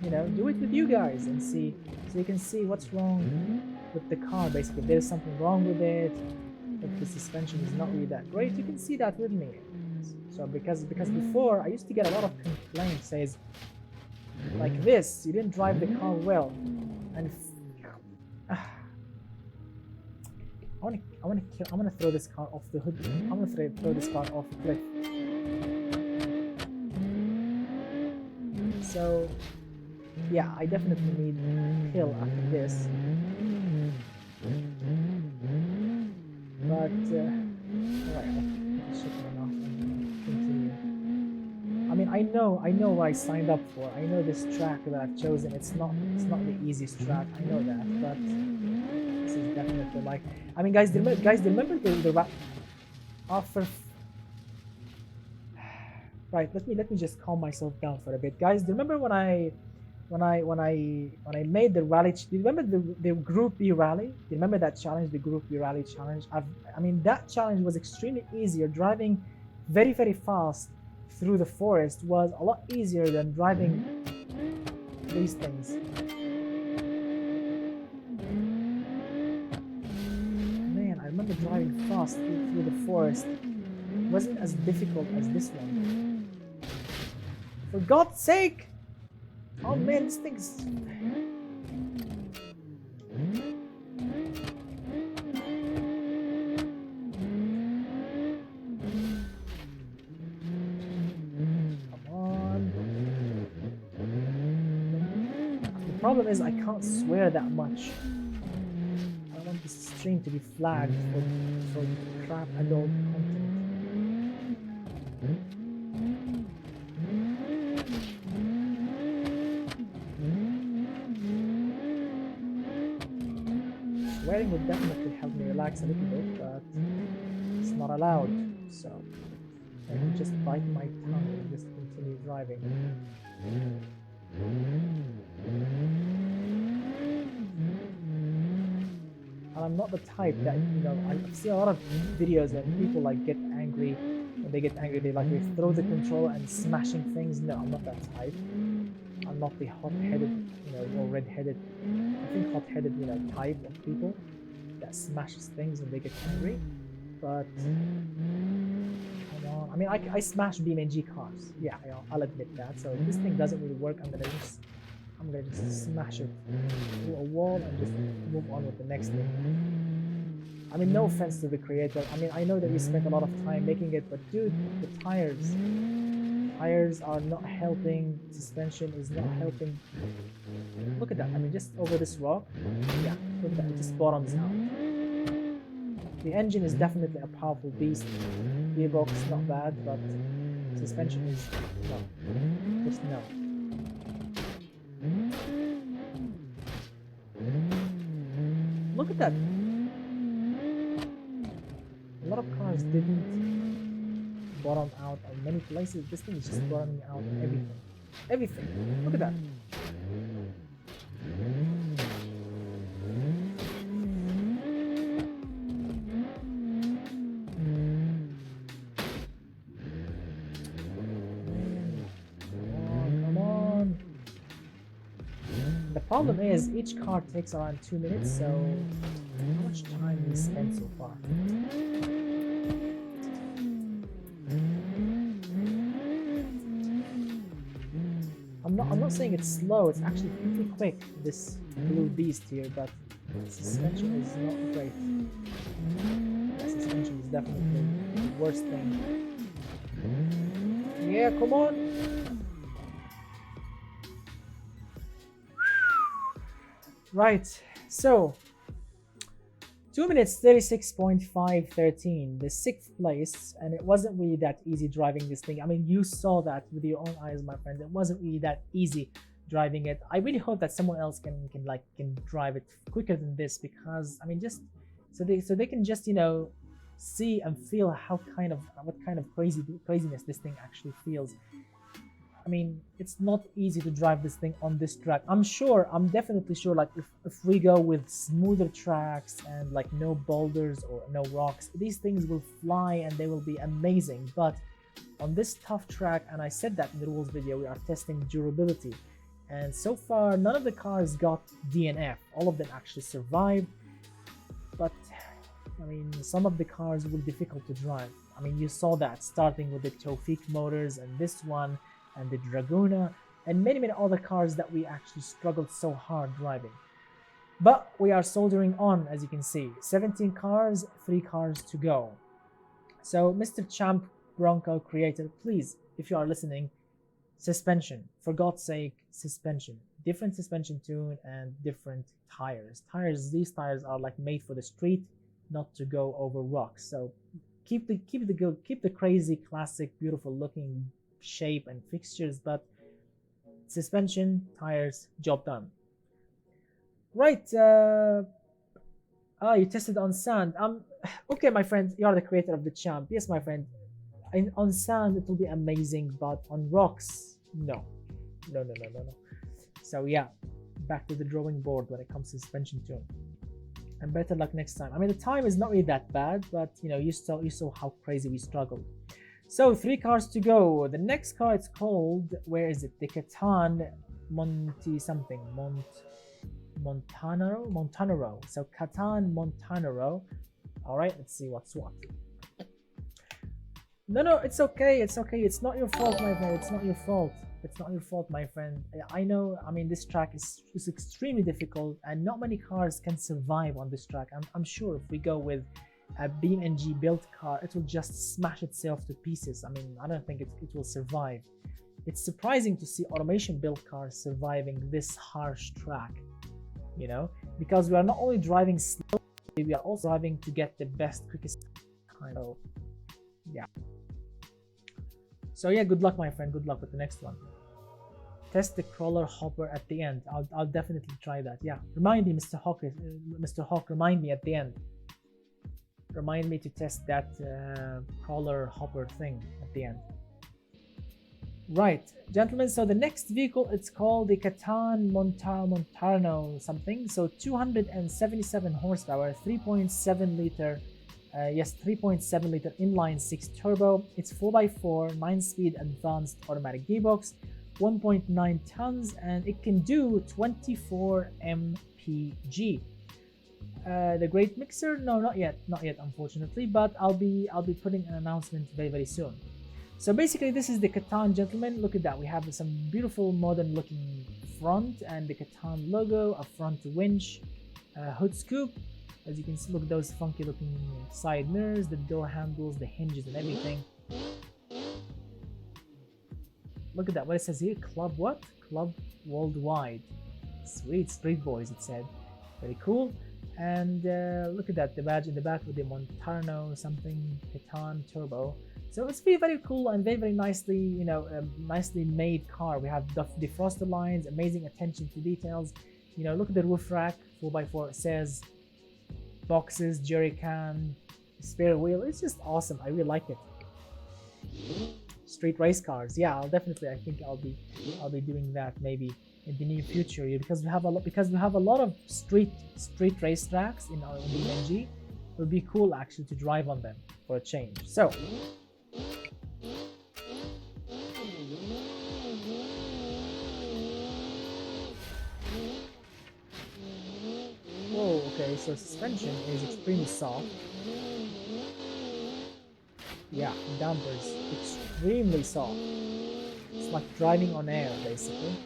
you know, do it with you guys and see, so you can see what's wrong with the car. Basically, if there's something wrong with it, if the suspension is not really that great, you can see that with me. So because before I used to get a lot of complaints, says like this, you didn't drive the car well, and I'm gonna throw this car off the hood. I'm gonna throw this car off the cliff. So yeah, I definitely need hill after this. But alright, let's shut it off and continue. I mean, I know what I signed up for. I know this track that I've chosen. It's not the easiest track. I know that, but this is definitely, like, I mean, guys, remember the rap offer. Right, let me just calm myself down for a bit, guys. Do you remember when I made the rally? Do you remember the Group B rally? Do you remember that challenge, the Group B rally challenge? I mean, that challenge was extremely easier. Driving very fast through the forest was a lot easier than driving these things. Man, I remember driving fast through the forest It wasn't as difficult as this one. For God's sake! Oh man, this thing's... Come on. The problem is I can't swear that much. I don't want this stream to be flagged for crap adult content. Swearing would definitely help me relax a little bit, but it's not allowed, so I can just bite my tongue and just continue driving. And I'm not the type that, you know, I see a lot of videos that people like get angry. When they get angry, they throw the controller and smashing things. No, I'm not that type. I'm not the hot-headed, you know, or red-headed, I think hot-headed, you know, type of people that smashes things when they get angry. But come on, I mean, I smash BMG cars. Yeah, you know, I'll admit that. So if this thing doesn't really work, I'm gonna just smash it through a wall and just move on with the next thing. I mean, no offense to the creator. I mean, I know that you spent a lot of time making it, but dude, the tires are not helping. Suspension is not helping. Look at that. I mean, just over this rock. Yeah, look at that. It just bottoms out. The engine is definitely a powerful beast. Gearbox not bad, but suspension is no. Just no. Look at that. A lot of cars didn't bottom out in many places. This thing is just bottoming out on everything. Everything. Look at that. Come on. The problem is each car takes around 2 minutes, so how much time we spent so far? I'm not saying it's slow, it's actually pretty quick, this blue beast here, but suspension is not great. Yeah, suspension is definitely the worst thing. Yeah, come on! Right, so 2 minutes 36.513, the 6th place, and it wasn't really that easy driving this thing. I mean, you saw that with your own eyes, my friend. It wasn't really that easy driving it. I really hope that someone else can drive it quicker than this, because I mean, just so they can just, you know, see and feel what kind of craziness this thing actually feels. I mean, it's not easy to drive this thing on this track. I'm definitely sure, like if we go with smoother tracks and like no boulders or no rocks, these things will fly and they will be amazing. But on this tough track, and I said that in the rules video, we are testing durability. And so far, none of the cars got DNF. All of them actually survived. But I mean, some of the cars were difficult to drive. I mean, you saw that starting with the Tawfiq motors and this one, and the Dracona, and many other cars that we actually struggled so hard driving. But we are soldering on, as you can see. 17 cars, 3 cars to go. So Mr. Champ Bronco creator, please, if you are listening, suspension. For God's sake, suspension. Different suspension tune and different tires. These tires are like made for the street, not to go over rocks. So keep the crazy, classic, beautiful looking shape and fixtures, but suspension, tires, job done. Right, you tested on sand. Okay, my friend, you are the creator of the Champ. Yes, my friend, on sand it will be amazing, but on rocks, no. So yeah, back to the drawing board when it comes to suspension tune, and better luck next time. I mean, the time is not really that bad, but you know, you saw how crazy we struggled. So 3 cars to go. The next car, it's called, where is it? The Catan Montanaro. So Catan Montanaro. All right, let's see what's what. No, no, it's okay. It's okay. It's not your fault, my friend. It's not your fault. It's not your fault, my friend. I know. I mean, this track is extremely difficult, and not many cars can survive on this track. I'm sure if we go with a BMG built car, it will just smash itself to pieces. I mean, I don't think it will survive. It's surprising to see automation built cars surviving this harsh track, you know, because we are not only driving slowly, we are also driving to get the best, quickest time. So, yeah. So yeah, good luck, my friend. Good luck with the next one. Test the crawler hopper at the end. I'll definitely try that. Yeah, remind me, Mr. Hawk. Mr. Hawk, remind me at the end. Remind me to test that crawler hopper thing at the end. Right, gentlemen. So the next vehicle, it's called the Catan Montarno something. So 277 horsepower, 3.7 liter. Yes, 3.7 liter inline 6 turbo. It's 4x4 9-speed advanced automatic gearbox, 1.9 tons, and it can do 24 mpg. The great mixer, no, not yet, unfortunately, but I'll be putting an announcement very soon. So basically, this is the Catan, gentlemen. Look at that. We have some beautiful modern looking front and the Catan logo, a front winch, hood scoop. As you can see, look at those funky looking side mirrors, the door handles, the hinges and everything. Look at that, what it says here, Club what? Club Worldwide. Sweet, Street Boys it said. Very cool. And look at that, the badge in the back with the Montarno something, Catan Turbo. So it's very cool and very nicely, you know, nicely made car. We have defroster lines, amazing attention to details. You know, look at the roof rack, 4x4, it says boxes, jerry can, spare wheel. It's just awesome. I really like it. Street race cars. Yeah, I think I'll be doing that maybe in the near future, because we have a lot of street race tracks in our BMG. It would be cool actually to drive on them for a change. So whoa, okay, so suspension is extremely soft. Yeah, dampers extremely soft. It's like driving on air, basically.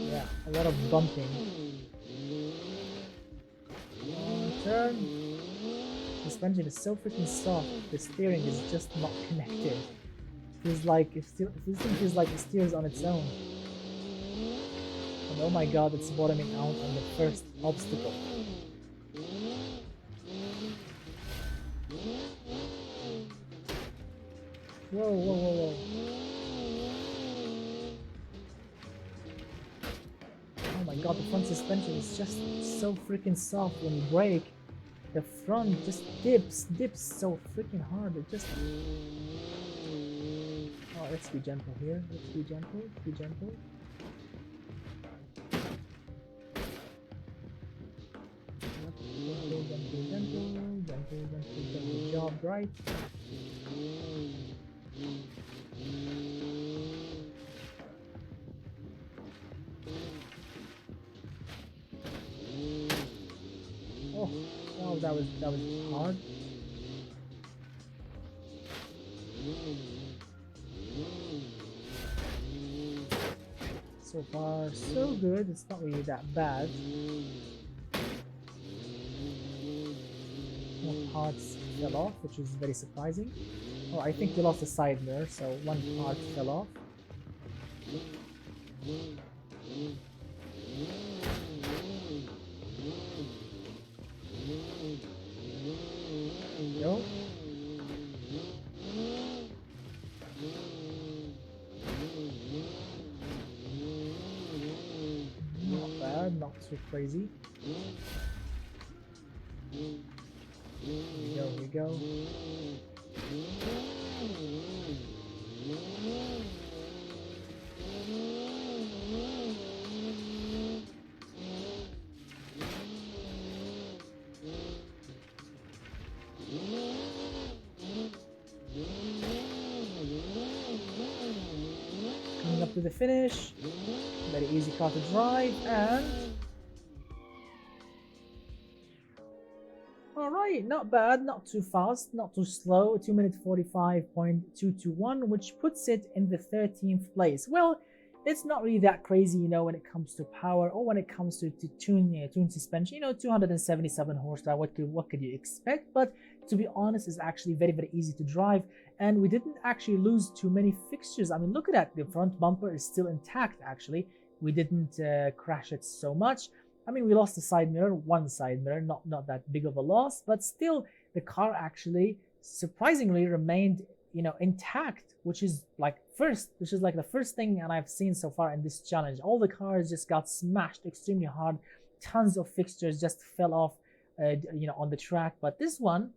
Yeah, a lot of bumping. Turn. Suspension is so freaking soft. The steering is just not connected. Feels like this thing feels like it steers on its own. And oh my god, it's bottoming out on the first obstacle. Whoa. Oh my god, the front suspension is just so freaking soft. When you brake, the front just dips so freaking hard. It just... Oh, let's be gentle here. Let's be gentle. Gentle. Job right. Oh, wow, that was hard. So far, so good. It's not really that bad. More parts fell off, which is very surprising. Oh, I think we lost the side mirror, so one part fell off. There we go. Not bad, not too crazy. There we go. Coming up to the finish. Very easy car to drive, and alright, not bad, not too fast, not too slow. 2 minutes 45.221, which puts it in the 13th place. Well, it's not really that crazy, you know, when it comes to power or when it comes to tune suspension. You know, 277 horsepower, what could you expect? But to be honest, it's actually very, very easy to drive, and we didn't actually lose too many fixtures. I mean, look at that, the front bumper is still intact. Actually, we didn't crash it so much. I mean, we lost the side mirror, one side mirror, not that big of a loss, but still the car actually surprisingly remained, you know, intact, which is like the first thing and I've seen so far in this challenge. All the cars just got smashed extremely hard, tons of fixtures just fell off, you know, on the track, but this one,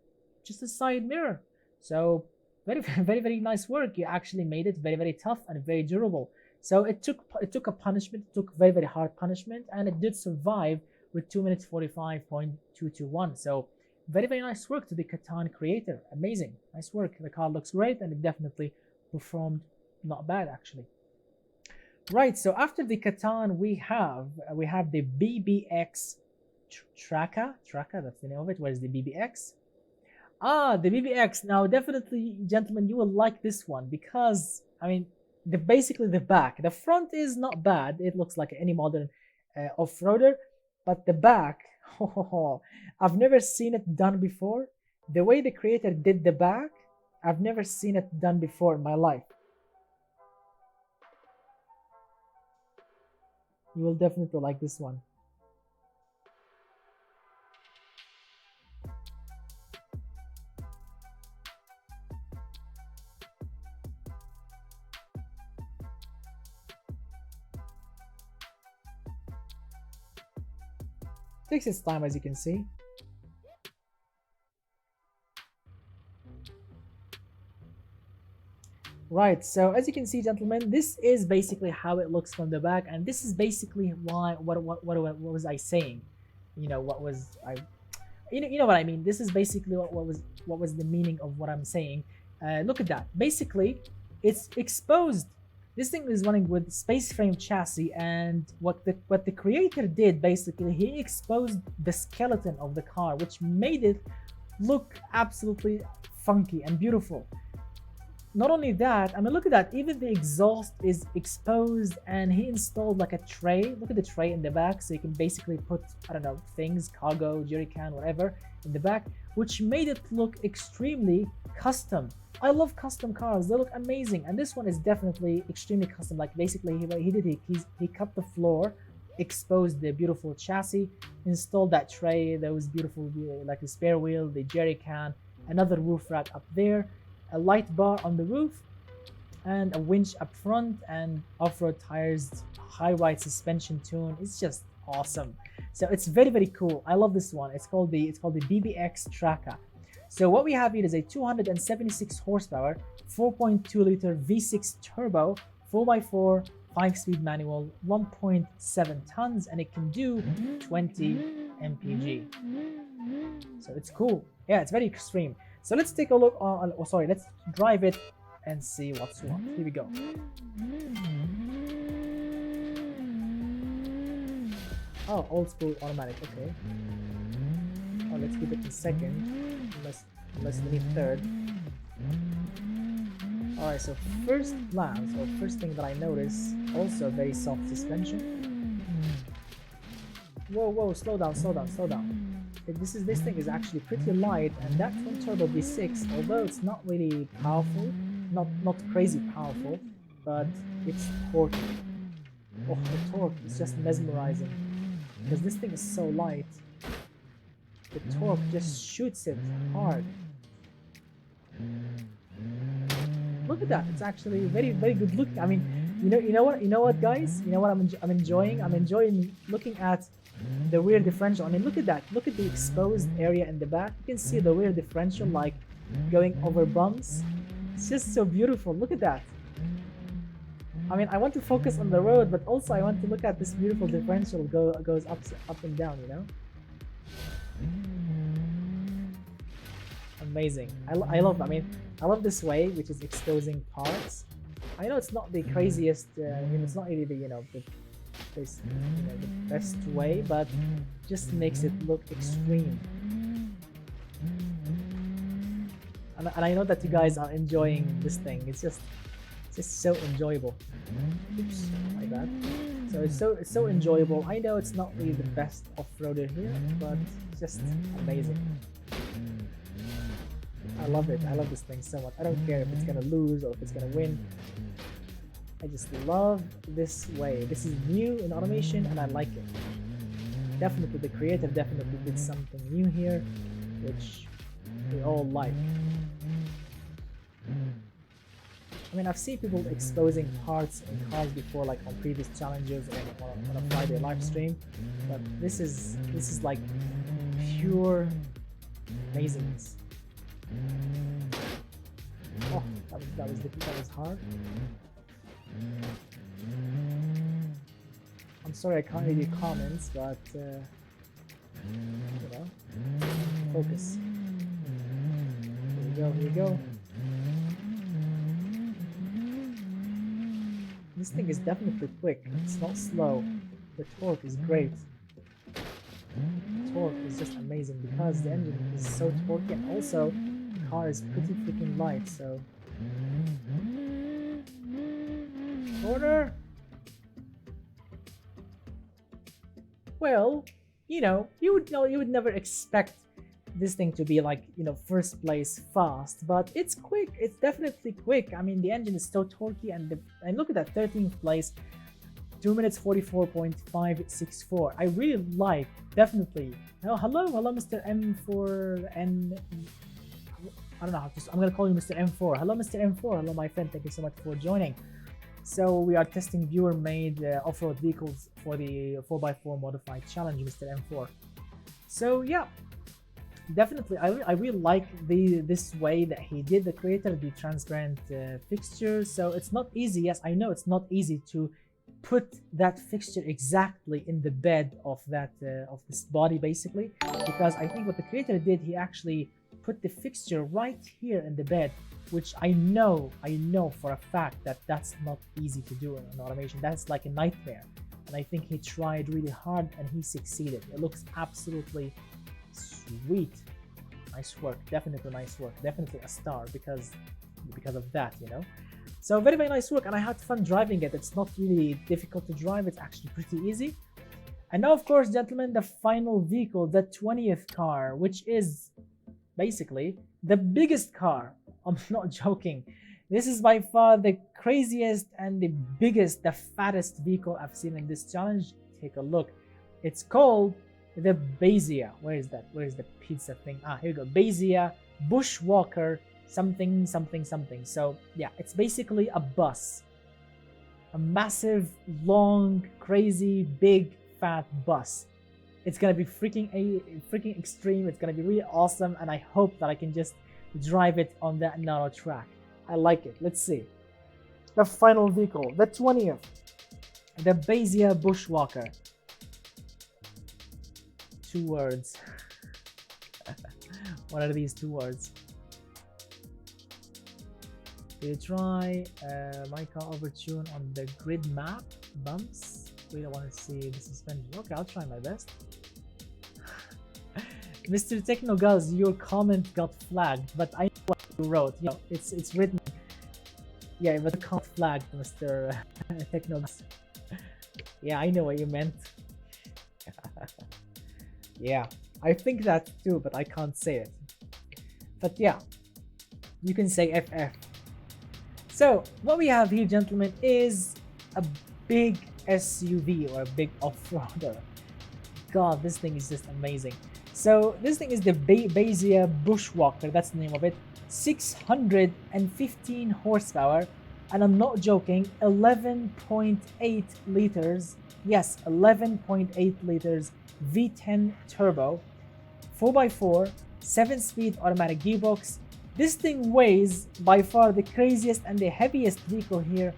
just a side mirror. So very, very, very nice work. You actually made it very, very tough and very durable. So it took a punishment, it took very, very hard punishment, and it did survive with 2 minutes 45.221. So very, very nice work to the Catan creator. Amazing, nice work. The car looks great, and it definitely performed not bad actually. Right, so after the Catan we have the BBX Traca, that's the name of it. Where's the BBX? Ah, the BBX. Now definitely, gentlemen, you will like this one because, I mean, basically the back. The front is not bad. It looks like any modern off-roader, but the back, I've never seen it done before. The way the creator did the back, I've never seen it done before in my life. You will definitely like this one. Takes its time, as you can see. Right, so as you can see, gentlemen, this is basically how it looks from the back, and this is basically what was I saying? You know, what was I? You know what I mean. This is basically what was the meaning of what I'm saying. Look at that. Basically, it's exposed. This thing is running with space frame chassis, and what the creator did, basically, he exposed the skeleton of the car, which made it look absolutely funky and beautiful. Not only that, I mean, look at that, even the exhaust is exposed, and he installed like a tray. Look at the tray in the back, so you can basically put, I don't know, things, cargo, jerry can, whatever, in the back, which made it look extremely custom. I love custom cars, they look amazing, and this one is definitely extremely custom. Like basically he cut the floor, exposed the beautiful chassis, installed that tray, those beautiful, like the spare wheel, the jerry can, another roof rack up there, a light bar on the roof, and a winch up front, and off-road tires, high ride suspension tune. It's just awesome. So it's very, very cool. I love this one. It's called the BBX Traca. So what we have here is a 276 horsepower, 4.2 liter V6 turbo, 4x4, 5-speed manual, 1.7 tons, and it can do 20 mpg. So it's cool. Yeah, it's very extreme. So let's take a look on, let's drive it and see what's what. Here we go. Oh, old school automatic, okay. Oh, let's keep it in second. Let's leave third. Alright, so first glance, or first thing that I notice, also very soft suspension. Whoa, slow down. This thing is actually pretty light, and that twin turbo V6, although it's not really powerful, not crazy powerful, but it's torque. Oh, the torque is just mesmerizing, because this thing is so light. The torque just shoots it hard. Look at that! It's actually very, very good looking. I mean, you know what, guys? You know what I'm enjoying? I'm enjoying looking at the rear differential. I mean, look at that! Look at the exposed area in the back. You can see the rear differential like going over bumps. It's just so beautiful. Look at that! I mean, I want to focus on the road, but also I want to look at this beautiful differential goes up and down. You know. Amazing. I love this way, which is exposing parts. I know it's not the craziest, I mean, it's not really the, this, the best way, but just makes it look extreme. And I know that you guys are enjoying this thing. It's just so enjoyable. Oops, my bad. So it's so enjoyable. I know it's not really the best off-roader here, but it's just amazing. I love it. I love this thing so much. I don't care if it's gonna lose or if it's gonna win. I just love this way. This is new in automation and I like it. Definitely the creator definitely did something new here, which we all like. I mean, I've seen people exposing parts in cars before, like on previous challenges or on a Friday live stream, but this is like pure amazingness. Oh, that was hard. I'm sorry I can't read your comments, but focus. Here we go. This thing is definitely quick. It's not slow. The torque is great. The torque is just amazing because the engine is so torquey, and also the car is pretty freaking light. So order. Well, you would never expect this thing to be like, first place fast, but it's quick. It's definitely quick. I mean, the engine is so torquey, and look at that 13th place, 2 minutes 44.564. I really like, definitely. Oh, hello, Mr. M4N. I don't know how to. I'm gonna call you Mr. M4. Hello, Mr. M4. Hello, my friend. Thank you so much for joining. So we are testing viewer-made off-road vehicles for the 4x4 Modified challenge, Mr. M4. So yeah. Definitely, I really like this way that he did, the creator, the transparent fixture. So it's not easy. Yes, I know it's not easy to put that fixture exactly in the bed of that of this body, basically, because I think what the creator did, he actually put the fixture right here in the bed, which I know for a fact that that's not easy to do in automation. That's like a nightmare, and I think he tried really hard and he succeeded. It looks absolutely sweet. Nice work. Definitely nice work. Definitely a star because of that, So very, very nice work, and I had fun driving it. It's not really difficult to drive. It's actually pretty easy. And now, of course, gentlemen, the final vehicle, the 20th car, which is basically the biggest car. I'm not joking. This is by far the craziest and the biggest, the fattest vehicle I've seen in this challenge. Take a look. It's called the Bshar. Where is that? Where is the pizza thing? Ah, here we go. Bshar Bushwalker something. So yeah, it's basically a bus, a massive, long, crazy, big, fat bus. It's gonna be freaking extreme. It's gonna be really awesome, and I hope that I can just drive it on that narrow track. I like it. Let's see. The final vehicle, the 20th, the Bshar Bushwalker. 2 words. What are these 2 words? We try my car overtune on the grid map bumps. We don't want to see the suspension. Okay, I'll try my best. Mr. Technoguz, your comment got flagged, but I know what you wrote. It's written. Yeah, but it got flagged, Mr. Technoguz. Yeah, I know what you meant. Yeah, I think that too, but I can't say it. But yeah, you can say FF. So what we have here, gentlemen, is a big SUV or a big off-roader. God, this thing is just amazing. So this thing is the Bshar Bushwalker. That's the name of it. 615 horsepower, and I'm not joking. 11.8 liters. Yes, 11.8 liters. V10 turbo, 4x4, 7-speed automatic gearbox. This thing weighs by far the craziest and the heaviest vehicle here,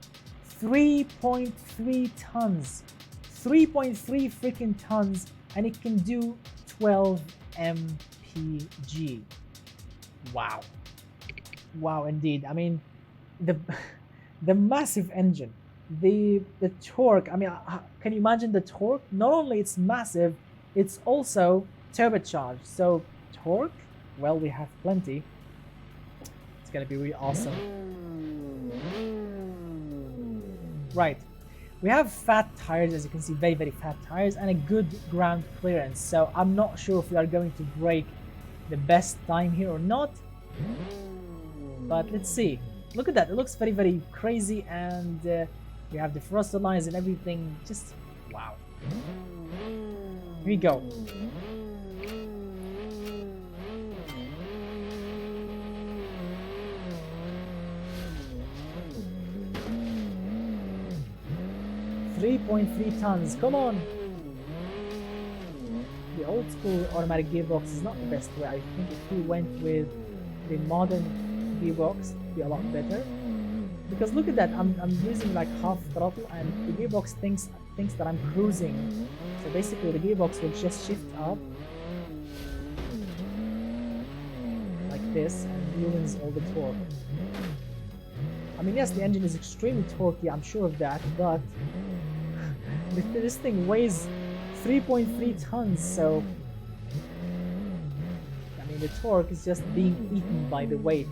3.3 tons. 3.3 freaking tons, and it can do 12 mpg. Wow. Wow, indeed. I mean, The massive engine, the torque. I mean, can you imagine the torque? Not only it's massive, it's also turbocharged. So torque, well, we have plenty. It's gonna be really awesome. Right, we have fat tires, as you can see, very, very fat tires, and a good ground clearance. So I'm not sure if we are going to break the best time here or not, but let's see. Look at that, it looks very, very crazy, and we have the Defroster lines and everything. Just wow. Here we go. .3 tons, come on! The old school automatic gearbox is not the best way. I think if we went with the modern gearbox, it'd be a lot better. Because look at that, I'm using like half throttle, and the gearbox thinks that I'm cruising. So basically the gearbox will just shift up like this and ruins all the torque. I mean, yes, the engine is extremely torquey, I'm sure of that, but this thing weighs 3.3 tons, so I mean the torque is just being eaten by the weight.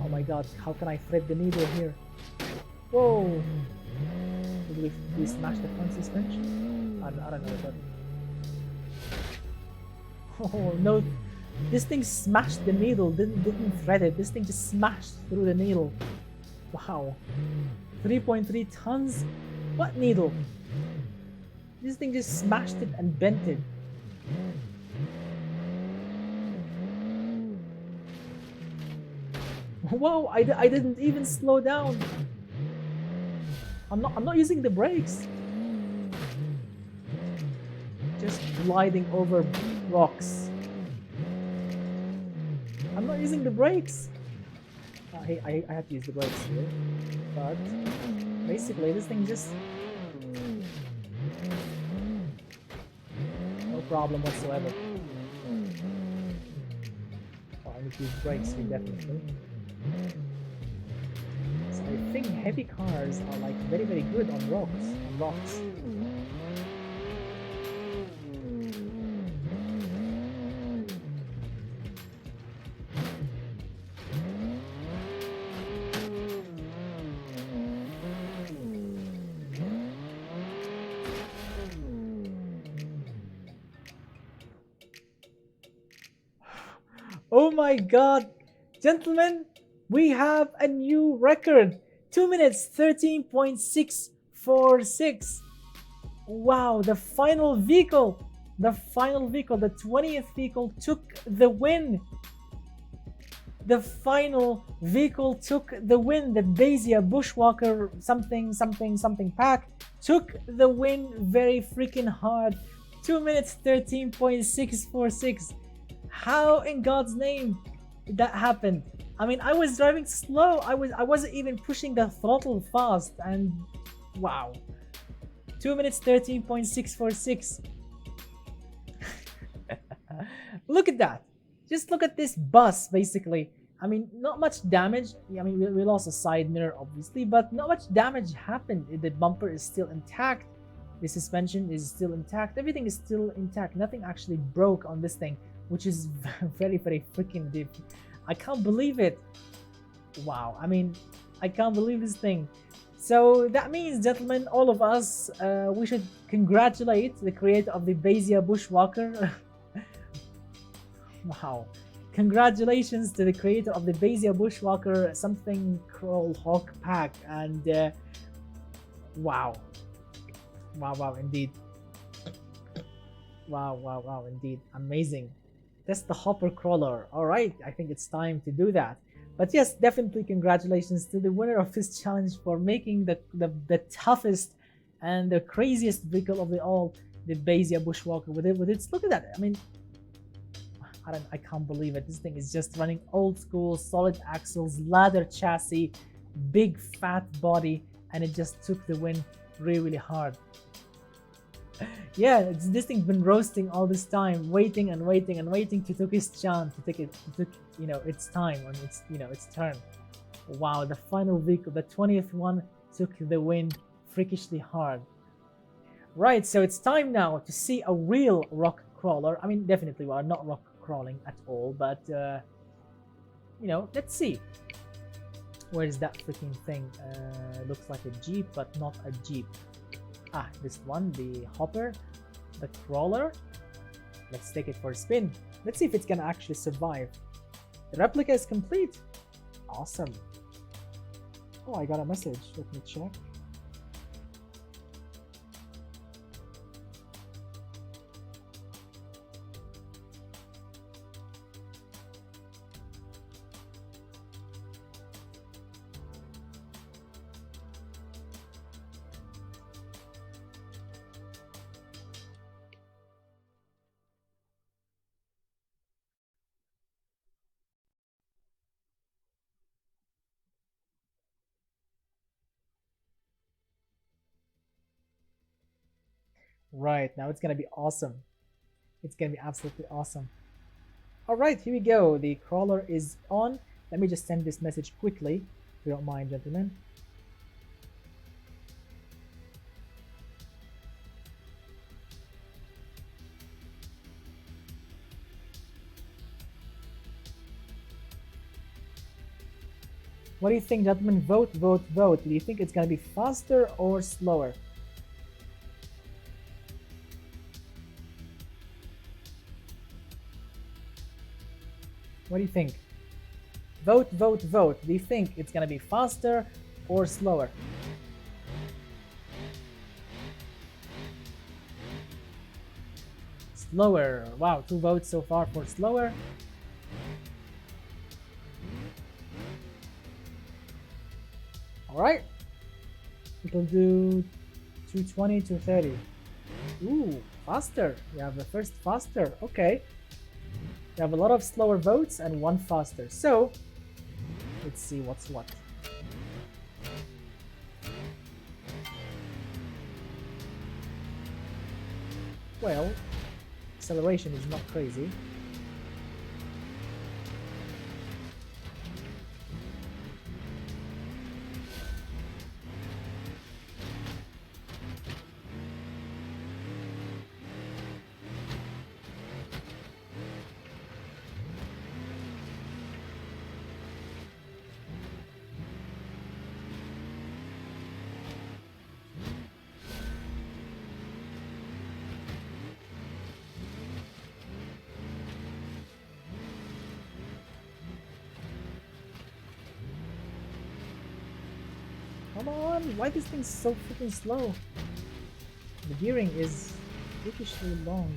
Oh my god, how can I thread the needle here? Whoa! Did we smash the front suspension? I don't know, but oh no, this thing smashed the needle, didn't thread it. This thing just smashed through the needle. Wow. 3.3 tons? What needle? This thing just smashed it and bent it. Whoa, I didn't even slow down. I'm not using the brakes. Just gliding over rocks. I'm not using the brakes. I have to use the brakes here, but basically this thing just no problem whatsoever. Oh, I need to use brakes here definitely. So I think heavy cars are like very, very good on rocks. Oh my god, gentlemen, we have a new record. 2 minutes 13.646. Wow, the final vehicle, the 20th vehicle took the win. The final vehicle took the win. The Bezier Bushwalker something pack took the win very freaking hard. 2 minutes 13.646. How in God's name did that happen? I mean, I was driving slow. I wasn't even pushing the throttle fast, and wow. 2 minutes 13.646. Look at that. Just look at this bus, basically. I mean, not much damage. I mean, we lost a side mirror, obviously, but not much damage happened. The bumper is still intact. The suspension is still intact. Everything is still intact. Nothing actually broke on this thing, which is very, very freaking deep. I can't believe it. Wow. I mean, I can't believe this thing. So that means, gentlemen, all of us, we should congratulate the creator of the Bezier Bushwalker. Wow. Congratulations to the creator of the Bezier Bushwalker something crawl hawk pack, and wow. Wow, indeed. Wow, indeed. Amazing. That's the hopper crawler. Alright, I think it's time to do that. But yes, definitely congratulations to the winner of this challenge for making the toughest and the craziest vehicle of it all, the Bezier Bushwalker with its, look at that. I mean, I can't believe it. This thing is just running old school, solid axles, ladder chassis, big fat body, and it just took the win really hard. Yeah, this thing's been roasting all this time, waiting to take his chance, to its time and its turn. Wow, the final vehicle, the 20th one, took the win freakishly hard. Right, so it's time now to see a real rock crawler. I mean, definitely we are not rock crawling at all, but let's see. Where is that freaking thing? Looks like a jeep, but not a jeep. Ah, this one, the hopper, the crawler. Let's take it for a spin. Let's see if it's gonna actually survive. The replica is complete. Awesome. Oh, I got a message. Let me check. Right, now it's gonna be awesome. It's gonna be absolutely awesome. Alright, here we go. The crawler is on. Let me just send this message quickly, if you don't mind, gentlemen. What do you think, gentlemen? Vote, vote, vote. Do you think it's gonna be faster or slower? What do you think? Vote, vote, vote. Do you think it's gonna be faster or slower? Slower. Wow, 2 votes so far for slower. Alright. It'll do 220, 230. Ooh, faster. We have the first faster. Okay. We have a lot of slower votes and 1 faster. So, let's see what's what. Well, acceleration is not crazy. Come on, why this thing's so freaking slow? The gearing is freakishly long.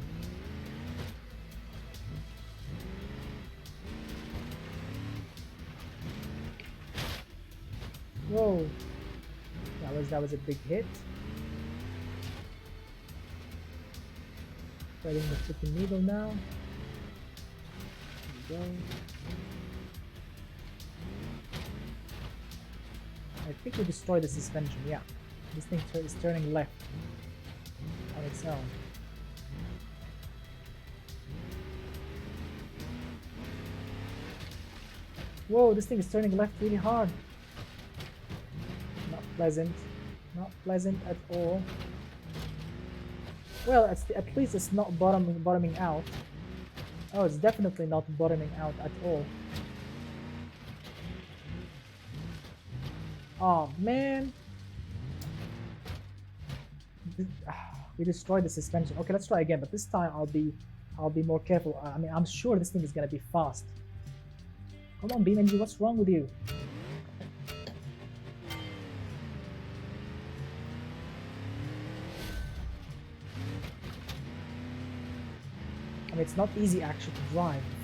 Whoa, that was a big hit. Threading the freaking needle now. There we go. I think we destroyed the suspension, yeah. This thing is turning left on its own. Whoa, this thing is turning left really hard. Not pleasant. Not pleasant at all. Well, at least it's not bottoming out. Oh, it's definitely not bottoming out at all. Oh man, we destroyed the suspension. Okay, let's try again, but this time I'll be more careful. I mean, I'm sure this thing is gonna be fast. Come on, BeamNG, what's wrong with you? I mean, it's not easy actually to drive. It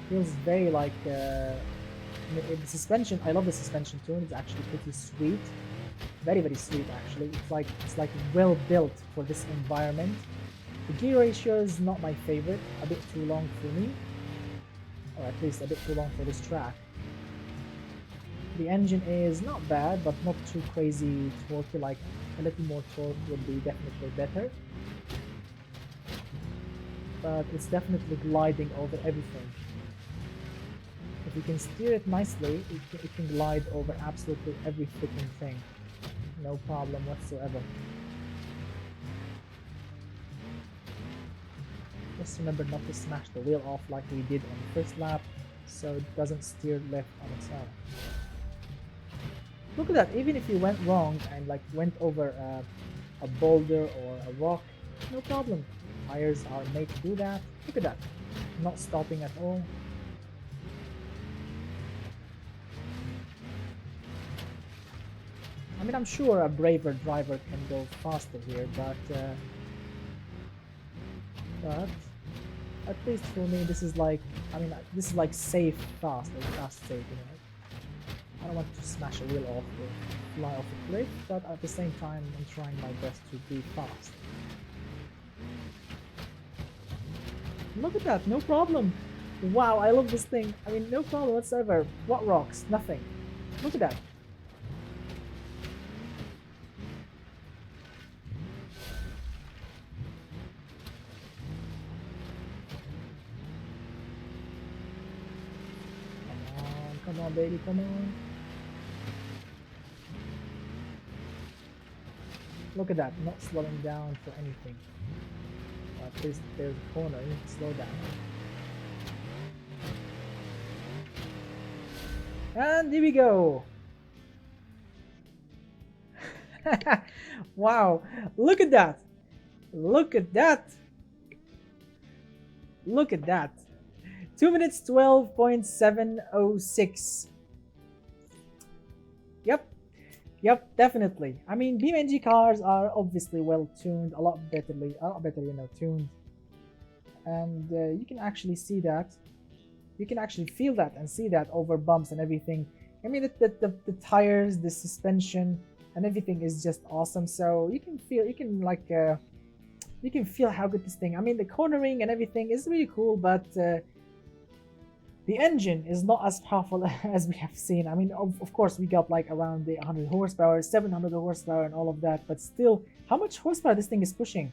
feels very like. The suspension, I love the suspension too. It's actually pretty sweet, very sweet actually. It's like well built for this environment. The gear ratio is not my favorite, a bit too long for me, or at least a bit too long for this track. The engine is not bad, but not too crazy torquey. Like a little more torque would be definitely better. But it's definitely gliding over everything. If you can steer it nicely, it can glide over absolutely every freaking thing. No problem whatsoever. Just remember not to smash the wheel off like we did on the first lap, so it doesn't steer left on its own. Look at that, even if you went wrong and like went over a boulder or a rock, no problem. Tires are made to do that. Look at that, not stopping at all. I mean, I'm sure a braver driver can go faster here, but at least for me, this is like, I mean, this is like safe fast, or fast safe, you know. I don't want to smash a wheel off or fly off a cliff, but at the same time, I'm trying my best to be fast. Look at that, no problem. Wow, I love this thing. I mean, no problem whatsoever. What rocks? Nothing. Look at that. Come on, baby, come on. Look at that, not slowing down for anything. At least there's a corner, you need to slow down. And here we go. Wow, look at that. Look at that. Look at that. 2 minutes 12.706. Yep, definitely. I mean, BeamNG cars are obviously well tuned, a lot better, you know, tuned, and you can actually see that. You can actually feel that and see that over bumps and everything. I mean, the tires, the suspension, and everything is just awesome. So you can feel, you can feel how good this thing. I mean, the cornering and everything is really cool, but the engine is not as powerful as we have seen. I mean, of course, we got like around the 100 horsepower, 700 horsepower, and all of that. But still, how much horsepower this thing is pushing?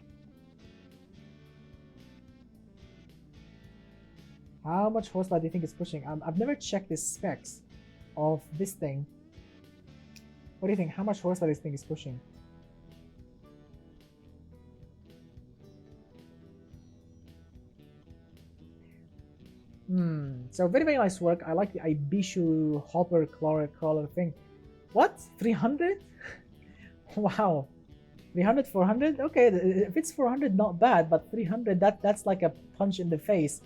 How much horsepower do you think it's pushing? I've never checked the specs of this thing. What do you think? How much horsepower this thing is pushing? So very, very nice work. I like the Ibishu hopper crawler thing. What? 300? Wow. 300, 400? Okay, if it's 400, not bad, but 300, that's like a punch in the face.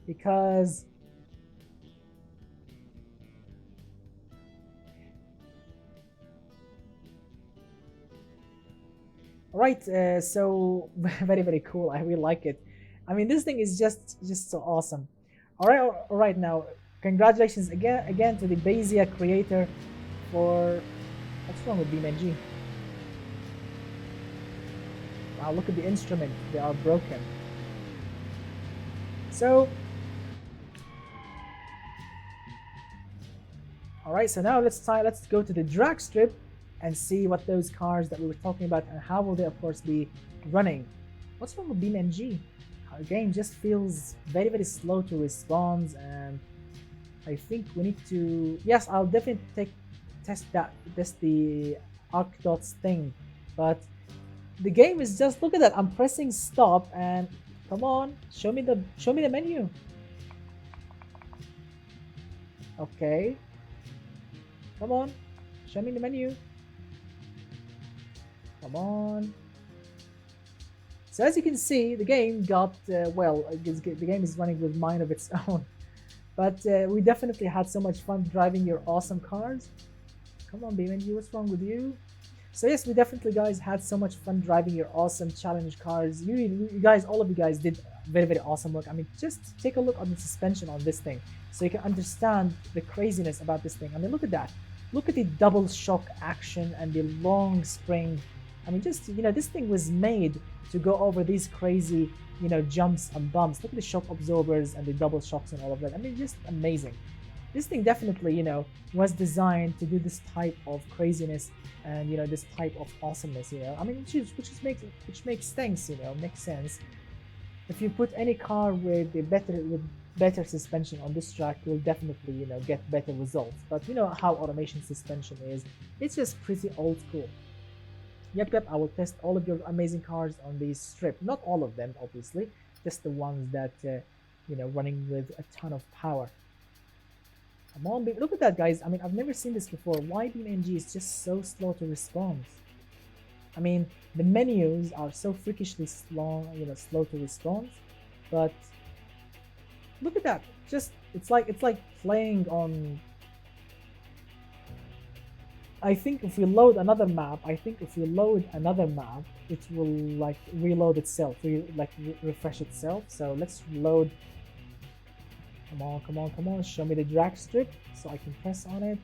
Because right, so very, very cool. I really like it. I mean, this thing is just so awesome. All right, now congratulations again to the Bezia creator for what's wrong with BeamNG? Wow, look at the instrument, they are broken. So alright, so now let's go to the drag strip and see what those cars that we were talking about and how will they of course be running. What's wrong with BeamNG? Our game just feels very, very slow to respond, and I think we need to, yes, I'll definitely test the ArcDots thing, but the game is just, look at that, I'm pressing stop and come on, show me the menu. Okay, come on, show me the menu. Come on. So as you can see, the game got, well, the game is running with mind of its own. But we definitely had so much fun driving your awesome cars. Come on, BeamNG, what's wrong with you? So yes, we definitely, guys, had so much fun driving your awesome challenge cars. You guys, all of you guys did very, very awesome work. I mean, just take a look at the suspension on this thing so you can understand the craziness about this thing. I mean, look at that. Look at the double shock action and the long spring. I mean, just, you know, this thing was made to go over these crazy, you know, jumps and bumps. Look at the shock absorbers and the double shocks and all of that. I mean, just amazing. This thing definitely, you know, was designed to do this type of craziness and, you know, this type of awesomeness, you know. I mean, which makes sense, you know, makes sense. If you put any car with better suspension on this track will definitely, you know, get better results. But you know how automation suspension is, it's just pretty old school. Yep, I will test all of your amazing cars on this strip. Not all of them, obviously, just the ones that, you know, running with a ton of power. Come on, look at that, guys. I mean, I've never seen this before. Why BeamNG is just so slow to respond? I mean, the menus are so freakishly slow, you know, slow to respond. But look at that. Just it's like playing on. I think if we load another map, it will like reload itself, refresh itself. So let's load. Come on, show me the drag strip so I can press on it.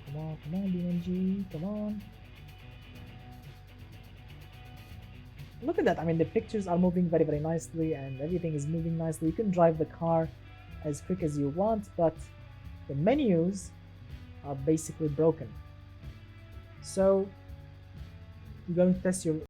Come on, BeamNG, come on. Look at that. I mean, the pictures are moving very, very nicely and everything is moving nicely. You can drive the car as quick as you want, but the menus are basically broken. So you're going to test your